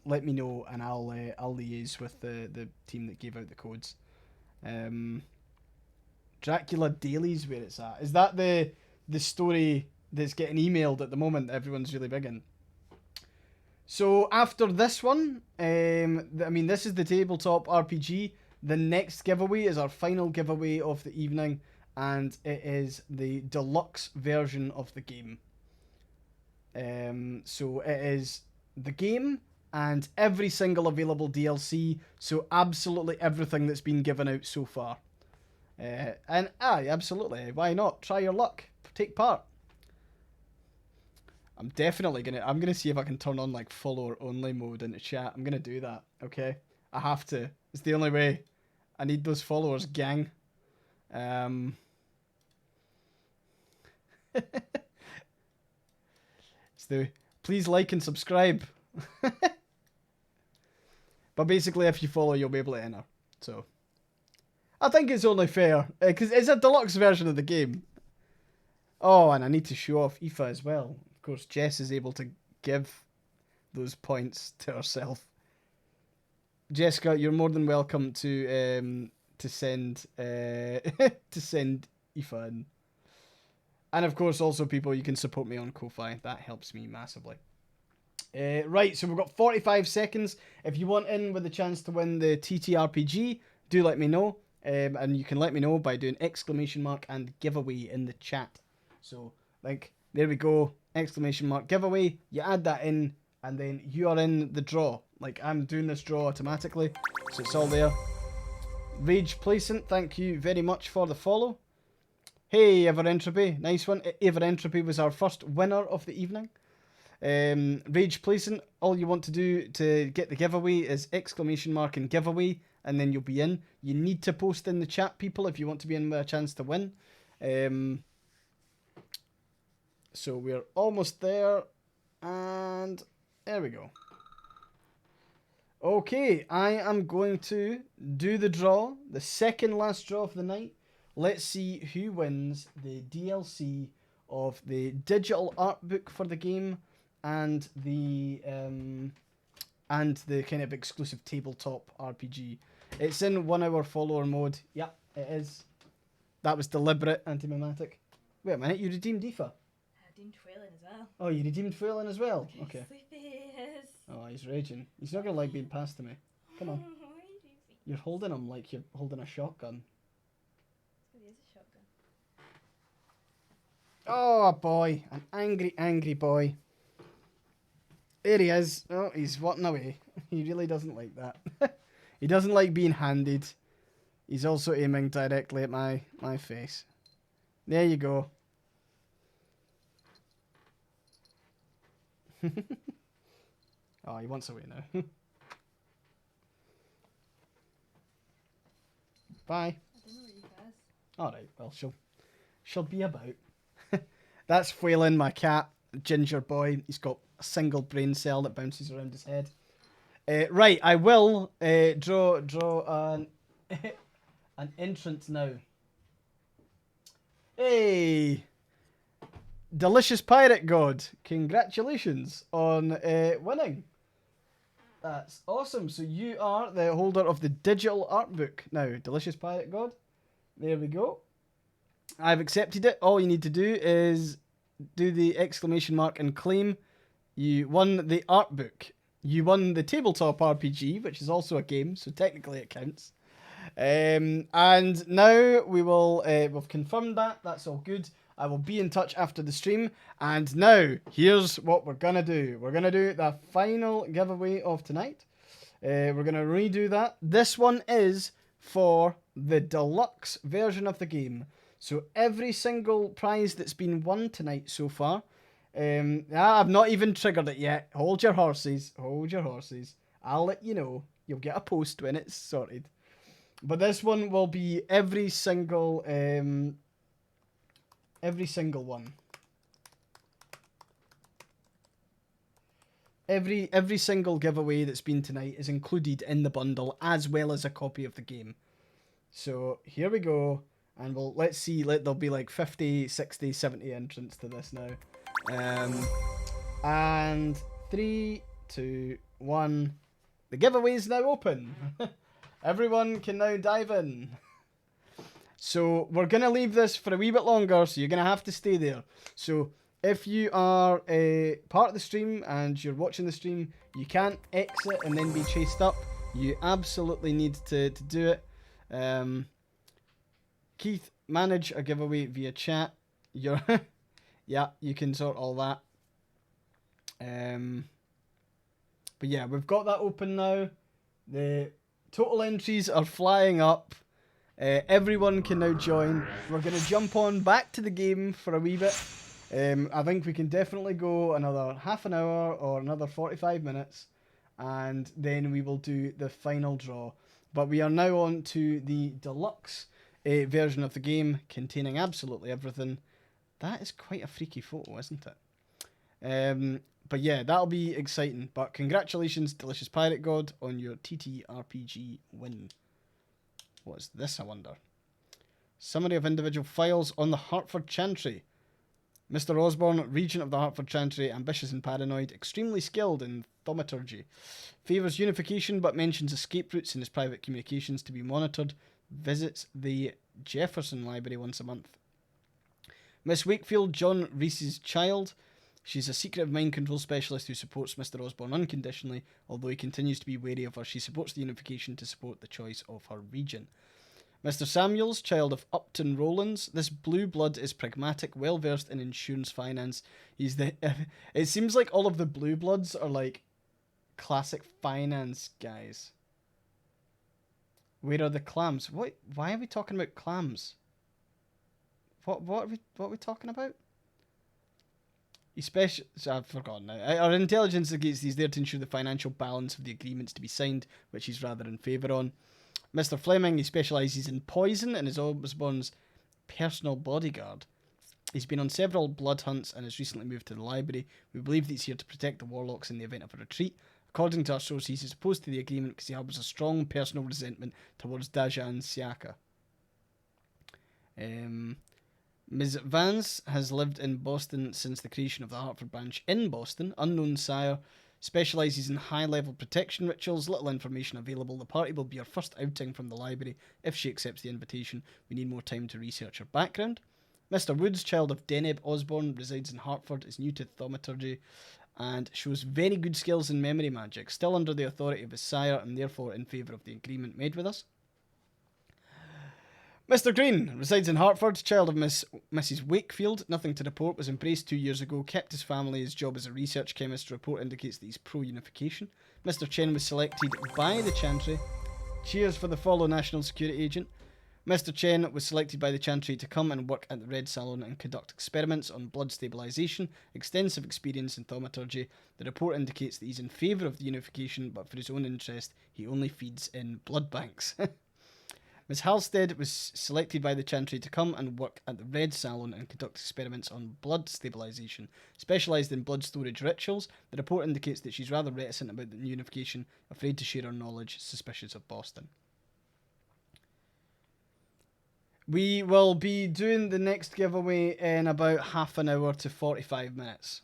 let me know and I'll liaise with the team that gave out the codes. Dracula Daily's where it's at. Is that the story that's getting emailed at the moment that everyone's really big in? So after this one, I mean, this is the tabletop RPG. The next giveaway is our final giveaway of the evening, and it is the deluxe version of the game. So it is the game and every single available DLC, so absolutely everything that's been given out so far. And absolutely, why not? Try your luck, take part. I'm gonna see if I can turn on like follower only mode in the chat. I'm gonna do that, okay? I have to. It's the only way. I need those followers, gang. Please like and subscribe. But basically, if you follow, you'll be able to enter. So, I think it's only fair because it's a deluxe version of the game. Oh, and I need to show off Aoife as well. Of course, Jess is able to give those points to herself. Jessica, you're more than welcome to send to send Aoife in. And of course, also people, you can support me on Ko-Fi. That helps me massively. Right, so we've got 45 seconds. If you want in with a chance to win the TTRPG, do let me know. And you can let me know by doing ! and giveaway in the chat. So, like, there we go. ! Giveaway. You add that in, and then you are in the draw. Like, I'm doing this draw automatically, so it's all there. Rage Placent, thank you very much for the follow. Hey, Ever Entropy, nice one. Ever Entropy was our first winner of the evening. Rage Placent, all you want to do to get the giveaway is ! and giveaway, and then you'll be in. You need to post in the chat, people, if you want to be in with a chance to win. So we're almost there, and there we go. Okay, I am going to do the draw, the second last draw of the night. Let's see who wins the DLC of the digital art book for the game and the kind of exclusive tabletop RPG. It's in 1 hour follower mode. Yep, it is. That was deliberate, anti-mimetic. Wait a minute, you redeemed Aoife? I redeemed Twilin as well. Oh, you redeemed Twilin as well? Okay. Sleepies. Oh, he's raging. He's not going to like being passed to me. Come on. You're holding him like you're holding a shotgun. It is a shotgun. Oh, boy. An angry, angry boy. There he is. Oh, he's swatting away. He really doesn't like that. He doesn't like being handed. He's also aiming directly at my face. There you go. Oh, he wants away now. Bye. I don't know what you guys. Alright, well, she'll be about. That's Phelan, my cat, ginger boy. He's got a single brain cell that bounces around his head. Right, I will draw an an entrance now. Hey! Delicious Pirate God, congratulations on winning. That's awesome. So you are the holder of the digital art book now, Delicious Pirate God. There we go. I've accepted it. All you need to do is do the ! And claim you won the art book. You won the tabletop RPG, which is also a game, so technically it counts. And now we will, we've confirmed that. That's all good. I will be in touch after the stream. And now, here's what we're going to do. We're going to do the final giveaway of tonight. We're going to redo that. This one is for the deluxe version of the game. So every single prize that's been won tonight so far, I've not even triggered it yet. Hold your horses. Hold your horses. I'll let you know. You'll get a post when it's sorted. But this one will be every single one. Every single giveaway that's been tonight is included in the bundle, as well as a copy of the game. So here we go. And let's see, there'll be like 50, 60, 70 entrants to this now. And 3, 2, 1. The giveaway is now open. Everyone can now dive in. So we're going to leave this for a wee bit longer, so you're going to have to stay there. So if you are a part of the stream and you're watching the stream, you can't exit and then be chased up. You absolutely need to do it. Keith, manage a giveaway via chat. You're yeah, you can sort all that. But yeah, we've got that open now. The total entries are flying up. Everyone can now join. We're going to jump on back to the game for a wee bit. I think we can definitely go another half an hour or another 45 minutes. And then we will do the final draw. But we are now on to the deluxe version of the game, containing absolutely everything. That is quite a freaky photo, isn't it? But yeah, that'll be exciting. But congratulations, Delicious Pirate God, on your TTRPG win. What's this, I wonder? Summary of individual files on the Hartford Chantry. Mr. Osborne, regent of the Hartford Chantry, ambitious and paranoid, extremely skilled in thaumaturgy. Favours unification but mentions escape routes in his private communications to be monitored. Visits the Jefferson Library once a month. Miss Wakefield, John Reese's child. She's a secret mind control specialist who supports Mr. Osborne unconditionally, although he continues to be wary of her. She supports the unification to support the choice of her regent. Mr. Samuels, child of Upton Rowlands. This blue blood is pragmatic, well versed in insurance finance. He's the. It seems like all of the blue bloods are like classic finance guys. Where are the clams? What? Why are we talking about clams? What are we talking about? I've forgotten now. Our intelligence against he's there to ensure the financial balance of the agreements to be signed, which he's rather in favour on. Mr. Fleming, he specialises in poison and is Osborne's personal bodyguard. He's been on several blood hunts and has recently moved to the library. We believe that he's here to protect the warlocks in the event of a retreat. According to our sources, he's opposed to the agreement because he harbours a strong personal resentment towards Dajan Siaka. Ms. Vance has lived in Boston since the creation of the Hartford branch in Boston. Unknown sire. Specialises in high-level protection rituals. Little information available. The party will be her first outing from the library if she accepts the invitation. We need more time to research her background. Mr. Woods, child of Deneb Osborne, resides in Hartford, is new to thaumaturgy, and shows very good skills in memory magic. Still under the authority of his sire, and therefore in favour of the agreement made with us. Mr. Green resides in Hartford, child of Mrs. Wakefield. Nothing to report, was embraced 2 years ago, kept his family, his job as a research chemist. Report indicates that he's pro-unification. Mr. Chen was selected by the Chantry. Cheers for the follow national security agent. Mr. Chen was selected by the Chantry to come and work at the Red Salon and conduct experiments on blood stabilisation, extensive experience in thaumaturgy. The report indicates that he's in favour of the unification, but for his own interest, he only feeds in blood banks. Ms. Halstead was selected by the Chantry to come and work at the Red Salon and conduct experiments on blood stabilisation, specialised in blood storage rituals. The report indicates that she's rather reticent about the unification, afraid to share her knowledge, suspicious of Boston. We will be doing the next giveaway in about half an hour to 45 minutes.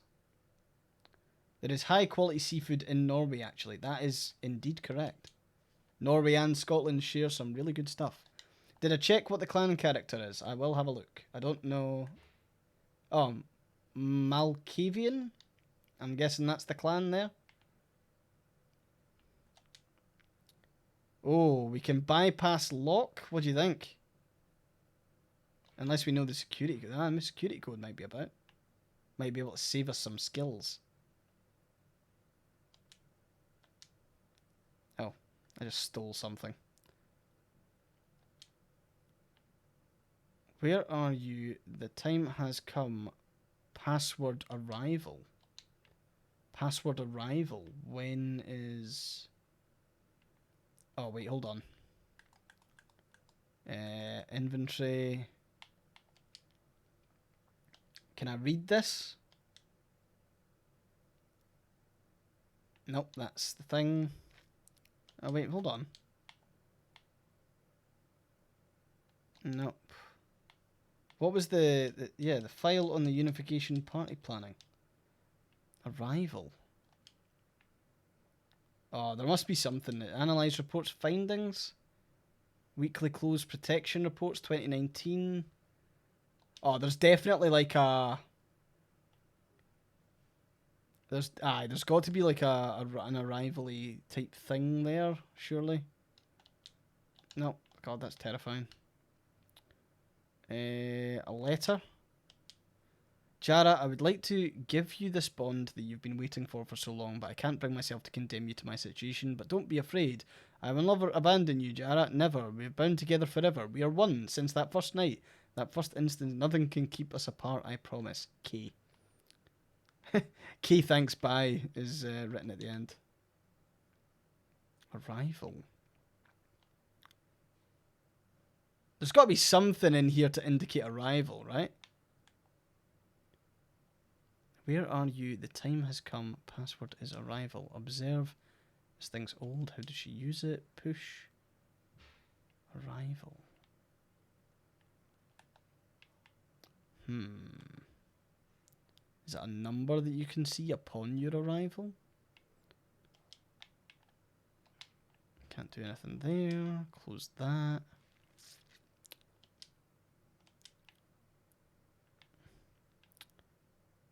There is high quality seafood in Norway, actually. That is indeed correct. Norway and Scotland share some really good stuff. Did I check what the clan character is? I will have a look. I don't know. Oh, Malkavian? I'm guessing that's the clan there. Oh, we can bypass lock? What do you think? Unless we know the security code. The security code might be about. Might be able to save us some skills. Oh, I just stole something. Where are you? The time has come. Password arrival. Password arrival. When is... Oh, wait, hold on. Inventory. Can I read this? Nope, that's the thing. Oh, wait, hold on. Nope. What was the file on the unification party planning? Arrival. Oh, there must be something. Analyze reports findings. Weekly closed protection reports 2019. Oh, there's definitely like a There's got to be like an arrival-y type thing there, surely. No, God, that's terrifying. A letter. Jara, I would like to give you this bond that you've been waiting for so long, but I can't bring myself to condemn you to my situation. But don't be afraid. I will never abandon you, Jara. Never. We're bound together forever. We are one since that first night. That first instant. Nothing can keep us apart, I promise. Kay. Kay thanks bye is written at the end. Arrival. There's got to be something in here to indicate arrival, right? Where are you? The time has come. Password is arrival. Observe. This thing's old. How does she use it? Push. Arrival. Is it a number that you can see upon your arrival? Can't do anything there. Close that.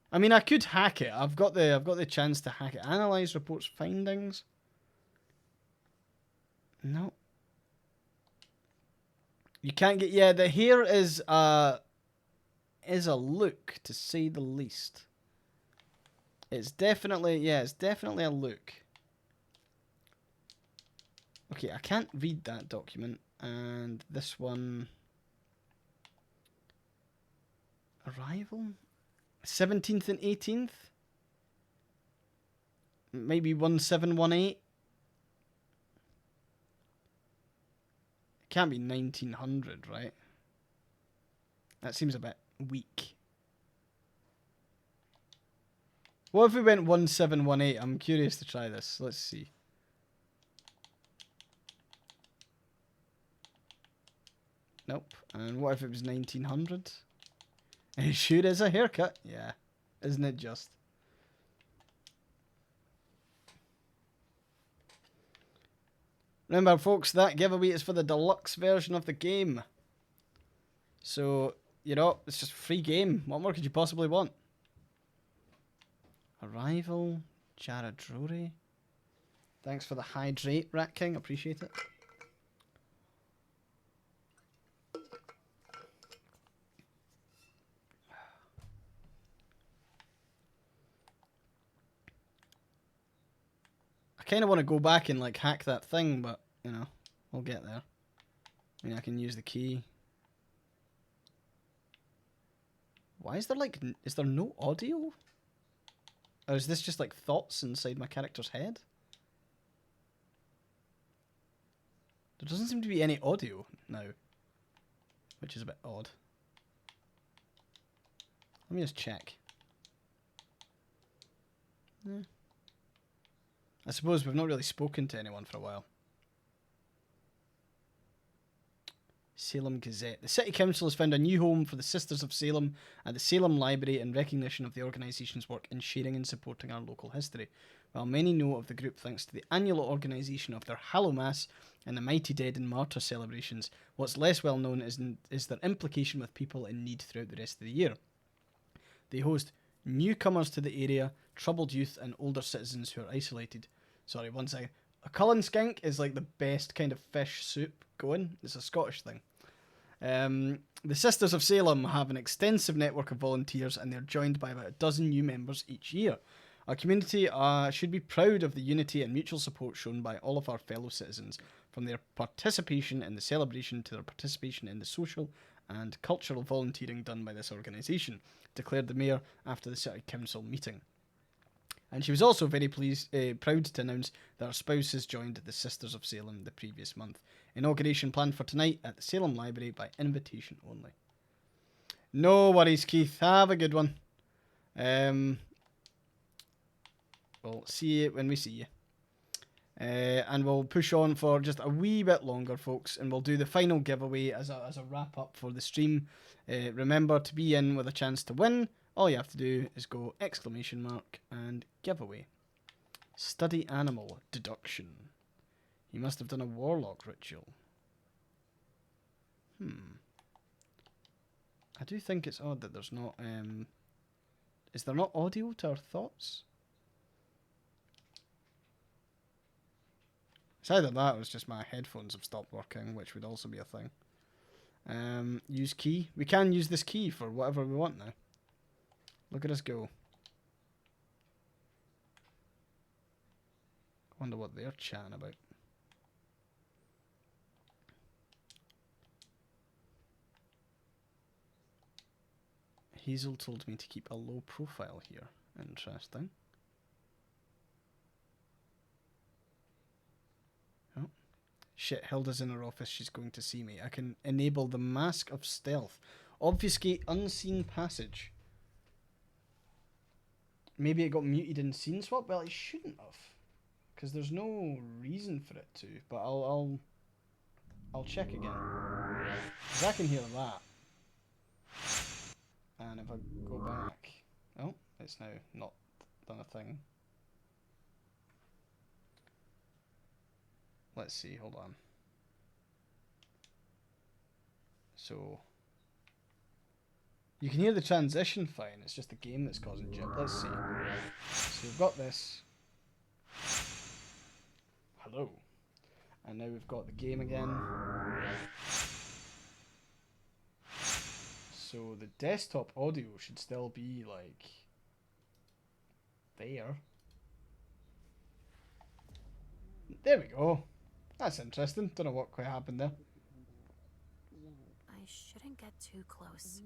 I mean, I could hack it. I've got the chance to hack it. Analyze reports findings. No. You can't get. Yeah, the hair is a look, to say the least. It's definitely a look. Okay, I can't read that document, and this one. Arrival. 17th and 18th? Maybe 1718? It can't be 1900, right? That seems a bit weak. What if we went 1718? I'm curious to try this. Let's see. Nope. And what if it was 1900? It sure is a haircut. Yeah. Isn't it just? Remember, folks, that giveaway is for the deluxe version of the game. So, you know, it's just a free game. What more could you possibly want? Arrival. Jara Drury. Thanks for the hydrate, Rat King. Appreciate it. I kind of want to go back and like hack that thing, but you know, we'll get there. I mean, I can use the key. Why is there like, is there no audio? Or is this just like thoughts inside my character's head? There doesn't seem to be any audio now, which is a bit odd. Let me just check. Yeah. I suppose we've not really spoken to anyone for a while. Salem Gazette. The City Council has found a new home for the Sisters of Salem at the Salem Library in recognition of the organisation's work in sharing and supporting our local history. While many know of the group thanks to the annual organisation of their Hallowmass and the Mighty Dead and Martyr celebrations, what's less well known is their implication with people in need throughout the rest of the year. They host newcomers to the area, troubled youth and older citizens who are isolated. Sorry, one second. A Cullen skink is like the best kind of fish soup going. It's a Scottish thing. The Sisters of Salem have an extensive network of volunteers and they're joined by about a dozen new members each year. Our community should be proud of the unity and mutual support shown by all of our fellow citizens, from their participation in the celebration to their participation in the social and cultural volunteering done by this organisation, declared the Mayor after the City Council meeting. And she was also very proud to announce that her spouse has joined the Sisters of Salem the previous month. Inauguration planned for tonight at the Salem Library by invitation only. No worries, Keith. Have a good one. We'll see you when we see you. And we'll push on for just a wee bit longer, folks, and we'll do the final giveaway as a wrap-up for the stream. Remember, to be in with a chance to win, all you have to do is go ! And giveaway. Study animal deduction. You must have done a warlock ritual. I do think it's odd that there's not... is there not audio to our thoughts? It's either that or it's just my headphones have stopped working, which would also be a thing. Use key. We can use this key for whatever we want now. Look at us go. Wonder what they're chatting about. Hazel told me to keep a low profile here. Interesting. Oh. Shit, Hilda's in her office. She's going to see me. I can enable the mask of stealth. Obfuscate unseen passage. Maybe it got muted in scene swap? Well, it shouldn't have. Because there's no reason for it to. But I'll check again. Because I can hear that. And if I go back... Oh, it's now not done a thing. Let's see, hold on. So... You can hear the transition fine, it's just the game that's causing jip. Let's see. So we've got this. Hello. And now we've got the game again. So the desktop audio should still be like there. There we go. That's interesting. Don't know what quite happened there. I shouldn't get too close.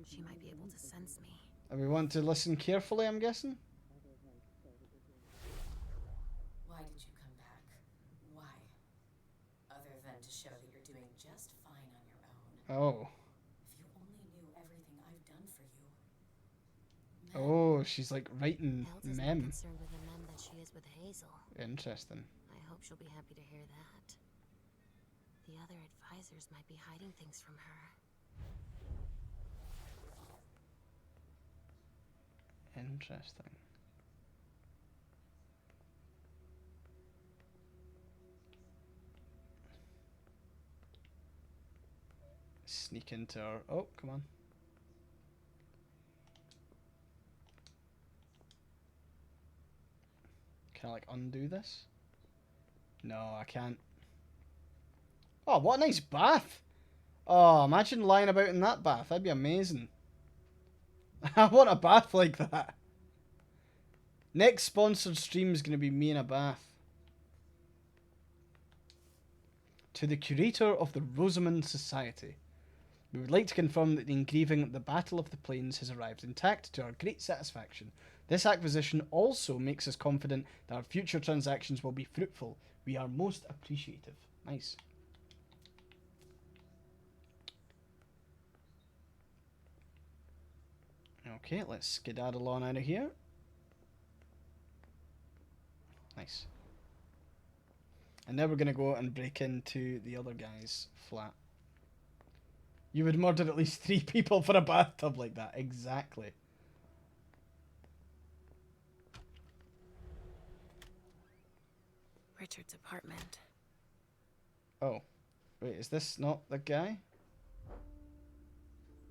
She might be able to sense me. And we want to listen carefully, I'm guessing? Why did you come back? Why? Other than to show that you're doing just fine on your own. Oh. If you only knew everything I've done for you. Oh, she's like writing Hilda's more mem. concerned with the mem than she is with Hazel. Interesting. I hope she'll be happy to hear that. The other advisors might be hiding things from her. Interesting. Sneak into her. Oh, come on. Can I like undo this? No, I can't. Oh, what a nice bath! Oh, imagine lying about in that bath. That'd be amazing. I want a bath like that. Next sponsored stream is going to be me in a bath. To the curator of the Rosamond Society. We would like to confirm that the engraving The Battle of the Plains has arrived intact to our great satisfaction. This acquisition also makes us confident that our future transactions will be fruitful. We are most appreciative. Nice. Okay, let's skedaddle on out of here. Nice. And now we're going to go and break into the other guy's flat. You would murder at least 3 people for a bathtub like that. Exactly. Richard's apartment. Oh. Wait, is this not the guy?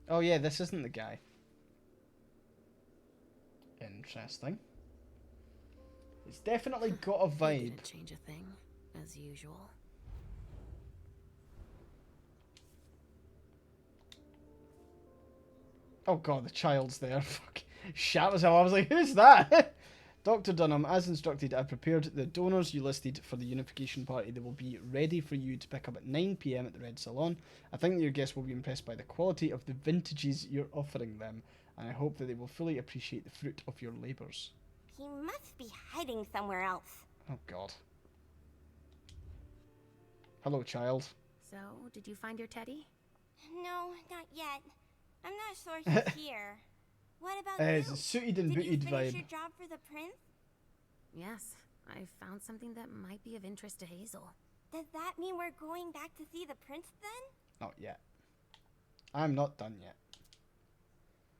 Oh yeah, this isn't the guy. Interesting. It's definitely got a vibe. Didn't change a thing, as usual. Oh god, the child's there. Fuck. Shat myself. I was like, who's that? Dr. Dunham, as instructed, I've prepared the donors you listed for the unification party. They will be ready for you to pick up at 9 PM at the Red Salon. I think that your guests will be impressed by the quality of the vintages you're offering them, and I hope that they will fully appreciate the fruit of your labours. He must be hiding somewhere else. Oh god. Hello, child. So, did you find your teddy? No, not yet. I'm not sure he's here. What about you? It's a suited and booted Did you finish vibe. your job for the prince? Yes, I found something that might be of interest to Hazel. Does that mean we're going back to see the prince then? Not yet. I'm not done yet.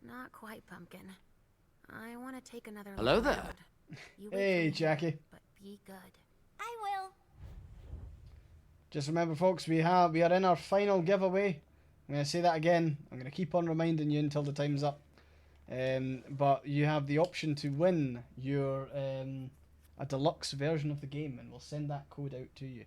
Not quite, Pumpkin. I want to take another Hello look there. around. You wait Hey, for me, Jackie. but be good. I will. Just remember, folks, we are in our final giveaway. I'm going to say that again. I'm going to keep on reminding you until the time's up. But you have the option to win your a deluxe version of the game, and we'll send that code out to you.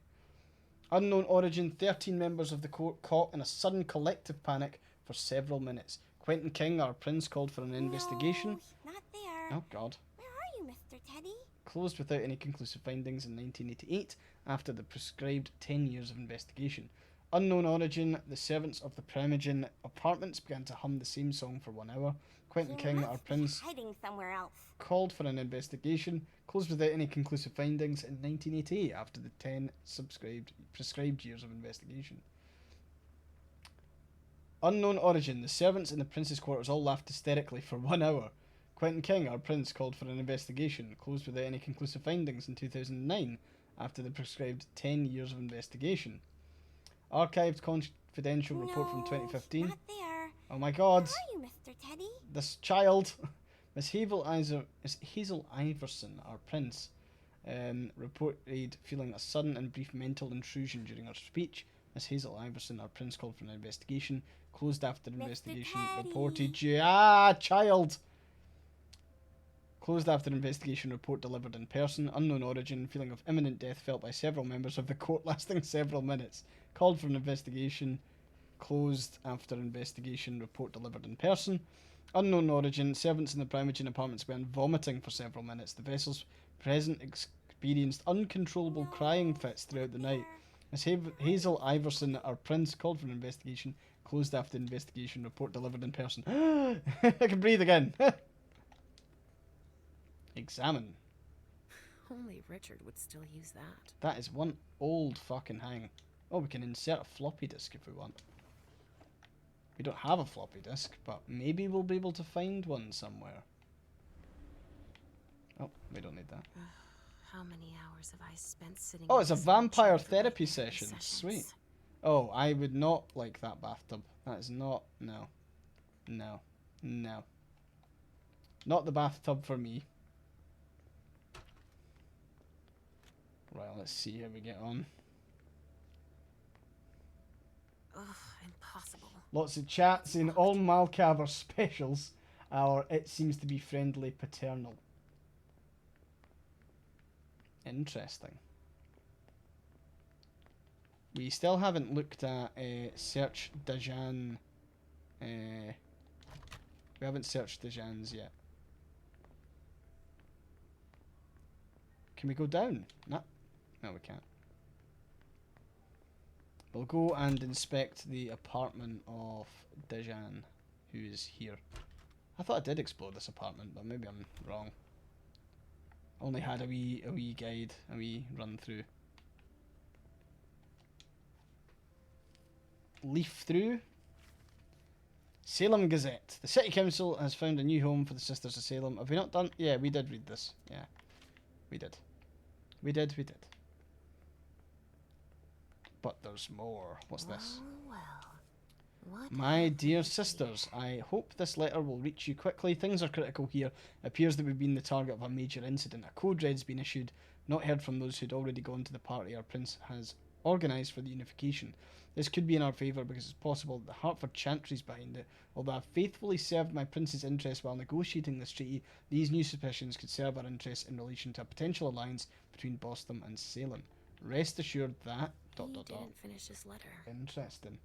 Unknown origin, 13 members of the court caught in a sudden collective panic for several minutes. Quentin King, our prince, called for an investigation. Not there. Oh, God. Where are you, Mr. Teddy? Closed without any conclusive findings in 1988 after the prescribed 10 years of investigation. Unknown origin, the servants of the Primogen apartments began to hum the same song for 1 hour. Quentin King, our prince, hiding somewhere else. called for an investigation, closed without any conclusive findings in 1988 after the 10 prescribed years of investigation. Unknown origin, the servants in the prince's quarters all laughed hysterically for 1 hour. Quentin King, our prince, called for an investigation, closed without any conclusive findings in 2009 after the prescribed 10 years of investigation. Archived confidential report from 2015. Not there. Oh my God. Where are you, Mr. Teddy? This child. Miss Hazel Iverson, our prince, reported feeling a sudden and brief mental intrusion during her speech. Miss Hazel Iverson, our prince, called for an investigation. Closed after investigation. Reported child. Closed after investigation. Report delivered in person. Unknown origin. Feeling of imminent death felt by several members of the court, lasting several minutes. Called for an investigation. Closed after investigation. Report delivered in person. Unknown origin. Servants in the Primogen apartments began vomiting for several minutes. The vessels present experienced uncontrollable crying fits throughout the night. Miss Hazel Iverson, our prince, called for an investigation. Closed after investigation. Report delivered in person. I can breathe again. Examine. Only Richard would still use that. That is one old fucking hang. Oh, we can insert a floppy disk if we want. We don't have a floppy disk, but maybe we'll be able to find one somewhere. Oh, we don't need that. How many hours have I spent sitting? Oh, it's a vampire therapy session. Sweet. Oh, I would not like that bathtub. That is not... No. No. No. Not the bathtub for me. Right, let's see how we get on. Ugh, impossible. Lots of chat saying all Malcaver specials are it seems to be friendly paternal. Interesting. We still haven't looked at search Dajan. We haven't searched Dajans yet. Can we go down? No. No, we can't. We'll go and inspect the apartment of Dajan, who is here. I thought I did explore this apartment, but maybe I'm wrong. Only had a wee guide, a wee run through. Leaf through. Salem Gazette. The City Council has found a new home for the Sisters of Salem. Have we not done? Yeah, we did read this. Yeah, we did. We did. But there's more. What's this? My dear sisters, I hope this letter will reach you quickly. Things are critical here. It appears that we've been the target of a major incident. A code red's been issued. Not heard from those who'd already gone to the party our prince has organised for the unification. This could be in our favour because it's possible that the Hartford Chantry's behind it. Although I've faithfully served my prince's interests while negotiating this treaty, these new suspicions could serve our interests in relation to a potential alliance between Boston and Salem. Rest assured that... He didn't finish his letter. Interesting.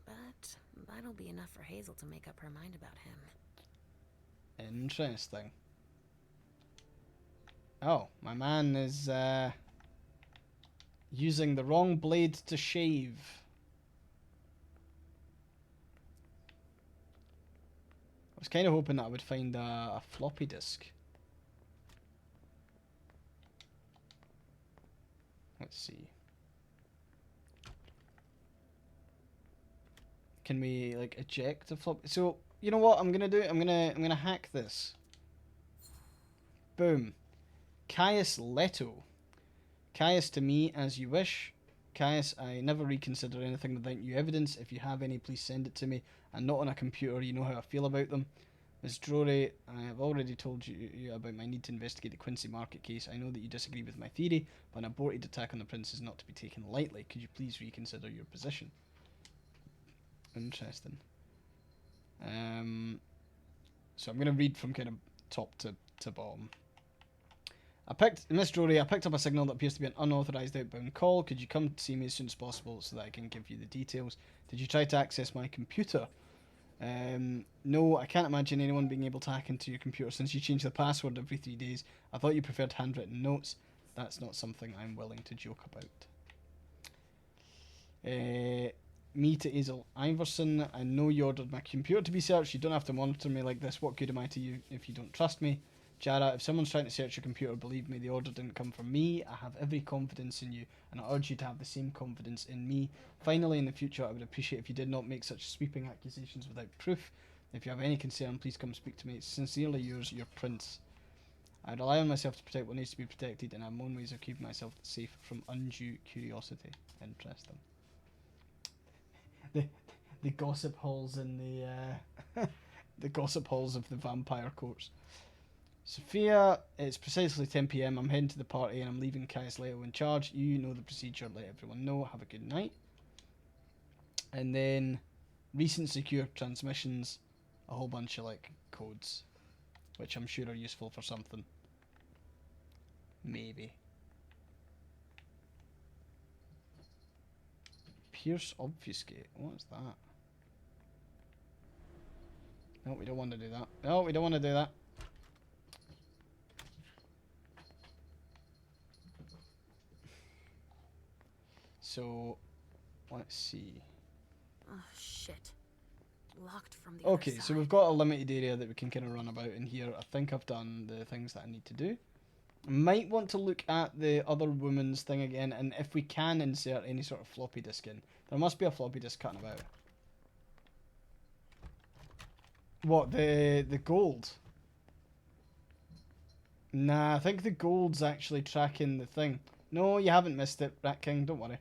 But that'll be enough for Hazel to make up her mind about him. Interesting. Oh, my man is using the wrong blade to shave. I was kind of hoping that I would find a floppy disk. Let's see. Can we like eject a floppy? So you know what I'm gonna do? I'm gonna hack this. Boom. Caius Leto. Caius to me as you wish. Caius, I never reconsider anything without new evidence. If you have any, please send it to me. And not on a computer, you know how I feel about them. Ms. Drury, I have already told you about my need to investigate the Quincy Market case. I know that you disagree with my theory, but an aborted attack on the prince is not to be taken lightly. Could you please reconsider your position? Interesting. So I'm going to read from kind of top to bottom. Miss Rory, I picked up a signal that appears to be an unauthorized outbound call. Could you come see me as soon as possible so that I can give you the details? Did you try to access my computer? No, I can't imagine anyone being able to hack into your computer since you change the password every 3 days. I thought you preferred handwritten notes. That's not something I'm willing to joke about. Me to Hazel Iverson. I know you ordered my computer to be searched. You don't have to monitor me like this. What good am I to you if you don't trust me? Jara, if someone's trying to search your computer, believe me, the order didn't come from me. I have every confidence in you, and I urge you to have the same confidence in me. Finally, in the future, I would appreciate if you did not make such sweeping accusations without proof. If you have any concern, please come speak to me. Sincerely yours, your prince. I rely on myself to protect what needs to be protected, and I'm on ways of keeping myself safe from undue curiosity. Interesting. The gossip halls in the the gossip halls of the vampire courts. Sophia, it's precisely 10 p.m. I'm heading to the party and I'm leaving Caius Leto in charge. You know the procedure. Let everyone know. Have a good night. And then recent secure transmissions, a whole bunch of like codes, which I'm sure are useful for something. Maybe. Pierce obfuscate. What's that? No, we don't want to do that. No, we don't want to do that. So, let's see. Oh, shit. Locked from the Okay, other so side. we've got a limited area that we can kind of run about in here. I think I've done the things that I need to do. Might want to look at the other woman's thing again, and if we can insert any sort of floppy disk in. There must be a floppy disk cutting about. What, the gold? Nah, I think the gold's actually tracking the thing. No, you haven't missed it, Rat King, don't worry.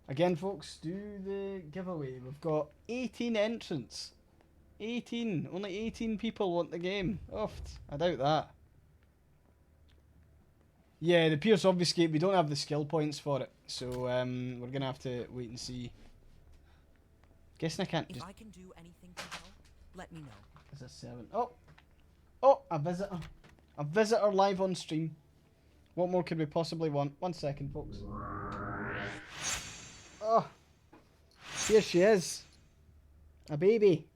Again, folks, do the giveaway. We've got 18 entrants. 18. Only 18 people want the game. Oft. I doubt that. Yeah, the Pierce Obfuscate, we don't have the skill points for it. So, we're going to have to wait and see. Guessing I can't If just... I can do anything to help, let me know. There's a 7. Oh! Oh, a visitor. A visitor live on stream. What more could we possibly want? 1 second, folks. Oh! Here she is. A baby.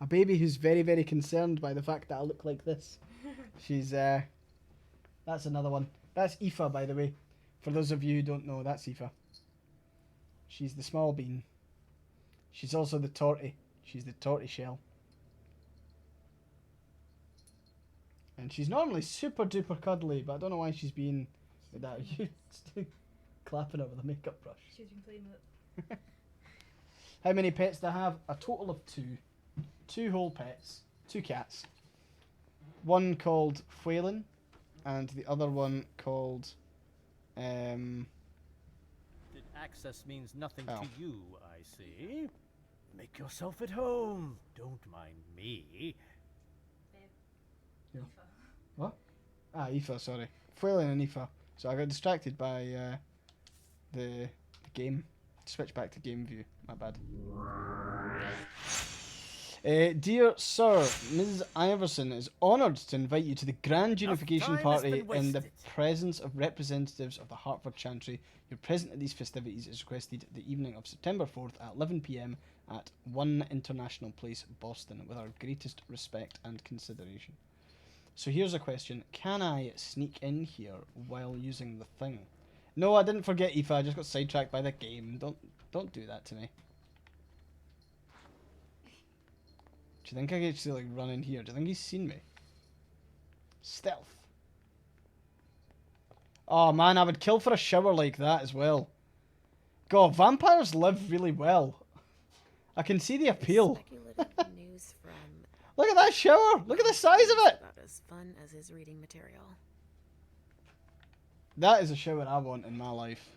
A baby who's very, very concerned by the fact that I look like this. She's, that's another one. That's Aoife, by the way. For those of you who don't know, that's Aoife. She's the small bean. She's also the tortie. She's the tortie shell. And she's normally super duper cuddly, but I don't know why she's being without you clapping her with a makeup brush. She's been playing with it. How many pets do I have? A total of 2. 2 whole pets. 2 cats. One called Phelan, and the other one called... Access means nothing Oh. to you, I see. Make yourself at home. Don't mind me. Yeah. What? Ah, Aoife, sorry. Phelan and Aoife. So I got distracted by the game. Switch back to game view. My bad. Dear Sir, Mrs. Iverson is honoured to invite you to the Grand Unification Party in the presence of representatives of the Hartford Chantry. Your presence at these festivities is requested the evening of September 4th at 11 p.m. at 1 International Place, Boston, with our greatest respect and consideration. So here's a question. Can I sneak in here while using the thing? No, I didn't forget Aoife. I just got sidetracked by the game. Don't do that to me. Do you think I could actually like run in here? Do you think he's seen me? Stealth. Oh man, I would kill for a shower like that as well. God, vampires live really well. I can see the appeal. Speculative news from... Look at that shower! Look at the size of it! About as fun as his reading material. That is a shower I want in my life.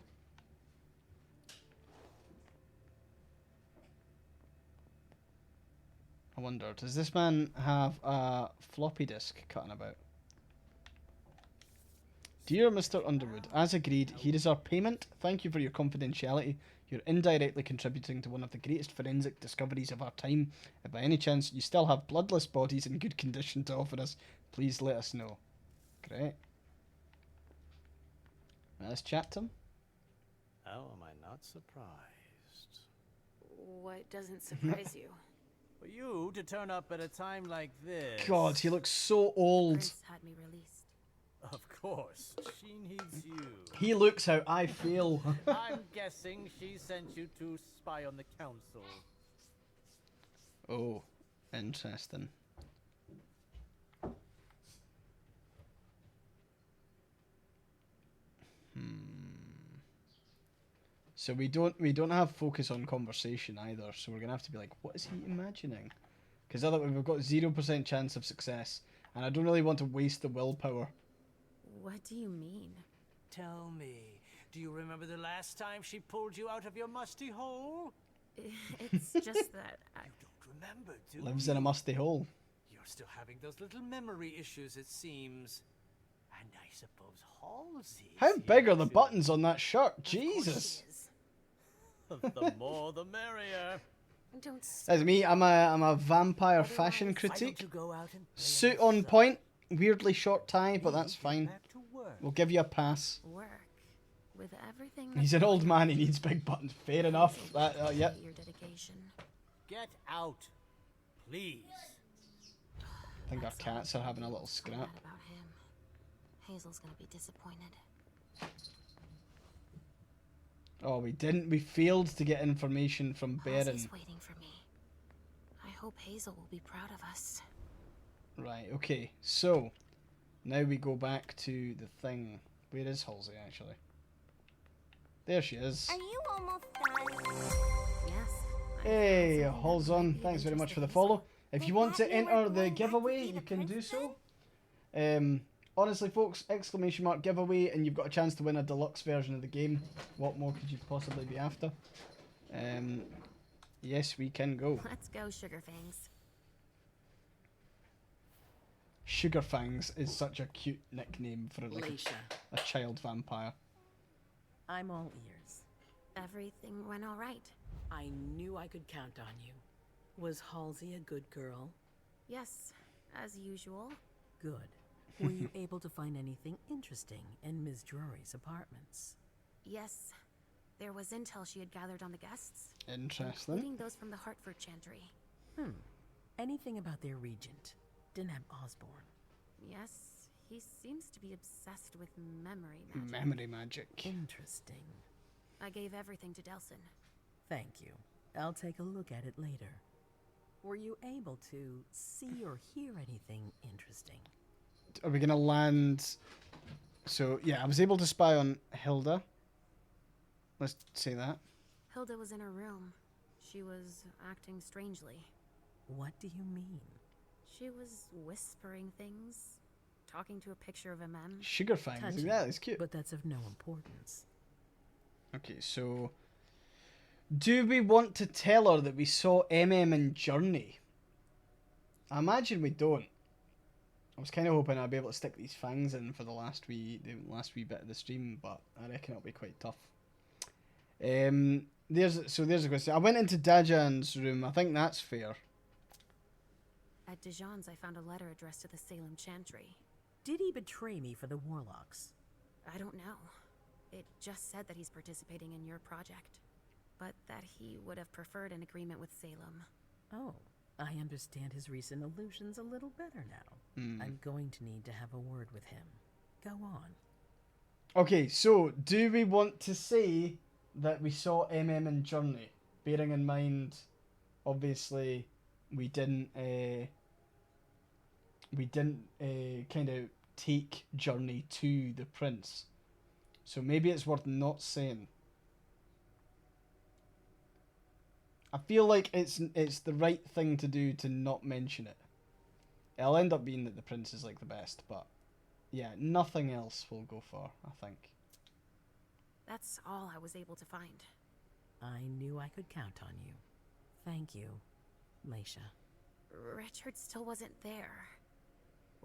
I wonder, does this man have a floppy disk cutting about? Dear Mr. Underwood, as agreed, here is our payment. Thank you for your confidentiality. You're indirectly contributing to one of the greatest forensic discoveries of our time. If by any chance you still have bloodless bodies in good condition to offer us, please let us know. Great. Let's chat to him. How am I not surprised? What doesn't surprise you? For you to turn up at a time like this. God, he looks so old. Prince had me released. Of course, she needs you. He looks how I feel. I'm guessing she sent you to spy on the council. Oh, interesting. So we don't have focus on conversation either. So we're gonna have to be like, what is he imagining? Because otherwise we've got 0% chance of success, and I don't really want to waste the willpower. What do you mean? Tell me, do you remember the last time she pulled you out of your musty hole? It's just that You don't remember, do Lives you? in a musty hole. You're still having those little memory issues, it seems. And I suppose Halsey. How big are the buttons on that shirt? Jesus. The more the merrier. Don't. That's me. I'm a vampire fashion critique. Suit on point. Weirdly short tie, but that's fine. We'll give you a pass. Work with everything. He's an old man. He needs big buttons. Fair enough. Yeah. Your dedication. Get out, please. I think our cats are having a little scrap. About him. Hazel's gonna be disappointed. Oh, we didn't. We failed to get information from Baron. Halsey's waiting for me. I hope Hazel will be proud of us. Right. Okay. So now we go back to the thing. Where is Halsey actually? There she is. Are you almost done? Yes. Hey, Halzon. Thanks very much for the follow. If you want to enter the giveaway, you can do so. Honestly, folks, exclamation mark giveaway, and you've got a chance to win a deluxe version of the game. What more could you possibly be after? Yes, we can go. Let's go, Sugarfangs. Sugarfangs is such a cute nickname for like Leisha. a child vampire. I'm all ears. Everything went all right. I knew I could count on you. Was Halsey a good girl? Yes, as usual. Good. Were you able to find anything interesting in Ms. Drury's apartments? Yes. There was intel she had gathered on the guests. Interesting. Including those from the Hartford Chantry. Anything about their regent, Deneb Osborne? Yes, he seems to be obsessed with memory magic. Memory magic. Interesting. I gave everything to Delson. Thank you. I'll take a look at it later. Were you able to see or hear anything interesting? Are we gonna land? So yeah, I was able to spy on Hilda. Let's say that. Hilda was in her room. She was acting strangely. What do you mean? She was whispering things, talking to a picture of a man. Sugarfangs. Touching, Yeah, it's cute. But that's of no importance. Okay, so do we want to tell her that we saw MM in Journey? I imagine we don't. I was kind of hoping I'd be able to stick these fangs in for the last wee bit of the stream, but I reckon it'll be quite tough. There's a question. I went into Dajan's room. I think that's fair. At Dijon's, I found a letter addressed to the Salem Chantry. Did he betray me for the Warlocks? I don't know. It just said that he's participating in your project, but that he would have preferred an agreement with Salem. Oh, I understand his recent illusions a little better now. I'm going to need to have a word with him. Go on. Okay, so do we want to say that we saw MM in Journey? Bearing in mind, obviously, we didn't kind of take Journey to the prince. So maybe it's worth not saying. I feel like it's the right thing to do to not mention it. It'll end up being that the prince is like the best, but yeah, nothing else will go for, I think. That's all I was able to find. I knew I could count on you. Thank you, Leisha. Richard still wasn't there.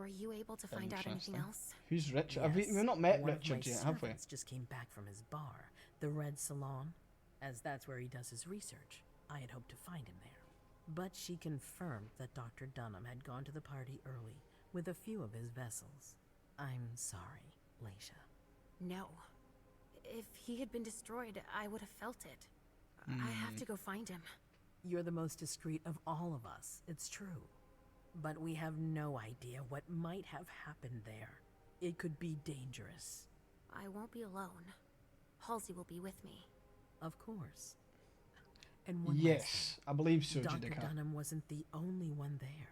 Were you able to find out anything else? Who's Richard? We've not met Richard yet, have we? One of my servants just came back from his bar, the Red Salon, as that's where he does his research. I had hoped to find him there. But she confirmed that Dr. Dunham had gone to the party early with a few of his vessels. I'm sorry, Leisha. No. If he had been destroyed, I would have felt it. I have to go find him. You're the most discreet of all of us, it's true. But we have no idea what might have happened there. It could be dangerous. I won't be alone. Halsey will be with me. Of course. And one yes, I believe so, Dr. Judica. Dunham wasn't the only one there.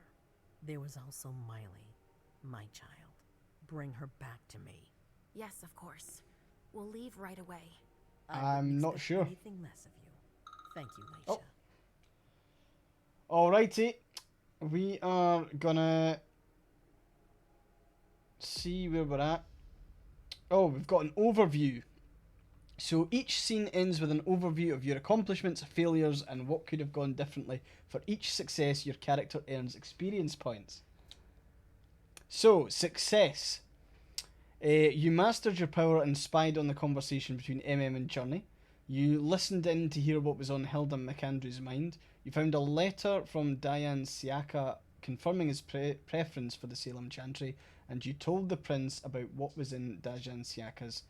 There was also Miley, my child. Bring her back to me. Yes, of course. We'll leave right away. I'm not sure. Anything less of you. Thank you, Leisha. Alrighty. We are gonna see where we're at. Oh, we've got an overview. So each scene ends with an overview of your accomplishments, failures, and what could have gone differently. For each success, your character earns experience points. So, success. You mastered your power and spied on the conversation between MM and Journey. You listened in to hear what was on Hilda McAndrew's mind. You found a letter from Diane Siaka confirming his preference for the Salem Chantry, and you told the prince about what was in Diane Siaka's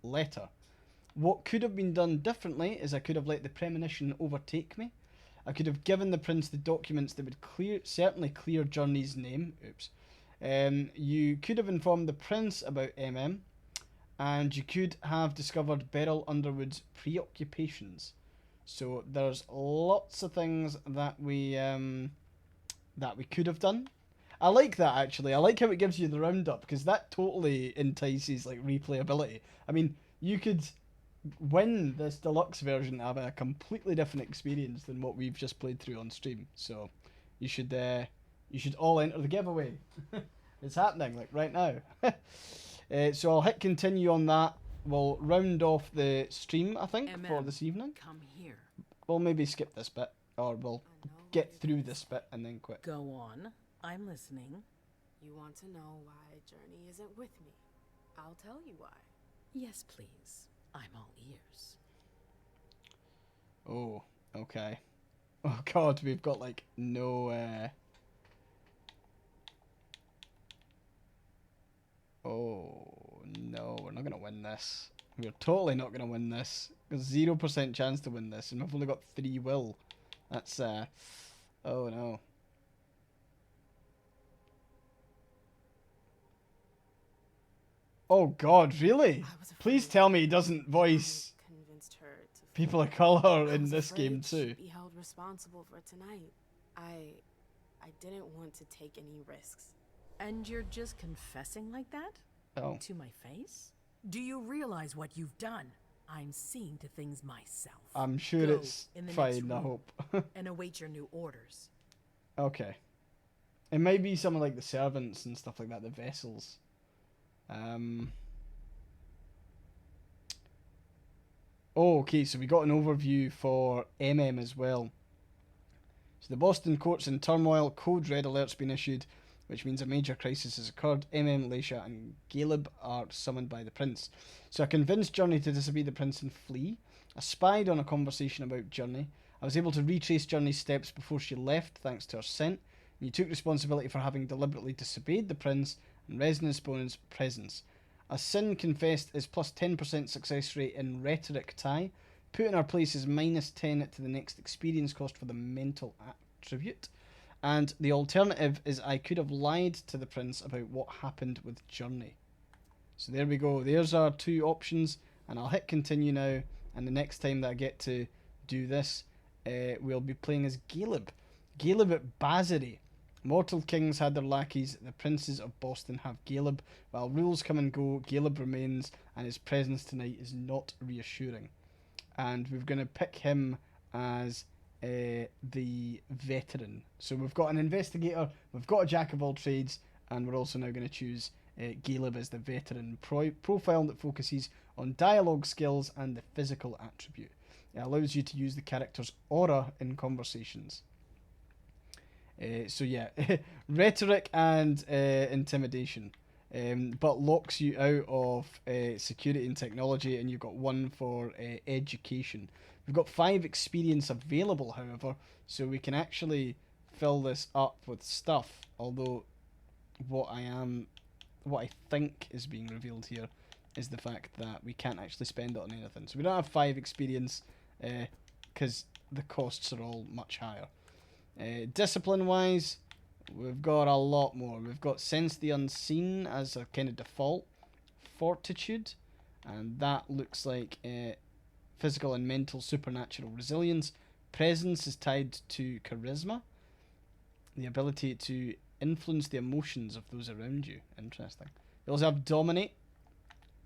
letter. What could have been done differently is I could have let the premonition overtake me. I could have given the prince the documents that would certainly clear Journey's name. Oops. You could have informed the prince about MM, and you could have discovered Beryl Underwood's preoccupations. So there's lots of things that we could have done. I like that, actually. I like how it gives you the roundup, because that totally entices like replayability. I mean, you could win this deluxe version have a completely different experience than what we've just played through on stream. So you should all enter the giveaway. It's happening like right now. So I'll hit continue on that. We'll round off the stream, I think, for this evening. Come here. We'll maybe skip this bit, or we'll get through this bit and then quit. Go on. I'm listening. You want to know why Journey isn't with me? I'll tell you why. Yes, please. I'm all ears. Oh, okay. Oh god, we've got like no Oh no, we're not gonna win this. We're totally not gonna win this. There's 0% chance to win this, and we've only got 3 will. That's oh no. Oh god, really? Please tell me he doesn't voice people of color in this game too. Be held responsible for tonight. I didn't want to take any risks. And you're just confessing like that? Oh. To my face? Do you realize what you've done? I'm seeing to things myself. I'm sure Go it's in the fine, next I room hope. and await your new orders. Okay. It might be some of like the servants and stuff like that, the vessels. Oh, okay, so we got an overview for MM as well. So the Boston court's in turmoil, code red alert's been issued, which means a major crisis has occurred. MM, Leisha and Caleb are summoned by the prince. So I convinced Journey to disobey the prince and flee. I spied on a conversation about Journey. I was able to retrace Journey's steps before she left thanks to her scent. And you took responsibility for having deliberately disobeyed the prince and Resonance Bonus presence. A sin confessed is plus 10% success rate in rhetoric tie. Put in our place is minus 10 to the next experience cost for the mental attribute. And the alternative is I could have lied to the prince about what happened with Journey. So there we go. There's our 2 options. And I'll hit continue now. And the next time that I get to do this, we'll be playing as Caleb. Caleb at Bassery. Mortal kings had their lackeys, the princes of Boston have Caleb. While rules come and go, Caleb remains, and his presence tonight is not reassuring. And we're going to pick him as the veteran. So we've got an investigator, we've got a jack of all trades, and we're also now going to choose Caleb as the veteran profile that focuses on dialogue skills and the physical attribute. It allows you to use the character's aura in conversations. So yeah, rhetoric and intimidation, but locks you out of security and technology, and you've got 1 for education. We've got 5 experience available, however, so we can actually fill this up with stuff, although what I think is being revealed here is the fact that we can't actually spend it on anything. So we don't have 5 experience because the costs are all much higher. Discipline-wise, we've got a lot more. We've got Sense the Unseen as a kind of default. Fortitude, and that looks like physical and mental supernatural resilience. Presence is tied to charisma, the ability to influence the emotions of those around you. Interesting. We also have Dominate,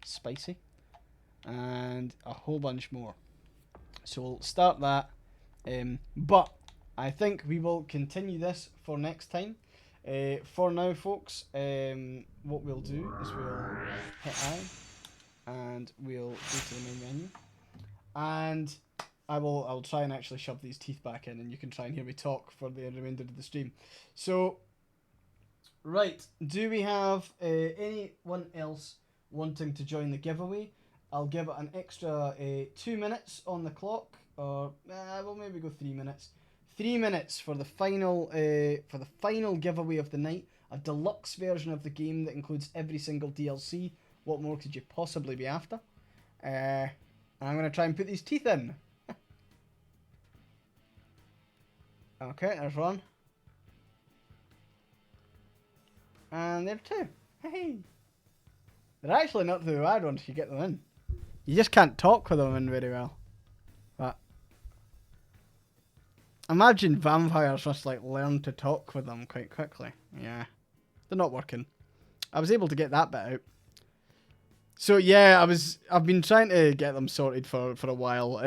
spicy, and a whole bunch more. So we'll start that, but I think we will continue this for next time. For now, folks, what we'll do is we'll hit I, and we'll go to the main menu, and I'll try and actually shove these teeth back in, and you can try and hear me talk for the remainder of the stream. So, right, do we have anyone else wanting to join the giveaway? I'll give it an extra 2 minutes on the clock, or we'll maybe go 3 minutes. 3 minutes for the final giveaway of the night. A deluxe version of the game that includes every single DLC. What more could you possibly be after? I'm gonna try and put these teeth in. Okay, there's one. And there 2. Hey. They're actually not too bad once you get them in. You just can't talk with them in very well. But imagine vampires just like learn to talk with them quite quickly. Yeah. They're not working. I was able to get that bit out. So yeah, I've been trying to get them sorted for a while.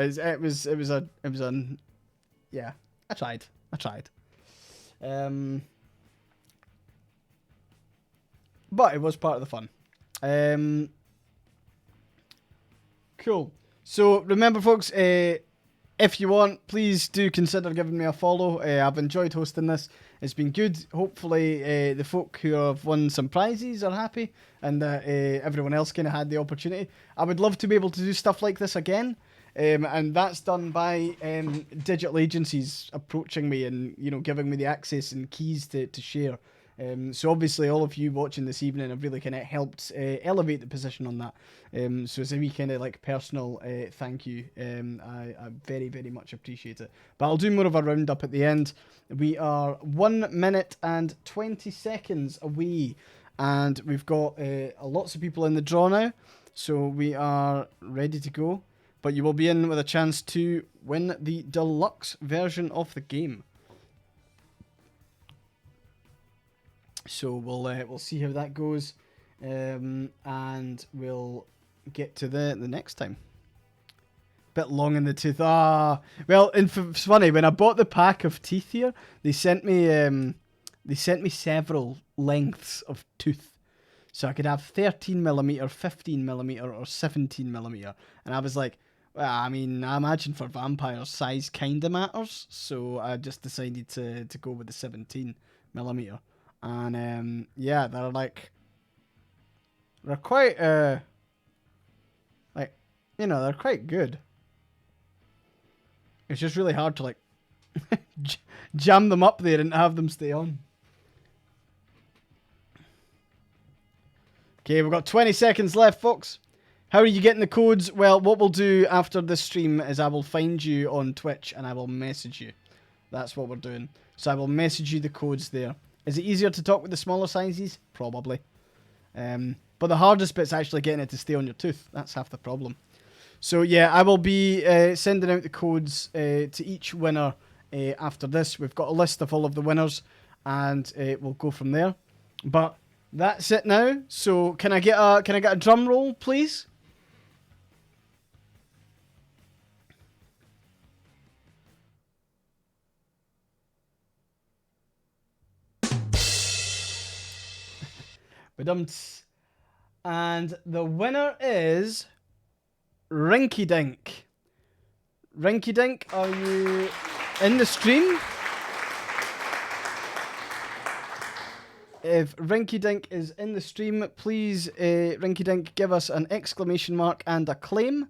Yeah, I tried. But it was part of the fun. Cool. So remember, folks, if you want, please do consider giving me a follow. I've enjoyed hosting this. It's been good. Hopefully the folk who have won some prizes are happy, and that everyone else kind of had the opportunity. I would love to be able to do stuff like this again. And that's done by digital agencies approaching me and, you know, giving me the access and keys to share. So obviously all of you watching this evening have really kind of helped elevate the position on that. So it's a wee kind of like personal thank you. I very, very much appreciate it. But I'll do more of a roundup at the end. We are 1 minute and 20 seconds away, and we've got lots of people in the draw now. So we are ready to go. But you will be in with a chance to win the deluxe version of the game. So we'll see how that goes, and we'll get to the next time. Bit long in the tooth. Well, it's funny, when I bought the pack of teeth here, they sent me several lengths of tooth. So I could have 13mm, 15mm, or 17mm. And I was like, well, I mean, I imagine for vampires, size kind of matters. So I just decided to go with the 17mm. And yeah, they're quite, they're quite good. It's just really hard to jam them up there and have them stay on. Okay, we've got 20 seconds left, folks. How are you getting the codes? Well, what we'll do after this stream is I will find you on Twitch and I will message you. That's what we're doing. So I will message you the codes there. Is it easier to talk with the smaller sizes? Probably. But the hardest bit's actually getting it to stay on your tooth. That's half the problem. So yeah, I will be sending out the codes to each winner after this. We've got a list of all of the winners, and we'll go from there. But that's it now. So can I get a drum roll, please? And the winner is Rinky Dink. Rinky Dink, are you in the stream? if Rinky Dink is in the stream, please, Rinky Dink, give us an exclamation mark and a claim.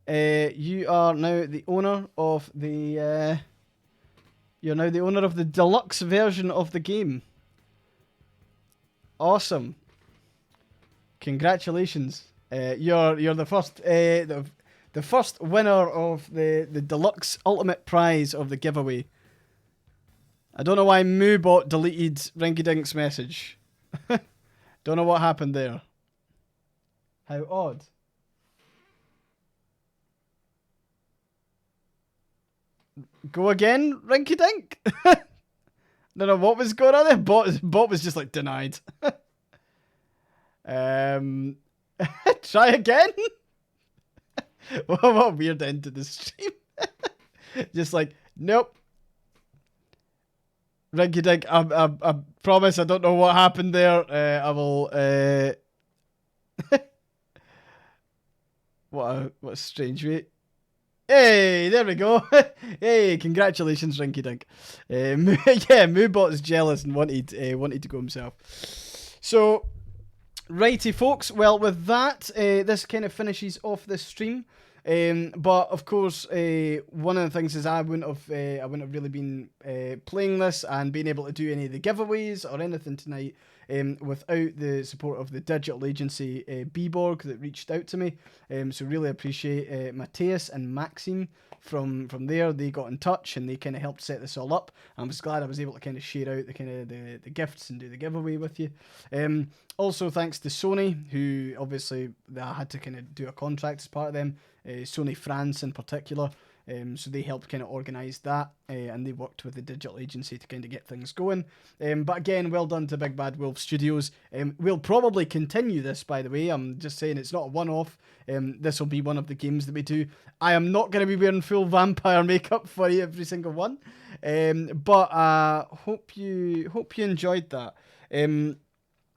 You are now the owner of the. You're now the owner of the deluxe version of the game. Awesome. Congratulations. You're the first the first winner of the deluxe ultimate prize of the giveaway. I don't know why Moobot deleted Rinky Dink's message. Don't know what happened there. How odd. Go again, Rinky Dink? Don't know what was going on there. Bot was just like denied. Try again? What a weird end to the stream. Just like, nope. Rinky Dink, I promise I don't know what happened there. I will. What a strange way. Hey, there we go. Hey, congratulations, Rinky Dink. Yeah, Moobot is jealous and wanted to go himself. So, righty, folks. Well, with that, this kind of finishes off this stream. But of course, one of the things is I wouldn't have really been playing this and being able to do any of the giveaways or anything tonight without the support of the digital agency Bborg that reached out to me. So really appreciate Matthias and Maxime from there. They got in touch and they kind of helped set this all up. I was glad I was able to kind of share out the kind of the gifts and do the giveaway with you. Also thanks to Sony, who obviously I had to kind of do a contract as part of them. Sony France in particular. So they helped kind of organise that and they worked with the digital agency to kind of get things going. But again, well done to Big Bad Wolf Studios. We'll probably continue this, by the way. I'm just saying it's not a one-off. This will be one of the games that we do. I am not going to be wearing full vampire makeup for every single one. But hope you enjoyed that.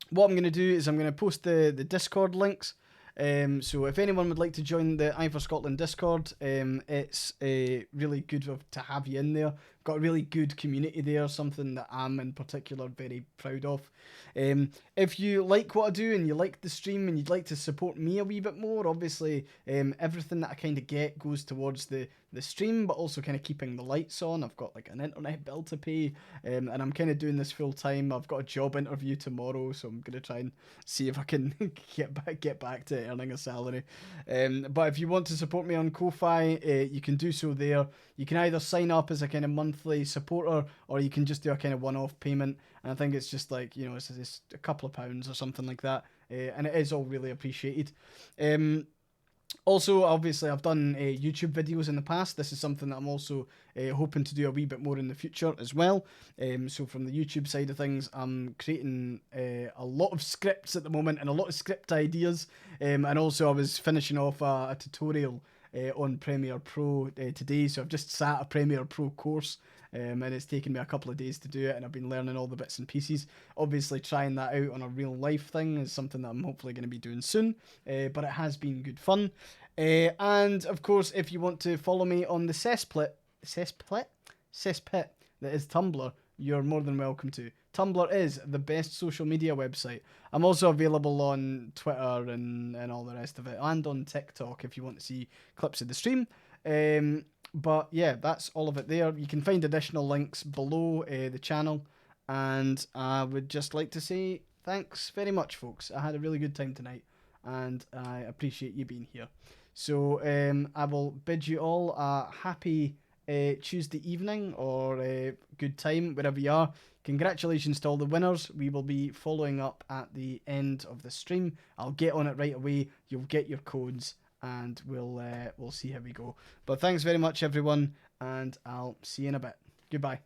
What I'm going to do is I'm going to post the Discord links. So if anyone would like to join the I for Scotland Discord, it's really good to have you in there. Got a really good community there, something that I'm in particular very proud of. If you like what I do and you like the stream and you'd like to support me a wee bit more, obviously everything that I kind of get goes towards the stream, but also kind of keeping the lights on. I've got like an internet bill to pay, and I'm kind of doing this full time. I've got a job interview tomorrow, so I'm gonna try and see if I can get back to earning a salary. But if you want to support me on Ko-Fi, you can do so there. You can either sign up as a kind of monthly supporter, or you can just do a kind of one-off payment. And I think it's just like, it's a couple of pounds or something like that, and it is all really appreciated. Also, obviously, I've done YouTube videos in the past. This is something that I'm also hoping to do a wee bit more in the future as well. So from the YouTube side of things, I'm creating a lot of scripts at the moment and a lot of script ideas. And also I was finishing off a tutorial on Premiere Pro today. So I've just sat a Premiere Pro course. And it's taken me a couple of days to do it, and I've been learning all the bits and pieces. Obviously, trying that out on a real life thing is something that I'm hopefully going to be doing soon, but it has been good fun. And of course, if you want to follow me on the cesspit that is Tumblr, you're more than welcome to. Tumblr is the best social media website. I'm also available on Twitter and all the rest of it, and on TikTok if you want to see clips of the stream. But yeah, that's all of it there. You can find additional links below the channel. And I would just like to say thanks very much, folks. I had a really good time tonight, and I appreciate you being here. So I will bid you all a happy Tuesday evening or good time, wherever you are. Congratulations to all the winners. We will be following up at the end of the stream. I'll get on it right away. You'll get your codes, and we'll see how we go. But thanks very much, everyone, and I'll see you in a bit. Goodbye.